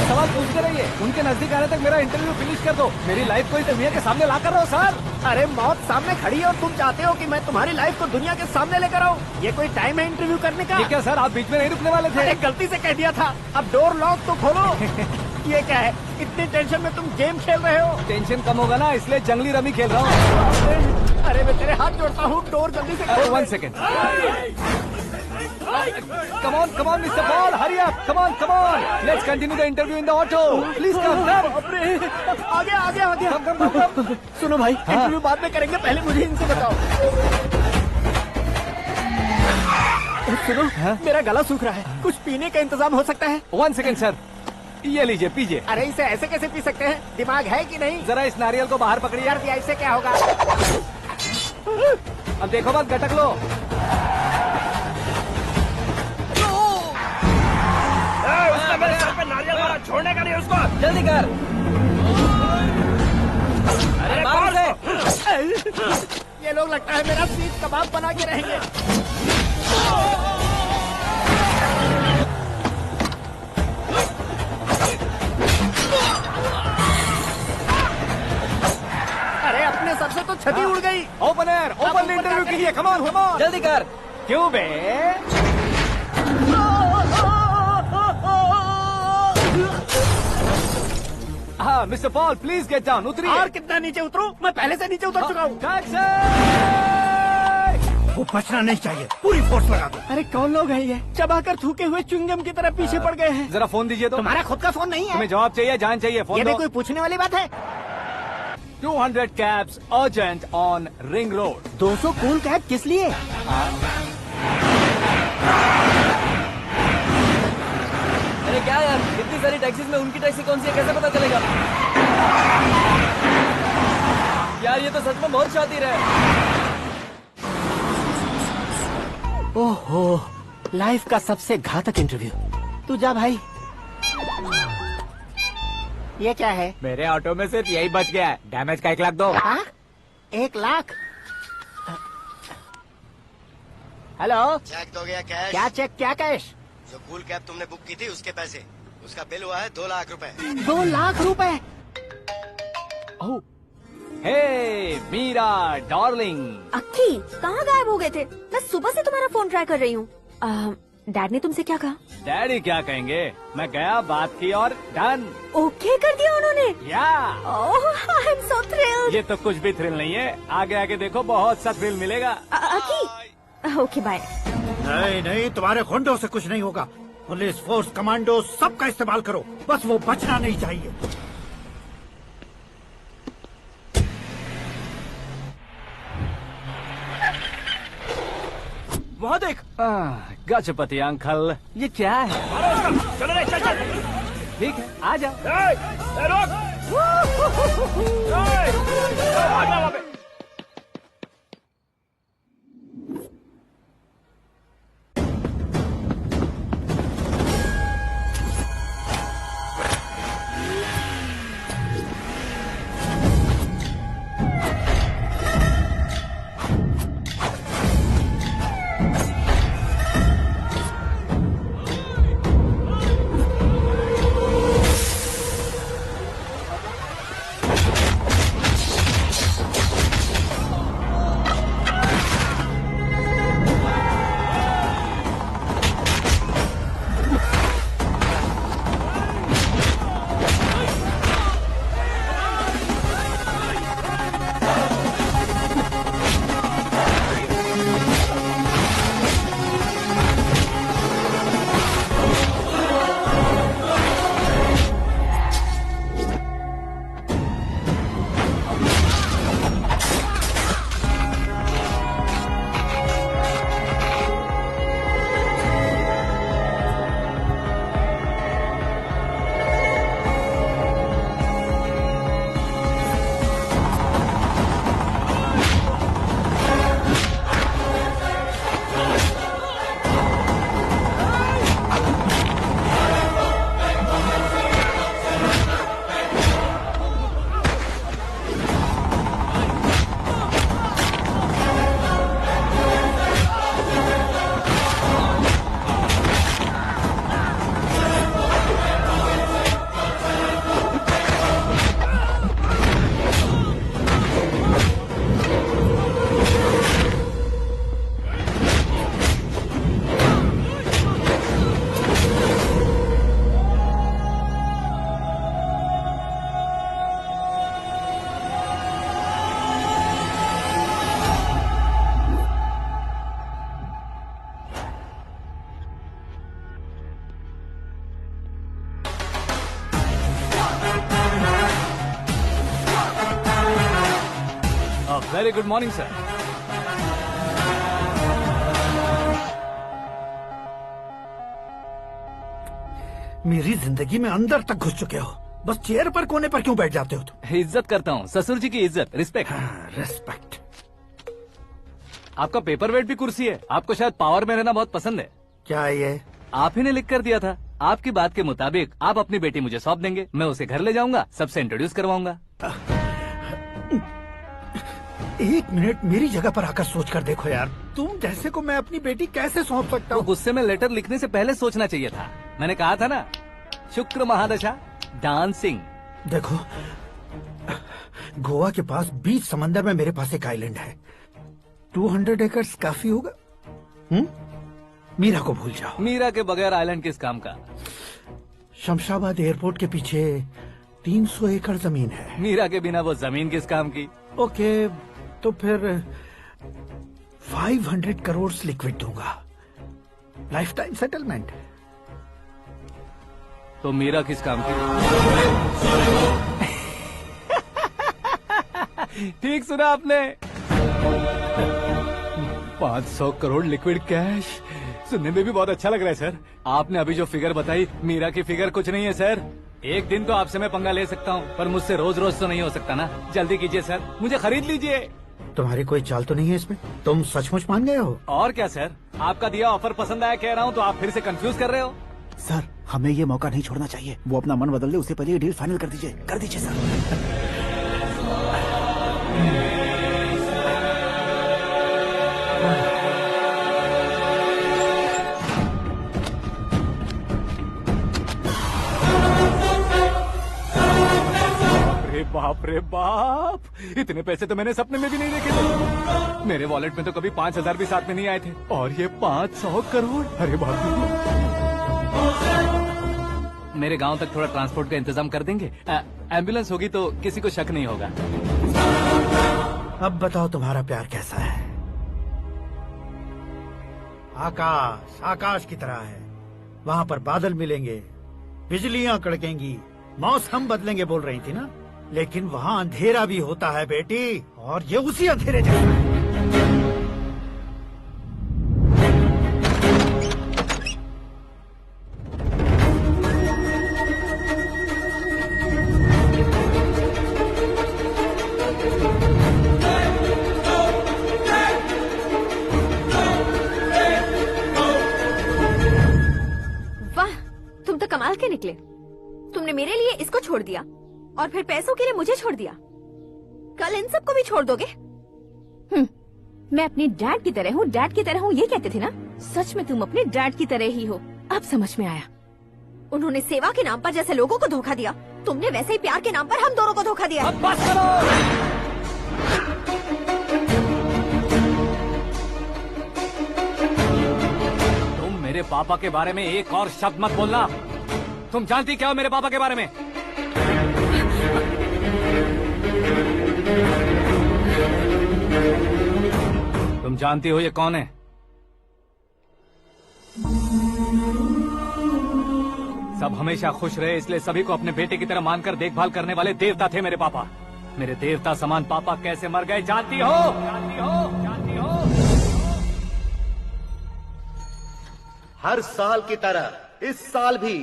सवाल पूछते रहिए, उनके नजदीक आने तक मेरा इंटरव्यू फिनिश कर दो। मेरी लाइफ को इस दुनिया के सामने ला कर रहो सर। अरे मौत सामने खड़ी है और तुम चाहते हो कि मैं तुम्हारी लाइफ को दुनिया के सामने लेकर आऊं? ये कोई टाइम है इंटरव्यू करने का? ठीक है सर, आप बीच में नहीं रुकने वाले थे। अरे गलती से कह दिया था। अब डोर लॉक तो खोलो। ये क्या है? इतनी टेंशन में तुम गेम खेल रहे हो? टेंशन कम होगा ना, इसलिए जंगली रमी खेल रहा हूँ। अरे मैं तेरे हाथ जोड़ता हूँ, डोर जल्दी से खोल। 1 second. Come on, Mr. Paul, hurry up! Come on! Let's continue the interview in the auto. Please come. आगे। सुनो भाई, इंटरव्यू बाद में करेंगे, पहले मुझे इनसे बताओ। सुनो, मेरा गला सूख रहा है, कुछ पीने का इंतजाम हो सकता है? 1 सेकेंड सर, ये लीजिए पीजिए। अरे इसे ऐसे कैसे पी सकते हैं? दिमाग है कि नहीं? जरा इस नारियल को बाहर पकड़िए। कर दिया, इससे क्या होगा? अब देखो मत, गटक लो। उसने मेरे सर पे नारियल मारा, छोड़ने का नहीं उसको। जल्दी कर। अरे मार उसे। ये लोग लगता है मेरा सीख कबाब बना के रहेंगे। अरे अपने सर से तो छती उड़ गई। ओपनर, ओपन इंटरव्यू कीजिए। कम ऑन, कम ऑन, जल्दी कर। क्यों बे? हाँ mister Paul, please get down. उतरिए। और कितना नीचे उतरूं? मैं पहले से नीचे उतर चुका हूँ। वो बचना नहीं चाहिए, पूरी फोर्स लगा दो। अरे कौन लोग हैं ये? चबाकर थूके हुए च्युइंगम की तरह पीछे पड़ गए हैं। जरा फोन दीजिए तो। तुम्हारा खुद का फोन नहीं है? तुम्हें जवाब चाहिए, जान चाहिए, फोन ये दो। भी कोई पूछने वाली बात है? 200 cabs urgent on Ring Road. 200 cool cab किस लिए? अरे क्या यार, इतनी सारी टैक्सीज में उनकी टैक्सी कौन सी है, कैसे पता चलेगा? यार ये तो सच में बहुत शातिर है। ओहो, लाइफ का सबसे घातक इंटरव्यू। तू जा भाई। ये क्या है? मेरे ऑटो में सिर्फ यही बच गया है, डैमेज का 1 लाख दो। 1 लाख? हेलो, चेक दोगे या कैश? क्या चेक, क्या कैश? जो कूल कैब तुमने बुक की थी उसके पैसे, उसका बिल हुआ है 2 लाख रुपए। 2 लाख रुपए? हे मीरा डार्लिंग। अक्की, कहाँ गायब हो गए थे? मैं सुबह से तुम्हारा फोन ट्राई कर रही हूँ। डैड ने तुमसे क्या कहा? डैडी क्या कहेंगे, मैं गया, बात की और डन। ओके कर दिया उन्होंने? या। ओह, आई एम सो थ्रिल्ड। ये तो कुछ भी थ्रिल नहीं है, आगे आगे देखो बहुत सा थ्रिल मिलेगा। अक्की, ओके बाय। नहीं नहीं, तुम्हारे गुंडों से कुछ नहीं होगा। पुलिस फोर्स, कमांडो, सबका इस्तेमाल करो, बस वो बचना नहीं चाहिए। वहाँ देख। गजपति अंकल, ये क्या है? चलो रे, चल चल। ठीक है, आ जाओ। रोक। भागना वहाँ पे। Very good morning, sir. मेरी जिंदगी में अंदर तक घुस चुके हो। बस चेयर पर कोने पर क्यों बैठ जाते हो तुम? इज्जत करता हूँ, ससुर जी की इज्जत, रिस्पेक्ट। रिस्पेक्ट। आपका पेपर वेट भी कुर्सी है। आपको शायद पावर में रहना बहुत पसंद है। क्या ये? आप ही ने लिख कर दिया था। आपकी बात के मुताबिक आप अपनी बेटी मुझे सौंप देंगे, मैं उसे घर ले जाऊंगा, सबसे इंट्रोड्यूस करवाऊंगा। 1 मिनट मेरी जगह पर आकर सोच कर देखो यार, तुम जैसे को मैं अपनी बेटी कैसे सौंप सकता हूँ? गुस्से में लेटर लिखने से पहले सोचना चाहिए था। मैंने कहा था ना, शुक्र महादशा डांसिंग। देखो, गोवा के पास बीच समंदर में मेरे पास एक आइलैंड है। 200 एकर्स काफी होगा। मीरा को भूल जाओ। मीरा के बगैर आइलैंड किस काम का? शमशाबाद एयरपोर्ट के पीछे 300 एकड़ जमीन है। मीरा के बिना वो जमीन किस काम की? ओके, तो फिर 500 करोड़ लिक्विड दूंगा, लाइफ टाइम सेटलमेंट। तो मीरा किस काम की? ठीक सुना आपने। 500 करोड़ लिक्विड कैश सुनने में भी बहुत अच्छा लग रहा है सर। आपने अभी जो फिगर बताई, मीरा की फिगर कुछ नहीं है सर। एक दिन तो आपसे मैं पंगा ले सकता हूँ, पर मुझसे रोज रोज तो नहीं हो सकता ना। जल्दी कीजिए सर, मुझे खरीद लीजिए। तुम्हारी कोई चाल तो नहीं है इसमें? तुम सचमुच मान गए हो? और क्या सर, आपका दिया ऑफर पसंद आया कह रहा हूँ, तो आप फिर से कंफ्यूज कर रहे हो। सर, हमें ये मौका नहीं छोड़ना चाहिए। वो अपना मन बदल ले, उससे पहले ये डील फाइनल कर दीजिए। कर दीजिए सर। बाप रे बाप, इतने पैसे तो मैंने सपने में भी नहीं देखे थे। मेरे वॉलेट में तो कभी 5000 भी साथ में नहीं आए थे, और ये 500 करोड़। अरे बाप रे। मेरे गांव तक थोड़ा ट्रांसपोर्ट का इंतजाम कर देंगे? एम्बुलेंस होगी तो किसी को शक नहीं होगा। अब बताओ तुम्हारा प्यार कैसा है? आकाश आकाश की तरह है। वहाँ पर बादल मिलेंगे, बिजलियां कड़केंगी, मौसम बदलेंगे बोल रही थी ना। लेकिन वहाँ अंधेरा भी होता है बेटी, और ये उसी अंधेरे जैसा है। वाह, तुम तो कमाल के निकले। तुमने मेरे लिए इसको छोड़ दिया और फिर पैसों के लिए मुझे छोड़ दिया। कल इन सबको भी छोड़ दोगे? मैं अपने डैड की तरह हूँ, डैड की तरह हूँ, ये कहते थे ना। सच में तुम अपने डैड की तरह ही हो। अब समझ में आया। उन्होंने सेवा के नाम पर जैसे लोगों को धोखा दिया, तुमने वैसे ही प्यार के नाम पर हम दोनों को धोखा दिया। अब बस करो। तुम मेरे पापा के बारे में एक और शब्द मत बोलना। तुम जानती क्या हो मेरे पापा के बारे में? तुम जानती हो ये कौन है? सब हमेशा खुश रहे, इसलिए सभी को अपने बेटे की तरह मानकर देखभाल करने वाले देवता थे मेरे पापा। मेरे देवता समान पापा कैसे मर गए जानती हो? जानती हो? जानती हो? हर साल की तरह इस साल भी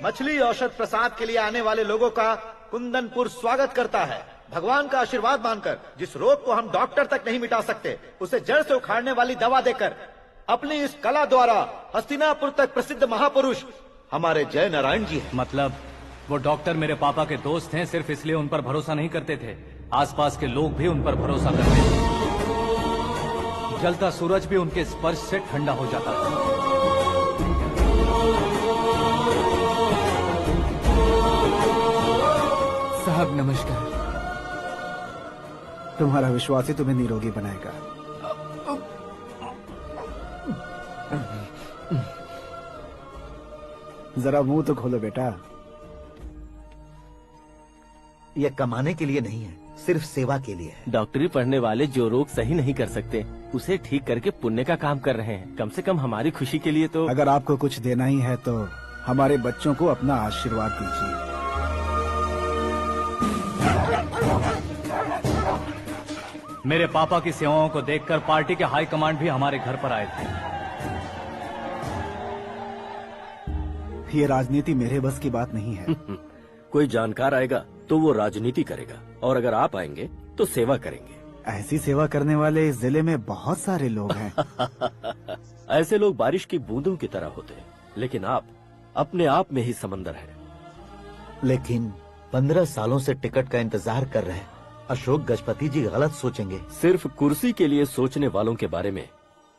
मछली औषध प्रसाद के लिए आने वाले लोगों का कुंदनपुर स्वागत करता है। भगवान का आशीर्वाद मानकर जिस रोग को हम डॉक्टर तक नहीं मिटा सकते, उसे जड़ से उखाड़ने वाली दवा देकर अपनी इस कला द्वारा हस्तिनापुर तक प्रसिद्ध महापुरुष हमारे जय नारायण जी हैं। मतलब वो डॉक्टर मेरे पापा के दोस्त हैं, सिर्फ इसलिए उन पर भरोसा नहीं करते थे, आसपास के लोग भी उन पर भरोसा करते थे। जलता सूरज भी उनके स्पर्श से ठंडा हो जाता था। साहब नमस्कार। तुम्हारा विश्वास ही तुम्हें निरोगी बनाएगा। जरा मुंह तो खोलो बेटा। यह कमाने के लिए नहीं है, सिर्फ सेवा के लिए है। डॉक्टरी पढ़ने वाले जो रोग सही नहीं कर सकते, उसे ठीक करके पुण्य का काम कर रहे हैं। कम से कम हमारी खुशी के लिए तो। अगर आपको कुछ देना ही है तो हमारे बच्चों को अपना आशीर्वाद दीजिए। मेरे पापा की सेवाओं को देखकर पार्टी के हाई कमांड भी हमारे घर पर आए थे। ये राजनीति मेरे बस की बात नहीं है। कोई जानकार आएगा तो वो राजनीति करेगा, और अगर आप आएंगे तो सेवा करेंगे। ऐसी सेवा करने वाले इस जिले में बहुत सारे लोग हैं। ऐसे लोग बारिश की बूंदों की तरह होते हैं, लेकिन आप अपने आप में ही समंदर हैं। लेकिन 15 सालों से टिकट का इंतजार कर रहे हैं। अशोक गजपति जी गलत सोचेंगे। सिर्फ कुर्सी के लिए सोचने वालों के बारे में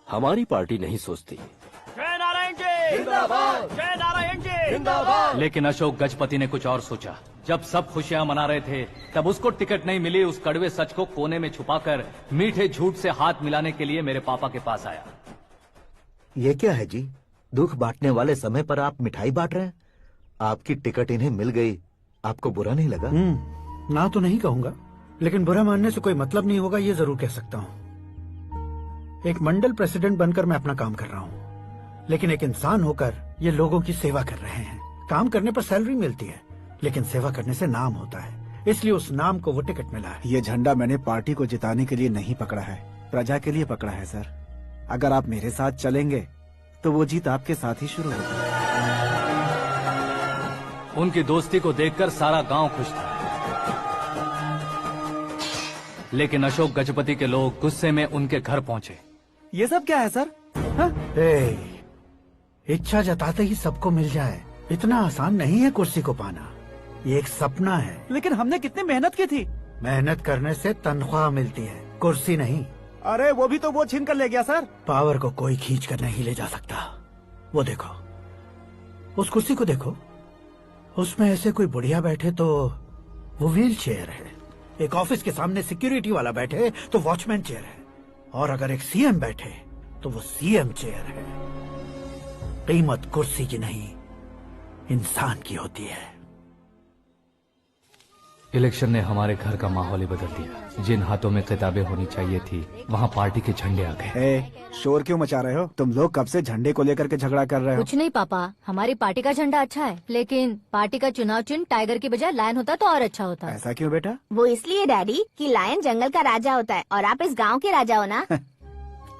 हमारी पार्टी नहीं सोचती। जय नारायण जी जिंदाबाद, जय नारायण जी जिंदाबाद। लेकिन अशोक गजपति ने कुछ और सोचा। जब सब खुशियां मना रहे थे तब उसको टिकट नहीं मिली। उस कड़वे सच को कोने में छुपाकर मीठे झूठ से हाथ मिलाने के लिए मेरे पापा के पास आया। ये क्या है जी? दुख बांटने वाले समय पर आप मिठाई बांट रहे हैं। आपकी टिकट इन्हें मिल गई, आपको बुरा नहीं लगा? ना तो नहीं कहूंगा, लेकिन बुरा मानने से कोई मतलब नहीं होगा, ये जरूर कह सकता हूँ। एक मंडल प्रेसिडेंट बनकर मैं अपना काम कर रहा हूँ, लेकिन एक इंसान होकर ये लोगों की सेवा कर रहे हैं। काम करने पर सैलरी मिलती है, लेकिन सेवा करने से नाम होता है, इसलिए उस नाम को वो टिकट मिला है। ये झंडा मैंने पार्टी को जिताने के लिए नहीं पकड़ा है, प्रजा के लिए पकड़ा है सर। अगर आप मेरे साथ चलेंगे तो वो जीत आपके साथ ही शुरू होगी। उनकी दोस्ती को देखकर सारा गांव खुश था, लेकिन अशोक गजपति के लोग गुस्से में उनके घर पहुंचे। ये सब क्या है सर? इच्छा जताते ही सबको मिल जाए, इतना आसान नहीं है कुर्सी को पाना। ये एक सपना है। लेकिन हमने कितनी मेहनत की थी। मेहनत करने से तनख्वाह मिलती है, कुर्सी नहीं। अरे वो भी तो वो छीन कर ले गया सर। पावर को कोई खींच कर नहीं ले जा सकता। वो देखो, उस कुर्सी को देखो, उसमें ऐसे कोई बुढ़िया बैठे तो वो व्हील चेयर है। एक ऑफिस के सामने सिक्योरिटी वाला बैठे तो वॉचमैन चेयर है, और अगर एक सीएम बैठे तो वो सीएम चेयर है। कीमत कुर्सी की नहीं, इंसान की होती है। इलेक्शन ने हमारे घर का माहौल ही बदल दिया। जिन हाथों में किताबें होनी चाहिए थी, वहाँ पार्टी के झंडे आ गए। शोर क्यों मचा रहे हो? तुम लोग कब से झंडे को लेकर के झगड़ा कर रहे हो? कुछ नहीं पापा, हमारी पार्टी का झंडा अच्छा है, लेकिन पार्टी का चुनाव चिन्ह टाइगर की बजाय लायन होता तो और अच्छा होता। ऐसा क्यों बेटा? वो इसलिए डैडी कि लायन जंगल का राजा होता है और आप इस गांव के राजा हो ना।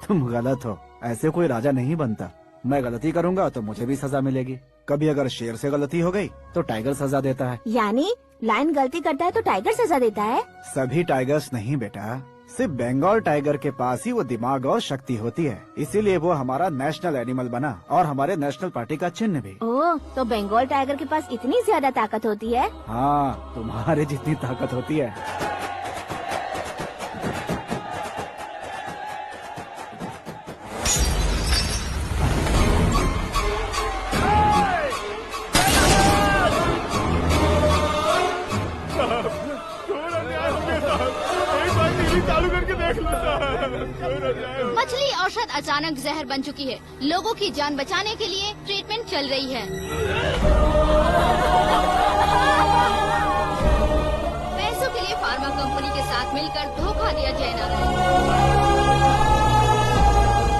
तुम गलत हो, ऐसे कोई राजा नहीं बनता। मैं गलती करूंगा तो मुझे भी सजा मिलेगी। कभी अगर शेर से गलती हो गई तो टाइगर सजा देता है। यानी लायन गलती करता है तो टाइगर सजा देता है? सभी टाइगर्स नहीं बेटा, सिर्फ बंगाल टाइगर के पास ही वो दिमाग और शक्ति होती है, इसीलिए वो हमारा नेशनल एनिमल बना और हमारे नेशनल पार्टी का चिन्ह भी। ओह, तो बंगाल टाइगर के पास इतनी ज्यादा ताकत होती है? हाँ, तुम्हारे जितनी ताकत होती है। मछली औषध अचानक जहर बन चुकी है। लोगों की जान बचाने के लिए ट्रीटमेंट चल रही है। पैसों के लिए फार्मा कंपनी के साथ मिलकर धोखा दिया जय नारायण।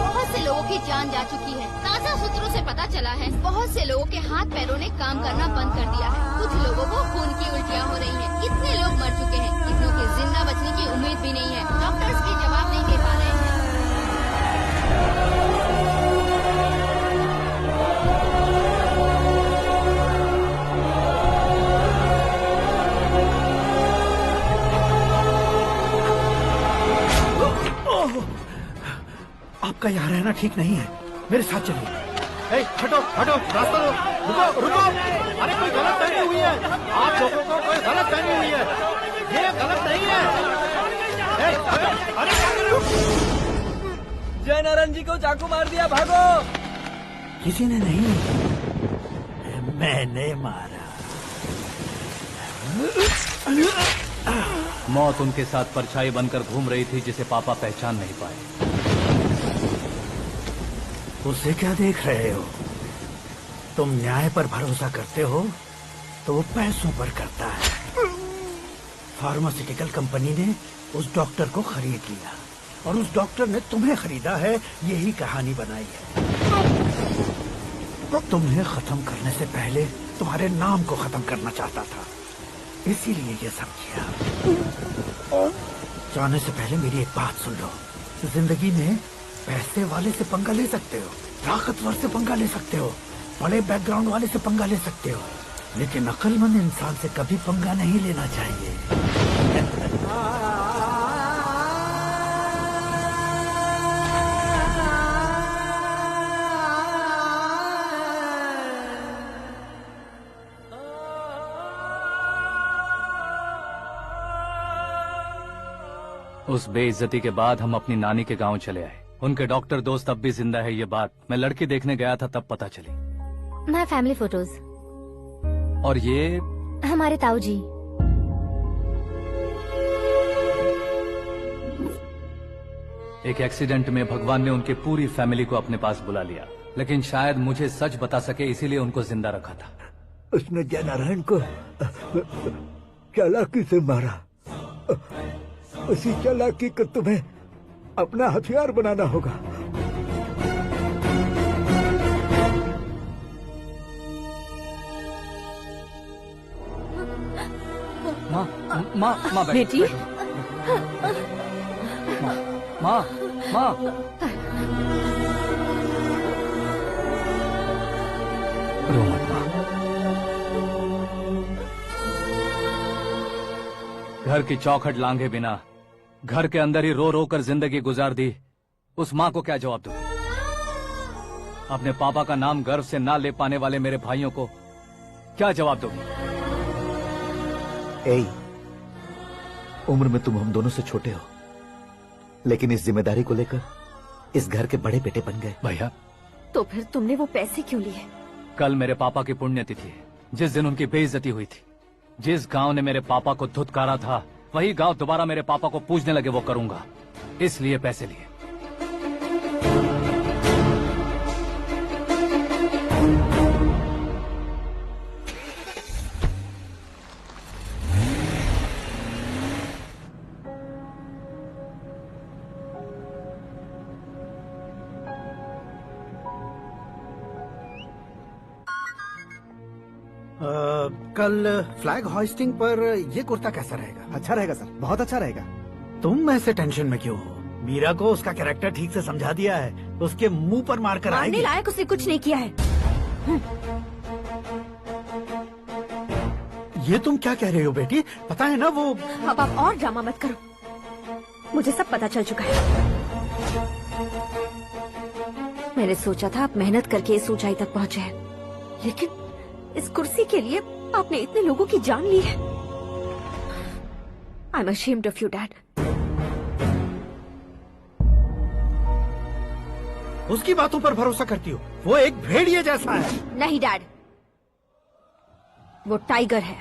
बहुत से लोगों की जान जा चुकी है। ताजा सूत्रों से पता चला है बहुत से लोगों के हाथ पैरों ने काम करना बंद कर दिया है। कुछ लोगों को खून की उल्टियाँ हो रही हैं। कितने लोग मर चुके हैं, कितनों के जिंदा बचने की उम्मीद भी नहीं है। डॉक्टर्स भी जवाब नहीं दे पा रहे हैं। आपका यहाँ रहना ठीक नहीं है, मेरे साथ चलिए। हटो हटो, रास्ता दो, रुको रुको। अरे कोई गलत फहमी हुई है, आप लोगों को कोई गलत फहमी हुई है, ये गलत नहीं है। अरे जय नारायण जी को चाकू मार दिया, भागो। किसी ने नहीं, मैंने मारा। मौत उनके साथ परछाई बनकर घूम रही थी, जिसे पापा पहचान नहीं पाए। उसे क्या देख रहे हो? तुम न्याय पर भरोसा करते हो तो वो पैसों पर करता है। फार्मास्यूटिकल कंपनी ने उस डॉक्टर को खरीद लिया और उस डॉक्टर ने तुम्हें खरीदा है, यही कहानी बनाई है। तुम्हें खत्म करने से पहले तुम्हारे नाम को खत्म करना चाहता था, इसीलिए ये सब किया। जाने से पहले मेरी एक बात सुन लो। जिंदगी में पैसे वाले से पंगा ले सकते हो, ताकतवर से पंगा ले सकते हो, बड़े बैकग्राउंड वाले से पंगा ले सकते हो, लेकिन अक्लमंद इंसान से कभी पंगा नहीं लेना चाहिए। उस बेइज्जती के बाद हम अपनी नानी के गांव चले आए। उनके डॉक्टर दोस्त अब भी जिंदा है, ये बात मैं लड़की देखने गया था तब पता चली। My family photos. और ये हमारे ताऊ जी। एक एक्सीडेंट में भगवान ने उनकी पूरी फैमिली को अपने पास बुला लिया, लेकिन शायद मुझे सच बता सके इसीलिए उनको जिंदा रखा था। उसने जयनारायण को चालाकी से मारा। उसी चालाकी को तुम्हें अपना हथियार बनाना होगा। माँ बेटी। माँ रो मत माँ। घर की चौखट लांघे बिना घर के अंदर ही रो रो कर जिंदगी गुजार दी उस माँ को क्या जवाब दूं? अपने पापा का नाम गर्व से ना ले पाने वाले मेरे भाइयों को क्या जवाब दोगी? ए, उम्र में तुम हम दोनों से छोटे हो, लेकिन इस जिम्मेदारी को लेकर इस घर के बड़े बेटे बन गए। भैया, तो फिर तुमने वो पैसे क्यों लिए? कल मेरे पापा की पुण्यतिथि है, जिस दिन उनकी बेइज्जती हुई थी। जिस गांव ने मेरे पापा को धुतकारा था वही गांव दोबारा मेरे पापा को पूजने लगे, वो करूंगा, इसलिए पैसे लिए। कल फ्लैग होइस्टिंग पर ये कुर्ता कैसा रहेगा? अच्छा रहेगा सर, बहुत अच्छा रहेगा। तुम ऐसे टेंशन में क्यों हो? मीरा को उसका कैरेक्टर ठीक से समझा दिया है, उसके मुंह पर मारकर आएगी। मारने लायक उसने कुछ नहीं किया है। ये तुम क्या कह रहे हो बेटी? पता है ना वो। अब आप और ड्रामा मत करो, मुझे सब पता चल चुका है। मैंने सोचा था आप मेहनत करके इस ऊंचाई तक पहुंचे हैं, लेकिन इस कुर्सी के लिए आपने इतने लोगों की जान ली है। I am ashamed of you, Dad. उसकी बातों पर भरोसा करती हो? वो एक भेड़िए जैसा है। नहीं डैड, वो टाइगर है,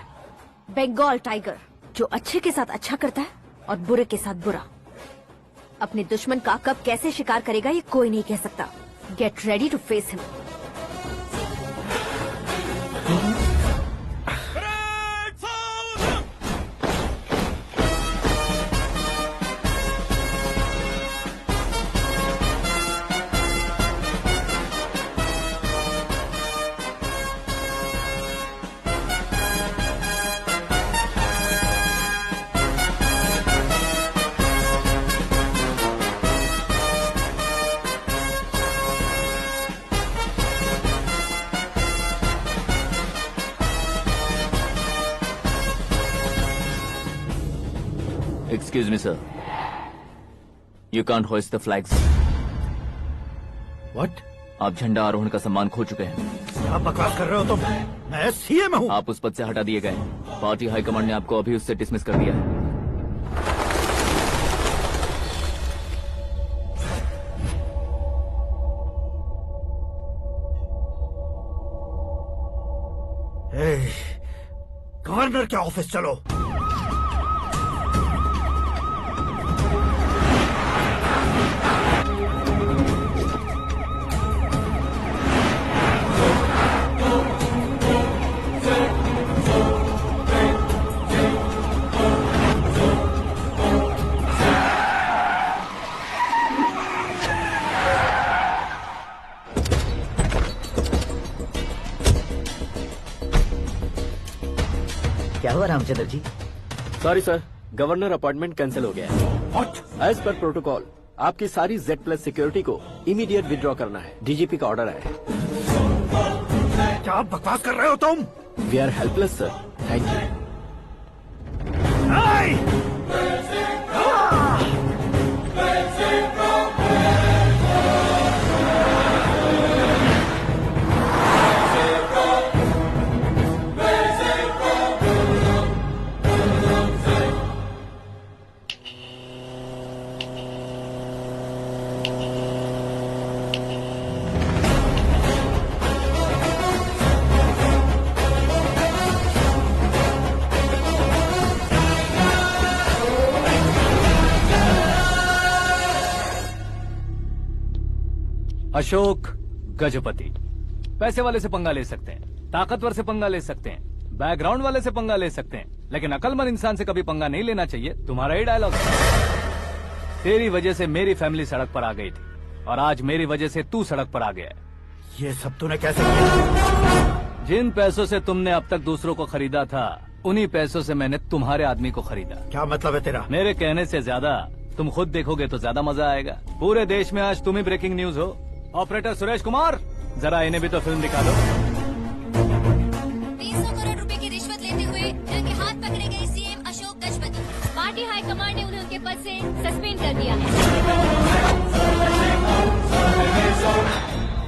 बंगाल टाइगर, जो अच्छे के साथ अच्छा करता है और बुरे के साथ बुरा। अपने दुश्मन का कब कैसे शिकार करेगा ये कोई नहीं कह सकता। Get ready to face him. Excuse me, sir. You can't hoist the flags. What? आप झंडा आरोहण का सम्मान खो चुके हैं। क्या बकवास कर रहे हो तुम? मैं सीएम हूँ। आप उस पद से हटा दिए गए। पार्टी हाईकमांड ने आपको अभी उससे डिसमिस कर दिया है। गवर्नर के ऑफिस चलो। क्या हुआ Ramchandra ji? Sorry sir, governor appointment cancel हो गया है। एज पर प्रोटोकॉल आपकी सारी Z+ सिक्योरिटी को इमीडिएट विड्रॉ करना है। डीजीपी का ऑर्डर है। क्या बकवास कर रहे हो तुम? We are helpless sir, thank you. Ashok Gajapati. पैसे वाले से पंगा ले सकते हैं, ताकतवर से पंगा ले सकते हैं, बैकग्राउंड वाले से पंगा ले सकते हैं, लेकिन अकलमंद इंसान से कभी पंगा नहीं लेना चाहिए। तुम्हारा ही डायलॉग है। तेरी वजह से मेरी फैमिली सड़क पर आ गई थी और आज मेरी वजह से तू सड़क पर आ गया है। ये सब तूने कैसे किया? जिन पैसों से तुमने अब तक दूसरों को खरीदा था, उन्हीं पैसों से मैंने तुम्हारे आदमी को खरीदा। क्या मतलब है तेरा? मेरे कहने से ज्यादा तुम खुद देखोगे तो ज्यादा मजा आएगा। पूरे देश में आज तुम ही ब्रेकिंग न्यूज हो। ऑपरेटर सुरेश कुमार, जरा इन्हें भी तो फिल्म दिखा दो। 300 करोड़ रुपए की रिश्वत लेते हुए जिनके हाथ पकड़े गए CM Ashok Gajapati. Party high command ने उन्हें उनके पद से सस्पेंड कर दिया है।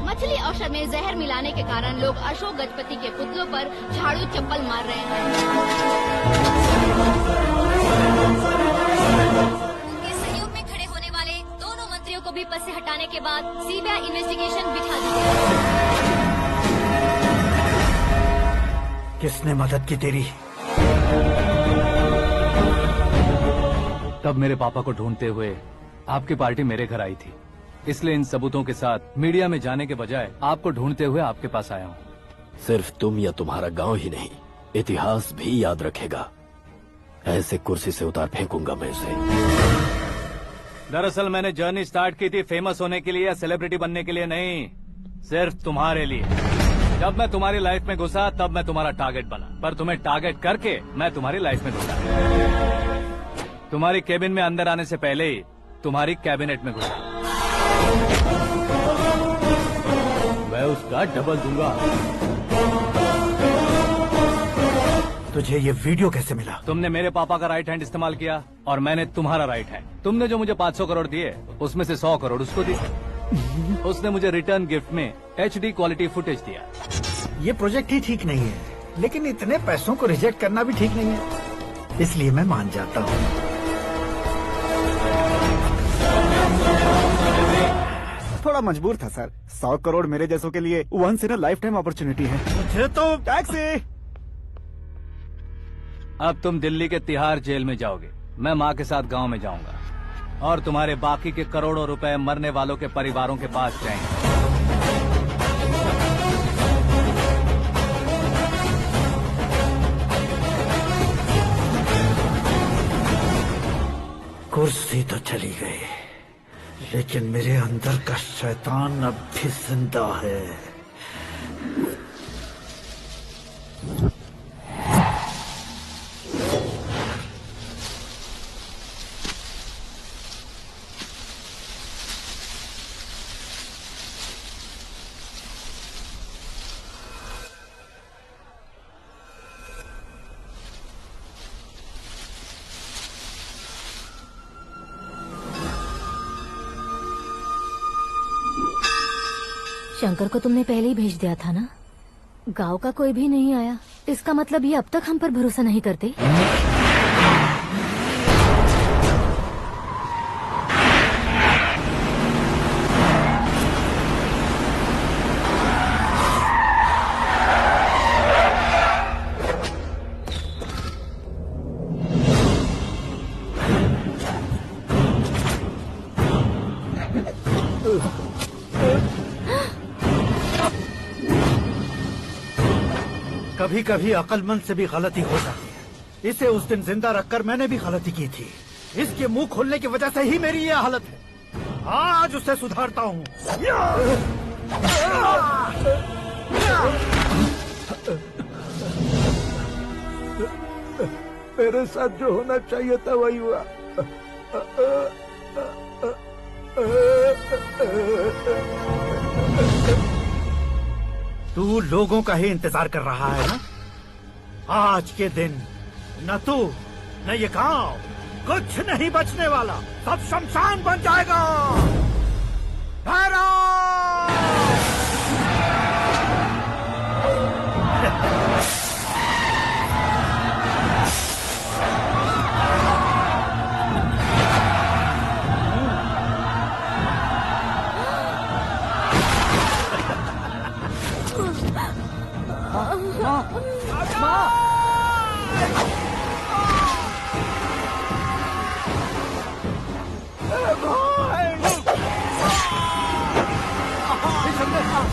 मछली औषध में जहर मिलाने के कारण लोग अशोक गजपति के पुतलों पर झाड़ू चप्पल मार रहे हैं। उनके सहयोग में खड़े होने वाले दोनों मंत्रियों को भी पद से हटाने के बाद सीबीआई इन्वेस्टिगेशन बिठा दी गई। किसने मदद की तेरी? तब मेरे पापा को ढूंढते हुए आपकी पार्टी मेरे घर आई थी, इसलिए इन सबूतों के साथ मीडिया में जाने के बजाय आपको ढूंढते हुए आपके पास आया हूँ। सिर्फ तुम या तुम्हारा गांव ही नहीं, इतिहास भी याद रखेगा। ऐसे कुर्सी से उतार फेंकूंगा मैं उसे। दरअसल मैंने जर्नी स्टार्ट की थी फेमस होने के लिए या सेलिब्रिटी बनने के लिए नहीं, सिर्फ तुम्हारे लिए। जब मैं तुम्हारी लाइफ में घुसा तब मैं तुम्हारा टारगेट बना, पर तुम्हें टारगेट करके मैं तुम्हारी लाइफ में घुसा। तुम्हारी केबिन में अंदर आने से पहले ही तुम्हारी कैबिनेट में घुसा। मैं उसका डबल दूंगा। तुझे ये वीडियो कैसे मिला? तुमने मेरे पापा का राइट हैंड इस्तेमाल किया और मैंने तुम्हारा राइट हैंड। तुमने जो मुझे 500 करोड़ दिए उसमें से 100 करोड़ उसको दिए। उसने मुझे रिटर्न गिफ्ट में HD क्वालिटी फुटेज दिया। ये प्रोजेक्ट ही ठीक नहीं है, लेकिन इतने पैसों को रिजेक्ट करना भी ठीक नहीं है, इसलिए मैं मान जाता हूँ। थोड़ा मजबूर था सर। 100 करोड़ मेरे जैसों के लिए once in a lifetime opportunity है। मुझे तो टैक्सी। अब तुम दिल्ली के तिहाड़ जेल में जाओगे, मैं माँ के साथ गांव में जाऊंगा और तुम्हारे बाकी के करोड़ों रुपए मरने वालों के परिवारों के पास जाएंगे। कुर्सी तो चली गई, लेकिन मेरे अंदर का शैतान अब भी जिंदा है। शंकर को तुमने पहले ही भेज दिया था ना? गांव का कोई भी नहीं आया, इसका मतलब ये अब तक हम पर भरोसा नहीं करते। कभी कभी अक्लमंद से भी गलती हो जाती है। इसे उस दिन जिंदा रखकर मैंने भी गलती की थी। इसके मुंह खोलने की वजह से ही मेरी ये हालत है। आज उसे सुधारता हूँ। मेरे साथ जो होना चाहिए था वही हुआ। तू लोगों का ही इंतजार कर रहा है ना? आज के दिन न तू न ये गांव कुछ नहीं बचने वाला, सब शमशान बन जाएगा। भैरव!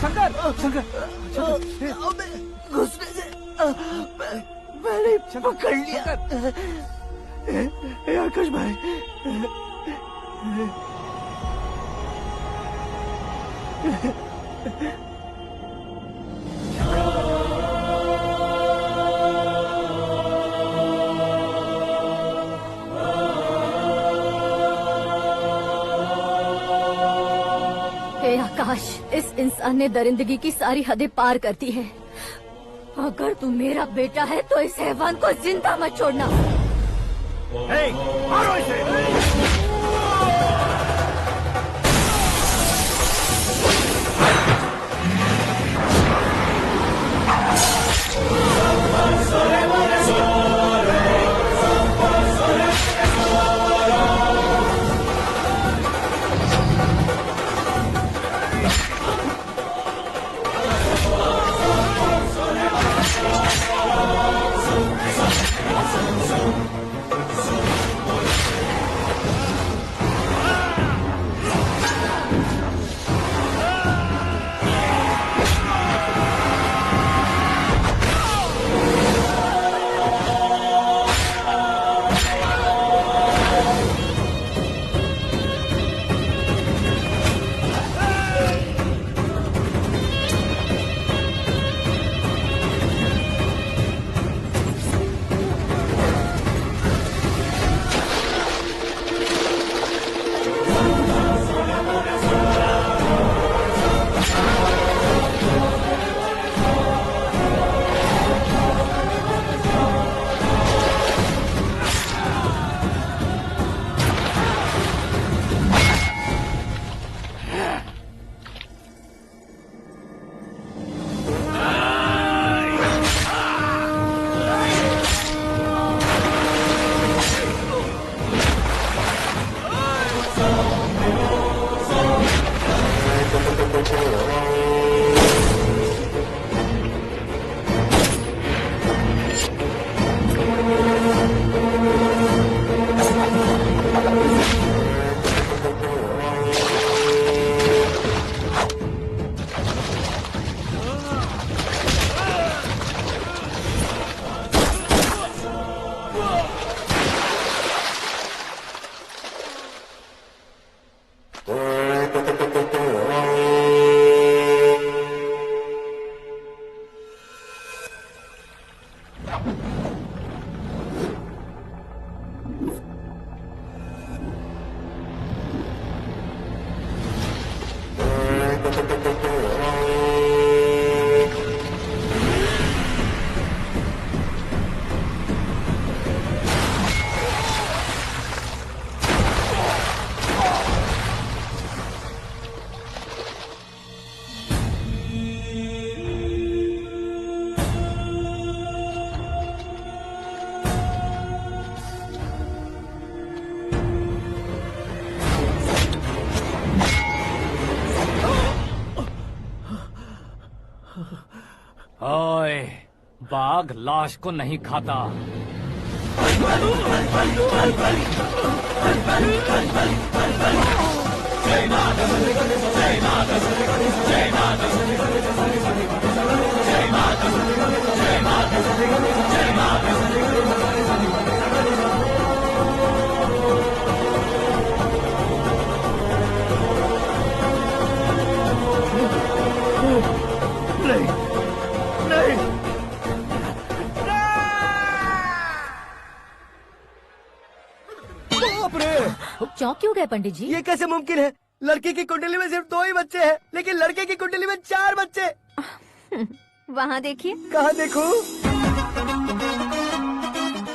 शंकर, घुसने से मैंने पकड़ लिया। आकाश भाई, आकाश, इस इंसान ने दरिंदगी की सारी हदें पार कर दी है। अगर तू मेरा बेटा है तो इस हैवान को जिंदा मत छोड़ना। मारो इसे! ओए, बाघ लाश को नहीं खाता। चौंक क्यों गए पंडित जी? ये कैसे मुमकिन है? लड़की की कुंडली में सिर्फ 2 ही बच्चे हैं, लेकिन लड़के की कुंडली में 4 बच्चे। वहाँ देखिए। कहाँ देखूं?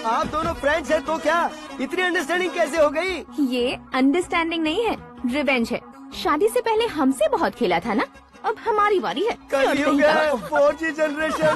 आप दोनों फ्रेंड्स हैं तो क्या इतनी अंडरस्टैंडिंग कैसे हो गई? ये अंडरस्टैंडिंग नहीं है, रिवेंज है। शादी से पहले हमसे बहुत खेला था ना, अब हमारी बारी है। कलयुग है, 4G जनरेशन।